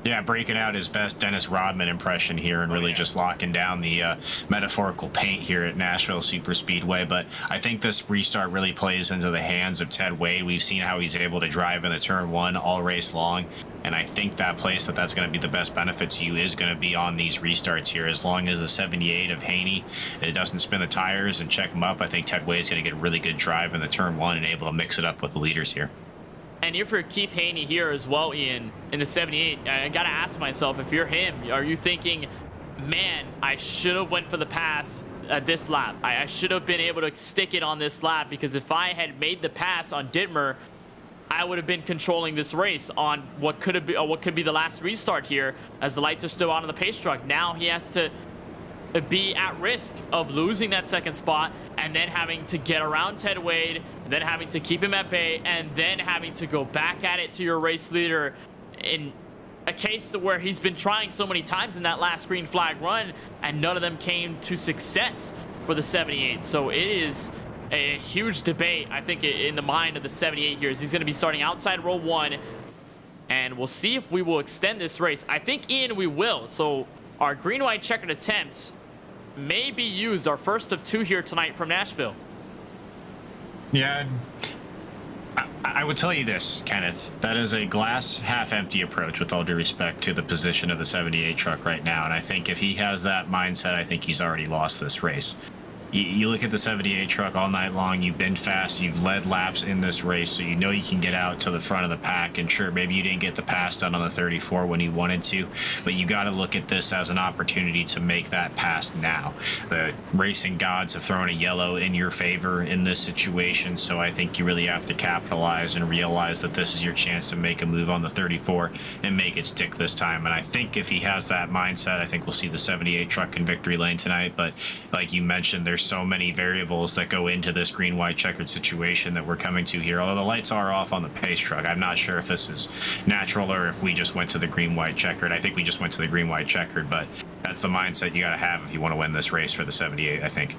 Yeah, breaking out his best Dennis Rodman impression here and really just locking down the metaphorical paint here at Nashville Superspeedway. But I think this restart really plays into the hands of Ted Wade. We've seen how he's able to drive in the turn one all race long. And I think that place that's going to be the best benefit to you is going to be on these restarts here. As long as the 78 of Haney, it doesn't spin the tires and check them up, I think Ted Wade's going to get a really good drive in the turn one and able to mix it up with the leaders here. And you're for Keith Haney here as well, Ian, in the 78. I got to ask myself, if you're him, are you thinking, man, I should have went for the pass at this lap. I should have been able to stick it on this lap, because if I had made the pass on Dittmer, I would have been controlling this race on what could be the last restart here, as the lights are still on the pace truck. Now he has to be at risk of losing that second spot and then having to get around Ted Wade, and then having to keep him at bay, and then having to go back at it to your race leader in a case where he's been trying so many times in that last green flag run, and none of them came to success for the 78. So it is a huge debate, I think, in the mind of the 78 here. He's going to be starting outside row one, and we'll see if we will extend this race. I think, Ian, we will. So our green-white checkered attempt may be used, our first of two here tonight from Nashville. Yeah, I would tell you this, Kenneth. That is a glass half empty approach, with all due respect to the position of the 78 truck right now. And I think if he has that mindset, I think he's already lost this race. You look at the 78 truck all night long, you've been fast, you've led laps in this race, so you know you can get out to the front of the pack. And sure, maybe you didn't get the pass done on the 34 when you wanted to, but you got to look at this as an opportunity to make that pass now. The racing gods have thrown a yellow in your favor in this situation, so I think you really have to capitalize and realize that this is your chance to make a move on the 34 and make it stick this time. And I think if he has that mindset, I think we'll see the 78 truck in victory lane tonight. But like you mentioned, there's so many variables that go into this green-white checkered situation that we're coming to here. Although the lights are off on the pace truck, I'm not sure if this is natural or if we just went to the green-white checkered. I think we just went to the green-white checkered, but that's the mindset you got to have if you want to win this race for the 78, I think.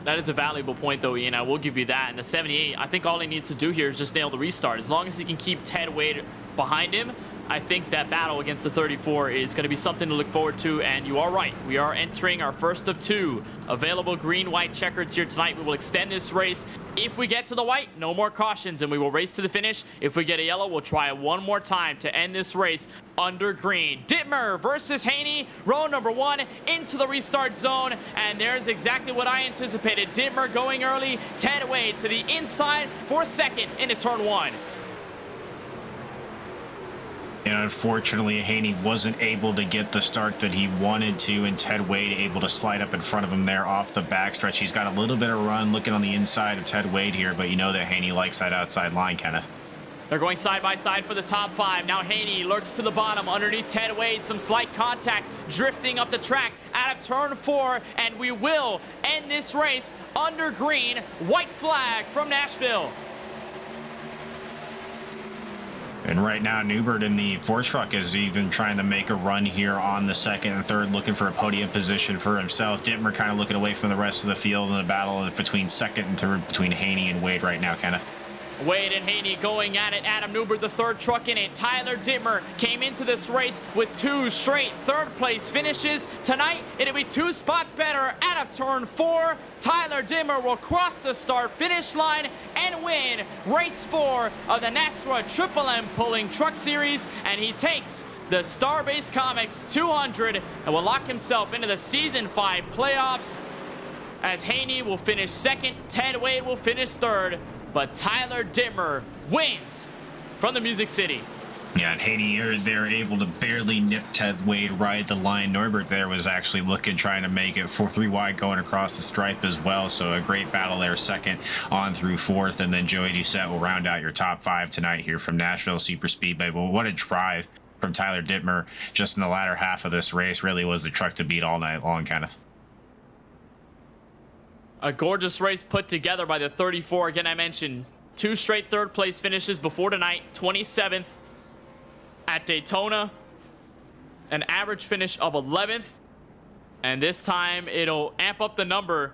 That is a valuable point, though, Ian. I will give you that. And the 78, I think all he needs to do here is just nail the restart. As long as he can keep Ted Wade behind him, I think that battle against the 34 is going to be something to look forward to. And you are right. We are entering our first of two available green-white checkers here tonight. We will extend this race. If we get to the white, no more cautions, and we will race to the finish. If we get a yellow, we'll try it one more time to end this race under green. Dittmer versus Haney, row number one, into the restart zone. And there's exactly what I anticipated. Dittmer going early, Ted Wade to the inside for second into turn one. And unfortunately, Haney wasn't able to get the start that he wanted to, and Ted Wade able to slide up in front of him there off the backstretch. He's got a little bit of run looking on the inside of Ted Wade here, but you know that Haney likes that outside line, Kenneth. They're going side by side for the top five. Now Haney lurks to the bottom underneath Ted Wade. Some slight contact drifting up the track out of turn four, and we will end this race under green. White flag from Nashville. And right now, Newbert in the four truck is even trying to make a run here on the second and third, looking for a podium position for himself. Dittmer kind of looking away from the rest of the field in the battle between second and third between Haney and Wade right now, Kenneth. Wade and Haney going at it. Adam Newbert, the third truck in it. Tyler Dittmer came into this race with two straight third-place finishes. Tonight, it'll be two spots better out of turn four. Tyler Dittmer will cross the start-finish line and win race 4 of the NASRA Triple M Pulling Truck Series, and he takes the Starbase Comics 200 and will lock himself into the Season 5 playoffs, as Haney will finish second, Ted Wade will finish third, but Tyler Dittmer wins from the Music City. Yeah, and Haney, they're able to barely nip Ted Wade right at the line. Norbert there was actually trying to make it 4-3 wide going across the stripe as well. So a great battle there, second on through fourth. And then Joey Doucette will round out your top five tonight here from Nashville Super Speedway. But what a drive from Tyler Dittmer just in the latter half of this race. Really was the truck to beat all night long, Kenneth. A gorgeous race put together by the 34. Again, I mentioned 2 straight third place finishes before tonight. 27th at Daytona, an average finish of 11th, and this time it'll amp up the number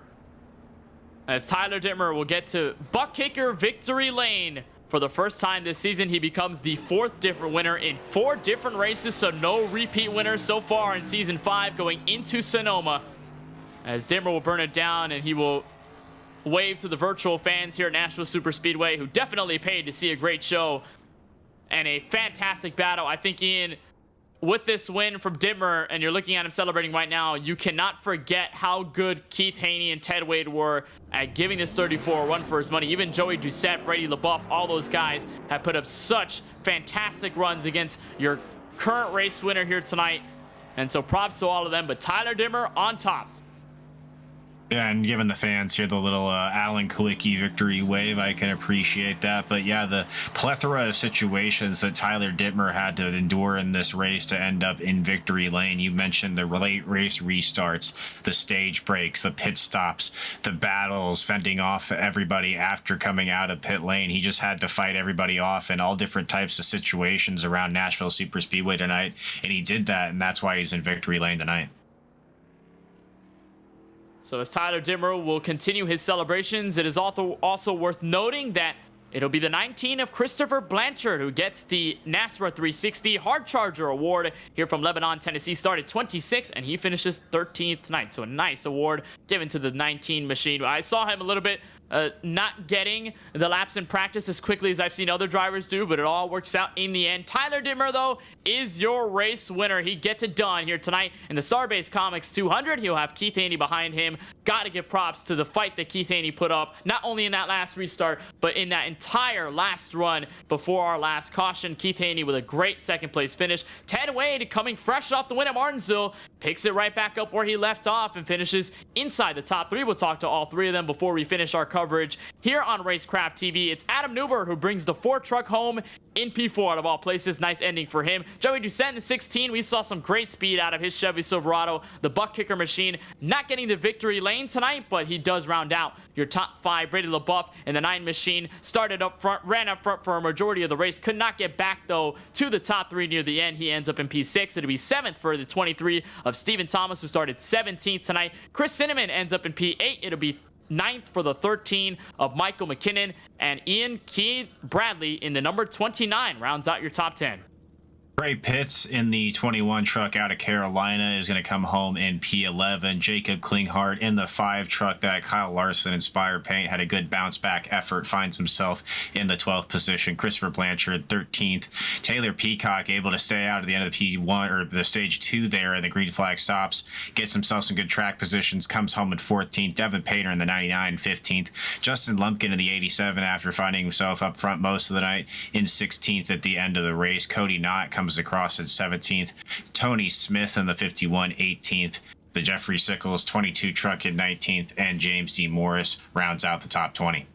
as Tyler Dittmer will get to butt kicker victory lane for the first time this season. He becomes the 4th different winner in 4 different races, so no repeat winners so far in season 5 going into Sonoma, as Dittmer will burn it down and he will wave to the virtual fans here at Nashville Superspeedway, who definitely paid to see a great show and a fantastic battle. I think, Ian, with this win from Dittmer, and you're looking at him celebrating right now, you cannot forget how good Keith Haney and Ted Wade were at giving this 34 a run for his money. Even Joey Doucette, Brady LaBeouf, all those guys have put up such fantastic runs against your current race winner here tonight. And so props to all of them, but Tyler Dittmer on top. Yeah, and giving the fans here the little Alan Klicki victory wave, I can appreciate that. But yeah, the plethora of situations that Tyler Dittmer had to endure in this race to end up in victory lane. You mentioned the late race restarts, the stage breaks, the pit stops, the battles, fending off everybody after coming out of pit lane. He just had to fight everybody off in all different types of situations around Nashville Superspeedway tonight, and he did that, and that's why he's in victory lane tonight. So as Tyler Dittmer will continue his celebrations, it is also worth noting that it'll be the 19 of Christopher Blanchard who gets the NASRA 360 Hard Charger Award here from Lebanon, Tennessee. Started 26th and he finishes 13th tonight. So a nice award given to the 19 machine. I saw him a little bit not getting the laps in practice as quickly as I've seen other drivers do, but it all works out in the end. Tyler Dittmer, though, is your race winner. He gets it done here tonight in the Starbase Comics 200. He'll have Keith Haney behind him. Got to give props to the fight that Keith Haney put up, not only in that last restart, but in that entire last run before our last caution. Keith Haney with a great second place finish. Ted Wade, coming fresh off the win at Martinsville, picks it right back up where he left off and finishes inside the top 3. We'll talk to all 3 of them before we finish our coverage here on Racecraft TV. It's Adam Newber who brings the Ford truck home in P4 out of all places. Nice ending for him. Joey Doucette in 16. We saw some great speed out of his Chevy Silverado, the butt kicker machine. Not getting the victory lane tonight, but he does round out your top 5. Brady LaBeouf in the 9 machine started up front, ran up front for a majority of the race. Could not get back, though, to the top 3 near the end. He ends up in P6. It'll be 7th for the 23 of Stephen Thomas, who started 17th tonight. Chris Cinnamon ends up in P8. It'll be 9th for the 13 of Michael McKinnon, and Ian Keith Bradley in the number 29 rounds out your top 10. Trey Pitts in the 21 truck out of Carolina is going to come home in P11. Jacob Klinghardt in the 5 truck that Kyle Larson inspired paint had a good bounce back effort, finds himself in the 12th position. Christopher Blanchard 13th. Taylor Peacock able to stay out at the end of the P1 or the stage 2 there, and the green flag stops, gets himself some good track positions, comes home in 14th. Devin Painter in the 99 15th. Justin Lumpkin in the 87 after finding himself up front most of the night in 16th at the end of the race. Cody Knott comes across at 17th. Tony Smith in the 51 18th. The Jeffrey Sickles 22 truck at 19th, and James D. Morris rounds out the top 20.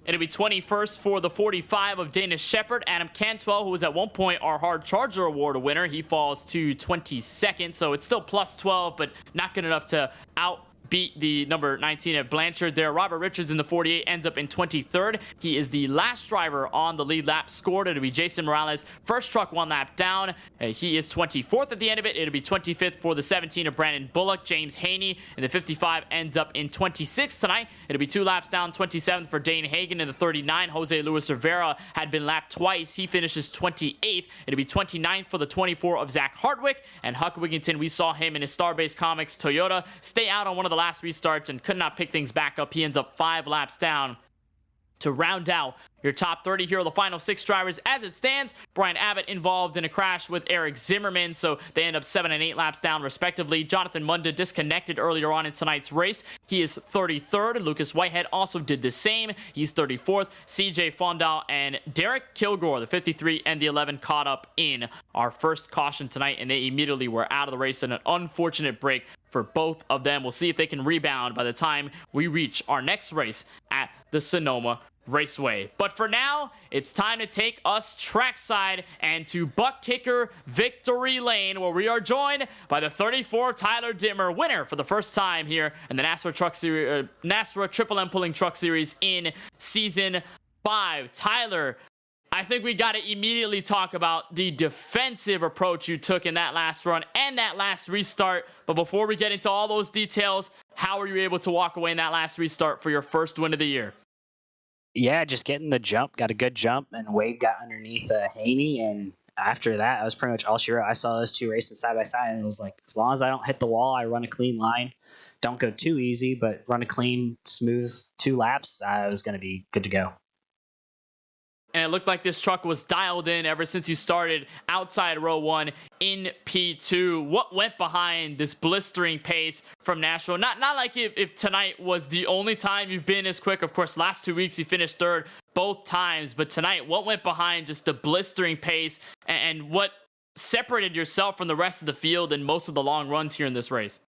It'll be 21st for the 45 of Dana Shepard. Adam Cantwell, who was at one point our Hard Charger Award winner, he falls to 22nd, so it's still plus 12, but not good enough to beat the number 19 at Blanchard there. Robert Richards in the 48 ends up in 23rd. He is the last driver on the lead lap scored. It'll be Jason Morales. First truck 1 lap down. He is 24th at the end of it. It'll be 25th for the 17 of Brandon Bullock. James Haney in the 55 ends up in 26th tonight. It'll be 2 laps down. 27th for Dane Hagen in the 39. Jose Luis Rivera had been lapped twice. He finishes 28th. It'll be 29th for the 24 of Zach Hardwick. And Huck Wigginton, we saw him in his Starbase Comics Toyota stay out on one of the last restarts and could not pick things back up. He ends up 5 laps down to round out your top 30. Here are the final 6 drivers as it stands. Brian Abbott involved in a crash with Eric Zimmerman, so they end up 7 and 8 laps down respectively. Jonathan Munda disconnected earlier on in tonight's race. He is 33rd. Lucas Whitehead also did the same. He's 34th. CJ Fondal and Derek Kilgore, the 53 and the 11, caught up in our first caution tonight, and they immediately were out of the race in an unfortunate break for both of them. We'll see if they can rebound by the time we reach our next race at the Sonoma Raceway. But for now, it's time to take us trackside and to Butt Kicker Victory Lane, where we are joined by the 34 Tyler Dittmer, winner for the first time here in the NASRA Truck Series, NASRA Triple M Pulling Truck Series in Season 5. Tyler, I think we got to immediately talk about the defensive approach you took in that last run and that last restart. But before we get into all those details, how were you able to walk away in that last restart for your first win of the year? Yeah, just getting the jump, got a good jump, and Wade got underneath Haney, and after that, I was pretty much all she wrote. I saw those two racing side by side, and it was like, as long as I don't hit the wall, I run a clean line. Don't go too easy, but run a clean, smooth 2 laps. I was going to be good to go. And it looked like this truck was dialed in ever since you started outside row 1 in P2. What went behind this blistering pace from Nashville? Not like if tonight was the only time you've been as quick. Of course, last 2 weeks you finished third both times. But tonight, what went behind just the blistering pace and what separated yourself from the rest of the field and most of the long runs here in this race?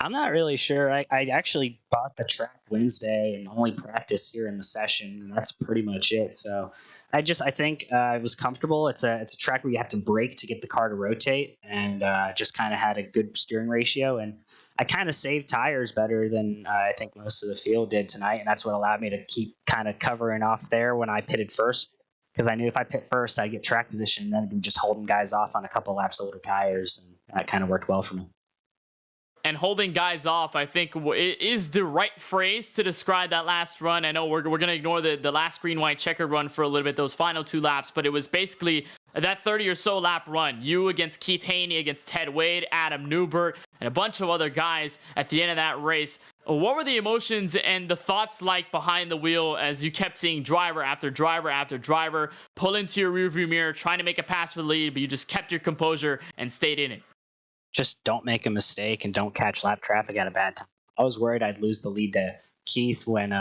I'm not really sure. I actually bought the track Wednesday and only practiced here in the session, and that's pretty much it. So I think I was comfortable. It's a track where you have to brake to get the car to rotate, and just kind of had a good steering ratio. And I kind of saved tires better than I think most of the field did tonight, and that's what allowed me to keep kind of covering off there when I pitted first, because I knew if I pit first, I'd get track position, and then I'd be just holding guys off on a couple laps older tires, and that kind of worked well for me. And holding guys off, I think, is the right phrase to describe that last run. I know we're going to ignore the last green-white checkered run for a little bit, those final 2 laps, but it was basically that 30 or so lap run. You against Keith Haney, against Ted Wade, Adam Newbert, and a bunch of other guys at the end of that race. What were the emotions and the thoughts like behind the wheel as you kept seeing driver after driver after driver pull into your rearview mirror, trying to make a pass for the lead, but you just kept your composure and stayed in it? Just don't make a mistake and don't catch lap traffic at a bad time. I was worried I'd lose the lead to Keith when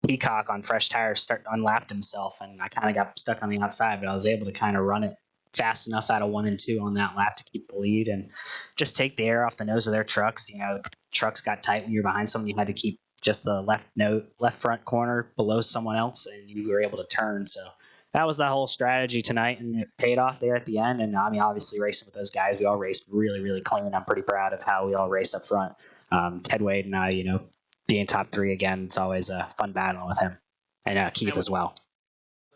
Peacock on fresh tires unlapped himself, and I kind of got stuck on the outside, but I was able to kind of run it fast enough out of 1 and 2 on that lap to keep the lead and just take the air off the nose of their trucks. You know, the trucks got tight when you're behind someone. You had to keep just the left front corner below someone else, and you were able to turn. So that was the whole strategy tonight, and it paid off there at the end. And I mean, obviously racing with those guys, we all raced really, really clean. I'm pretty proud of how we all raced up front. Ted Wade and I, being top 3 again, it's always a fun battle with him, and Keith as well.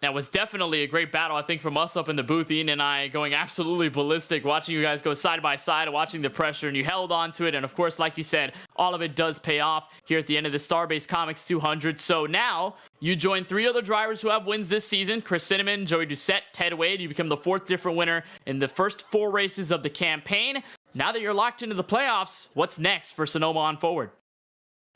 That was definitely a great battle, I think, from us up in the booth. Ian and I going absolutely ballistic, watching you guys go side by side, watching the pressure, and you held on to it. And of course, like you said, all of it does pay off here at the end of the Starbase Comics 200. So now you join 3 other drivers who have wins this season: Chris Cinnamon, Joey Doucette, Ted Wade. You become the 4th different winner in the first 4 races of the campaign. Now that you're locked into the playoffs, what's next for Sonoma on forward?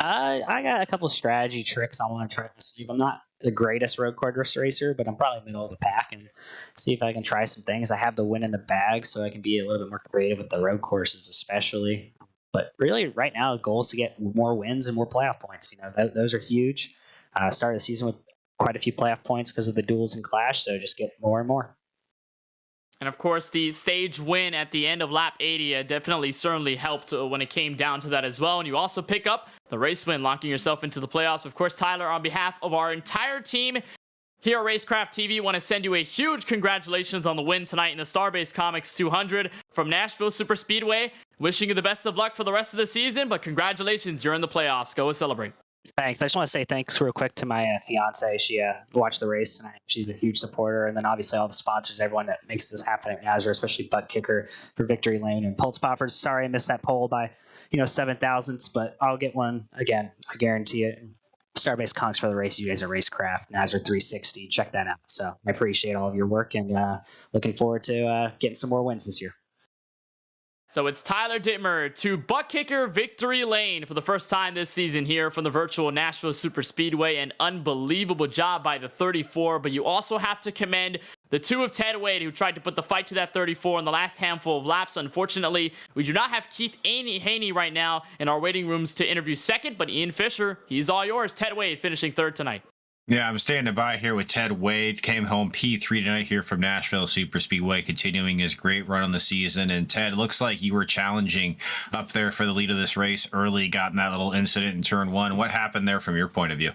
I got a couple of strategy tricks I want to try this league. I'm not the greatest road course racer, but I'm probably middle of the pack, and see if I can try some things. I have the win in the bag, so I can be a little bit more creative with the road courses especially. But really, right now, the goal is to get more wins and more playoff points. Those are huge. Started the season with quite a few playoff points because of the duels and clash, so just get more and more. And of course, the stage win at the end of lap 80 definitely certainly helped when it came down to that as well. And you also pick up the race win, locking yourself into the playoffs. Of course, Tyler, on behalf of our entire team here at Racecraft TV, want to send you a huge congratulations on the win tonight in the Starbase Comics 200 from Nashville Super Speedway. Wishing you the best of luck for the rest of the season, but congratulations, you're in the playoffs. Go celebrate. Thanks. I just want to say thanks real quick to my fiance. She watched the race tonight. She's a huge supporter. And then obviously all the sponsors, everyone that makes this happen at NASRA, especially Butt Kicker for Victory Lane and Pulse Poppers. Sorry I missed that poll by 7 thousandths, but I'll get one again. I guarantee it. Starbase Conks for the race. You guys at Racecraft, NASRA 360. Check that out. So I appreciate all of your work, and looking forward to getting some more wins this year. So it's Tyler Dittmer to Butt Kicker Victory Lane for the first time this season here from the virtual Nashville Super Speedway. An unbelievable job by the 34, but you also have to commend the 2 of Ted Wade, who tried to put the fight to that 34 in the last handful of laps. Unfortunately, we do not have Keith Haney right now in our waiting rooms to interview second, but Ian Fisher, he's all yours. Ted Wade finishing 3rd tonight. Yeah, I'm standing by here with Ted Wade. Came home P3 tonight here from Nashville Super Speedway, continuing his great run on the season. And Ted, looks like you were challenging up there for the lead of this race early, got in that little incident in turn 1. What happened there from your point of view?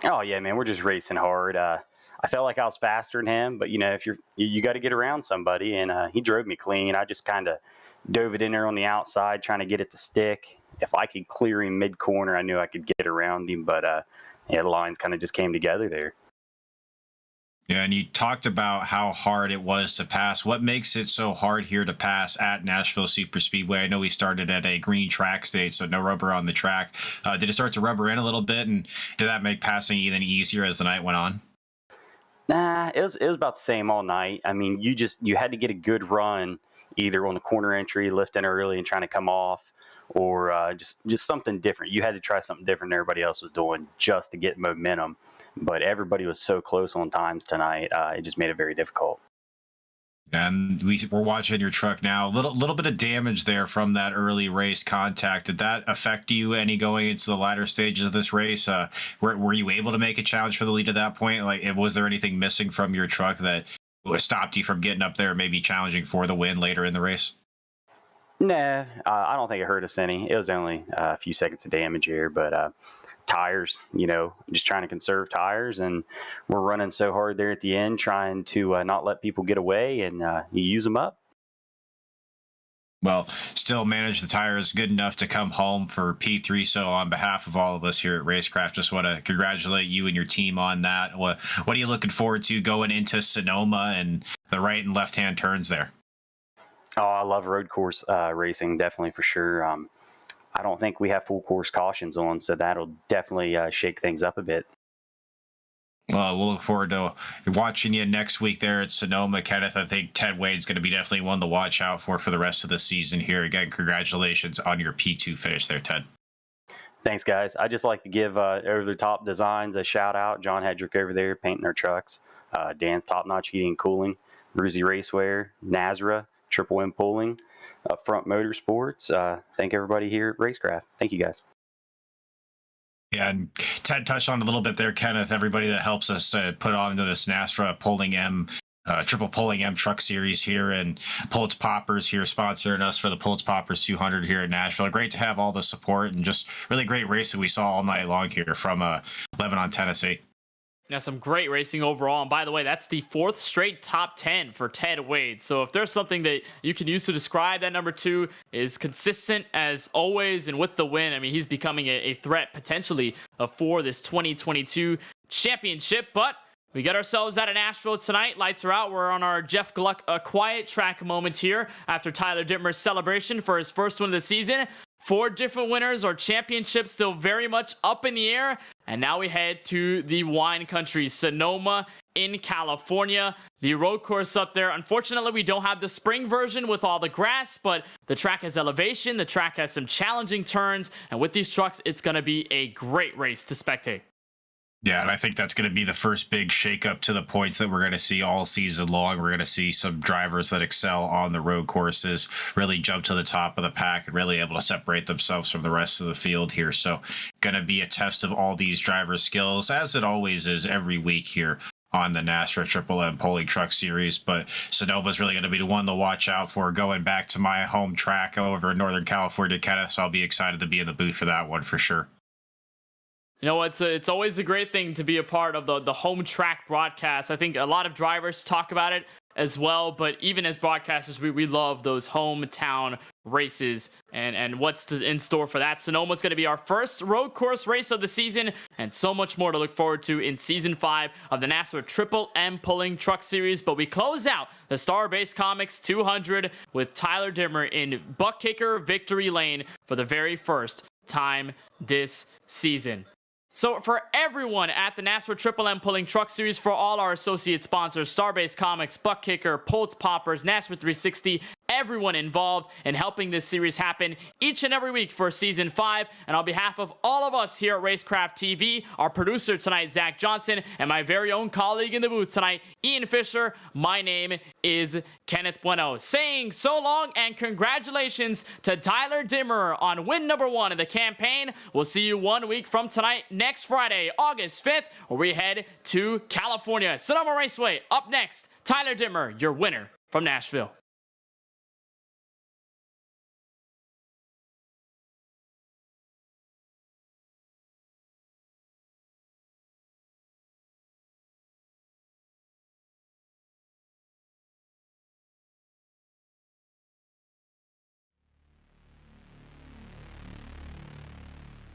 Oh yeah, man, we're just racing hard. I felt like I was faster than him, but if you got to get around somebody, and he drove me clean. I just kind of dove it in there on the outside, trying to get it to stick. If I could clear him mid corner, I knew I could get around him, but yeah, the lines kind of just came together there. Yeah, and you talked about how hard it was to pass. What makes it so hard here to pass at Nashville Super Speedway? I know we started at a green track state, so no rubber on the track. Did it start to rubber in a little bit, and did that make passing even easier as the night went on? Nah, it was about the same all night. I mean, you had to get a good run either on the corner entry, lifting early and trying to come off, or just something different. You had to try something different than everybody else was doing just to get momentum. But everybody was so close on times tonight, it just made it very difficult. And we're watching your truck now. Little bit of damage there from that early race contact. Did that affect you any going into the latter stages of this race? Were you able to make a challenge for the lead at that point? Like, was there anything missing from your truck that stopped you from getting up there, maybe challenging for the win later in the race? Nah, I don't think it hurt us any. It was only a few seconds of damage here, but tires, just trying to conserve tires, and we're running so hard there at the end, trying to not let people get away, and you use them up. Well, still manage the tires good enough to come home for P3. So on behalf of all of us here at Racecraft, just want to congratulate you and your team on that. What are you looking forward to going into Sonoma and the right and left hand turns there? Oh, I love road course racing, definitely, for sure. I don't think we have full course cautions on, so that'll definitely shake things up a bit. Well, we'll look forward to watching you next week there at Sonoma, Kenneth. I think Ted Wade's going to be definitely one to watch out for the rest of the season here. Again, congratulations on your P2 finish there, Ted. Thanks, guys. I just like to give Over the Top Designs a shout out. John Hedrick over there painting our trucks. Dan's Top Notch Heating and Cooling, Bruzy Racewear, NASRA, Triple M Pulling, Front Motorsports. Thank everybody here at Racecraft. Thank you, guys. Yeah, and Ted touched on a little bit there, Kenneth. Everybody that helps us put on into this NASRA Pulling M, Triple Pulling M truck series here, and Pulse Poppers here sponsoring us for the Pulse Poppers 200 here at Nashville. Great to have all the support, and just really great race that we saw all night long here from Lebanon, Tennessee. Yeah, some great racing overall. And by the way, that's the 4th straight top 10 for Ted Wade. So if there's something that you can use to describe that number 2 is consistent as always, and with the win, I mean, he's becoming a threat potentially for this 2022 championship. But we got ourselves out of Nashville tonight. Lights are out. We're on our Jeff Gluck quiet track moment here after Tyler Dittmer's celebration for his first win of the season. 4 different winners. Our championship still very much up in the air. And now we head to the wine country, Sonoma in California. The road course up there. Unfortunately, we don't have the spring version with all the grass, but the track has elevation. The track has some challenging turns. And with these trucks, it's going to be a great race to spectate. Yeah, and I think that's going to be the first big shakeup to the points that we're going to see all season long. We're going to see some drivers that excel on the road courses really jump to the top of the pack and really able to separate themselves from the rest of the field here. So going to be a test of all these drivers' skills, as it always is every week here on the NASRA Triple M Pulling Truck Series. But Sonoma's really going to be the one to watch out for, going back to my home track over in Northern California, Kenneth. So I'll be excited to be in the booth for that one for sure. You know, it's always a great thing to be a part of the home track broadcast. I think a lot of drivers talk about it as well, but even as broadcasters, we love those hometown races and what's in store for that. Sonoma's going to be our first road course race of the season, and so much more to look forward to in Season 5 of the NASRA Triple M Pulling Truck Series. But we close out the Starbase Comics 200 with Tyler Dittmer in butt kicker victory lane for the very first time this season. So for everyone at the NASRA Triple M Pulling Truck Series, for all our associate sponsors, Starbase Comics, Butt Kicker, Pulse Poppers, NASRA 360, everyone involved in helping this series happen each and every week for Season 5. And on behalf of all of us here at Racecraft TV, our producer tonight, Zach Johnson, and my very own colleague in the booth tonight, Ian Fisher, my name is Kenneth Bueno, saying so long and congratulations to Tyler Dittmer on win number 1 in the campaign. We'll see you 1 week from tonight, next Friday, August 5th, where we head to California. Sonoma Raceway. Up next, Tyler Dittmer, your winner from Nashville.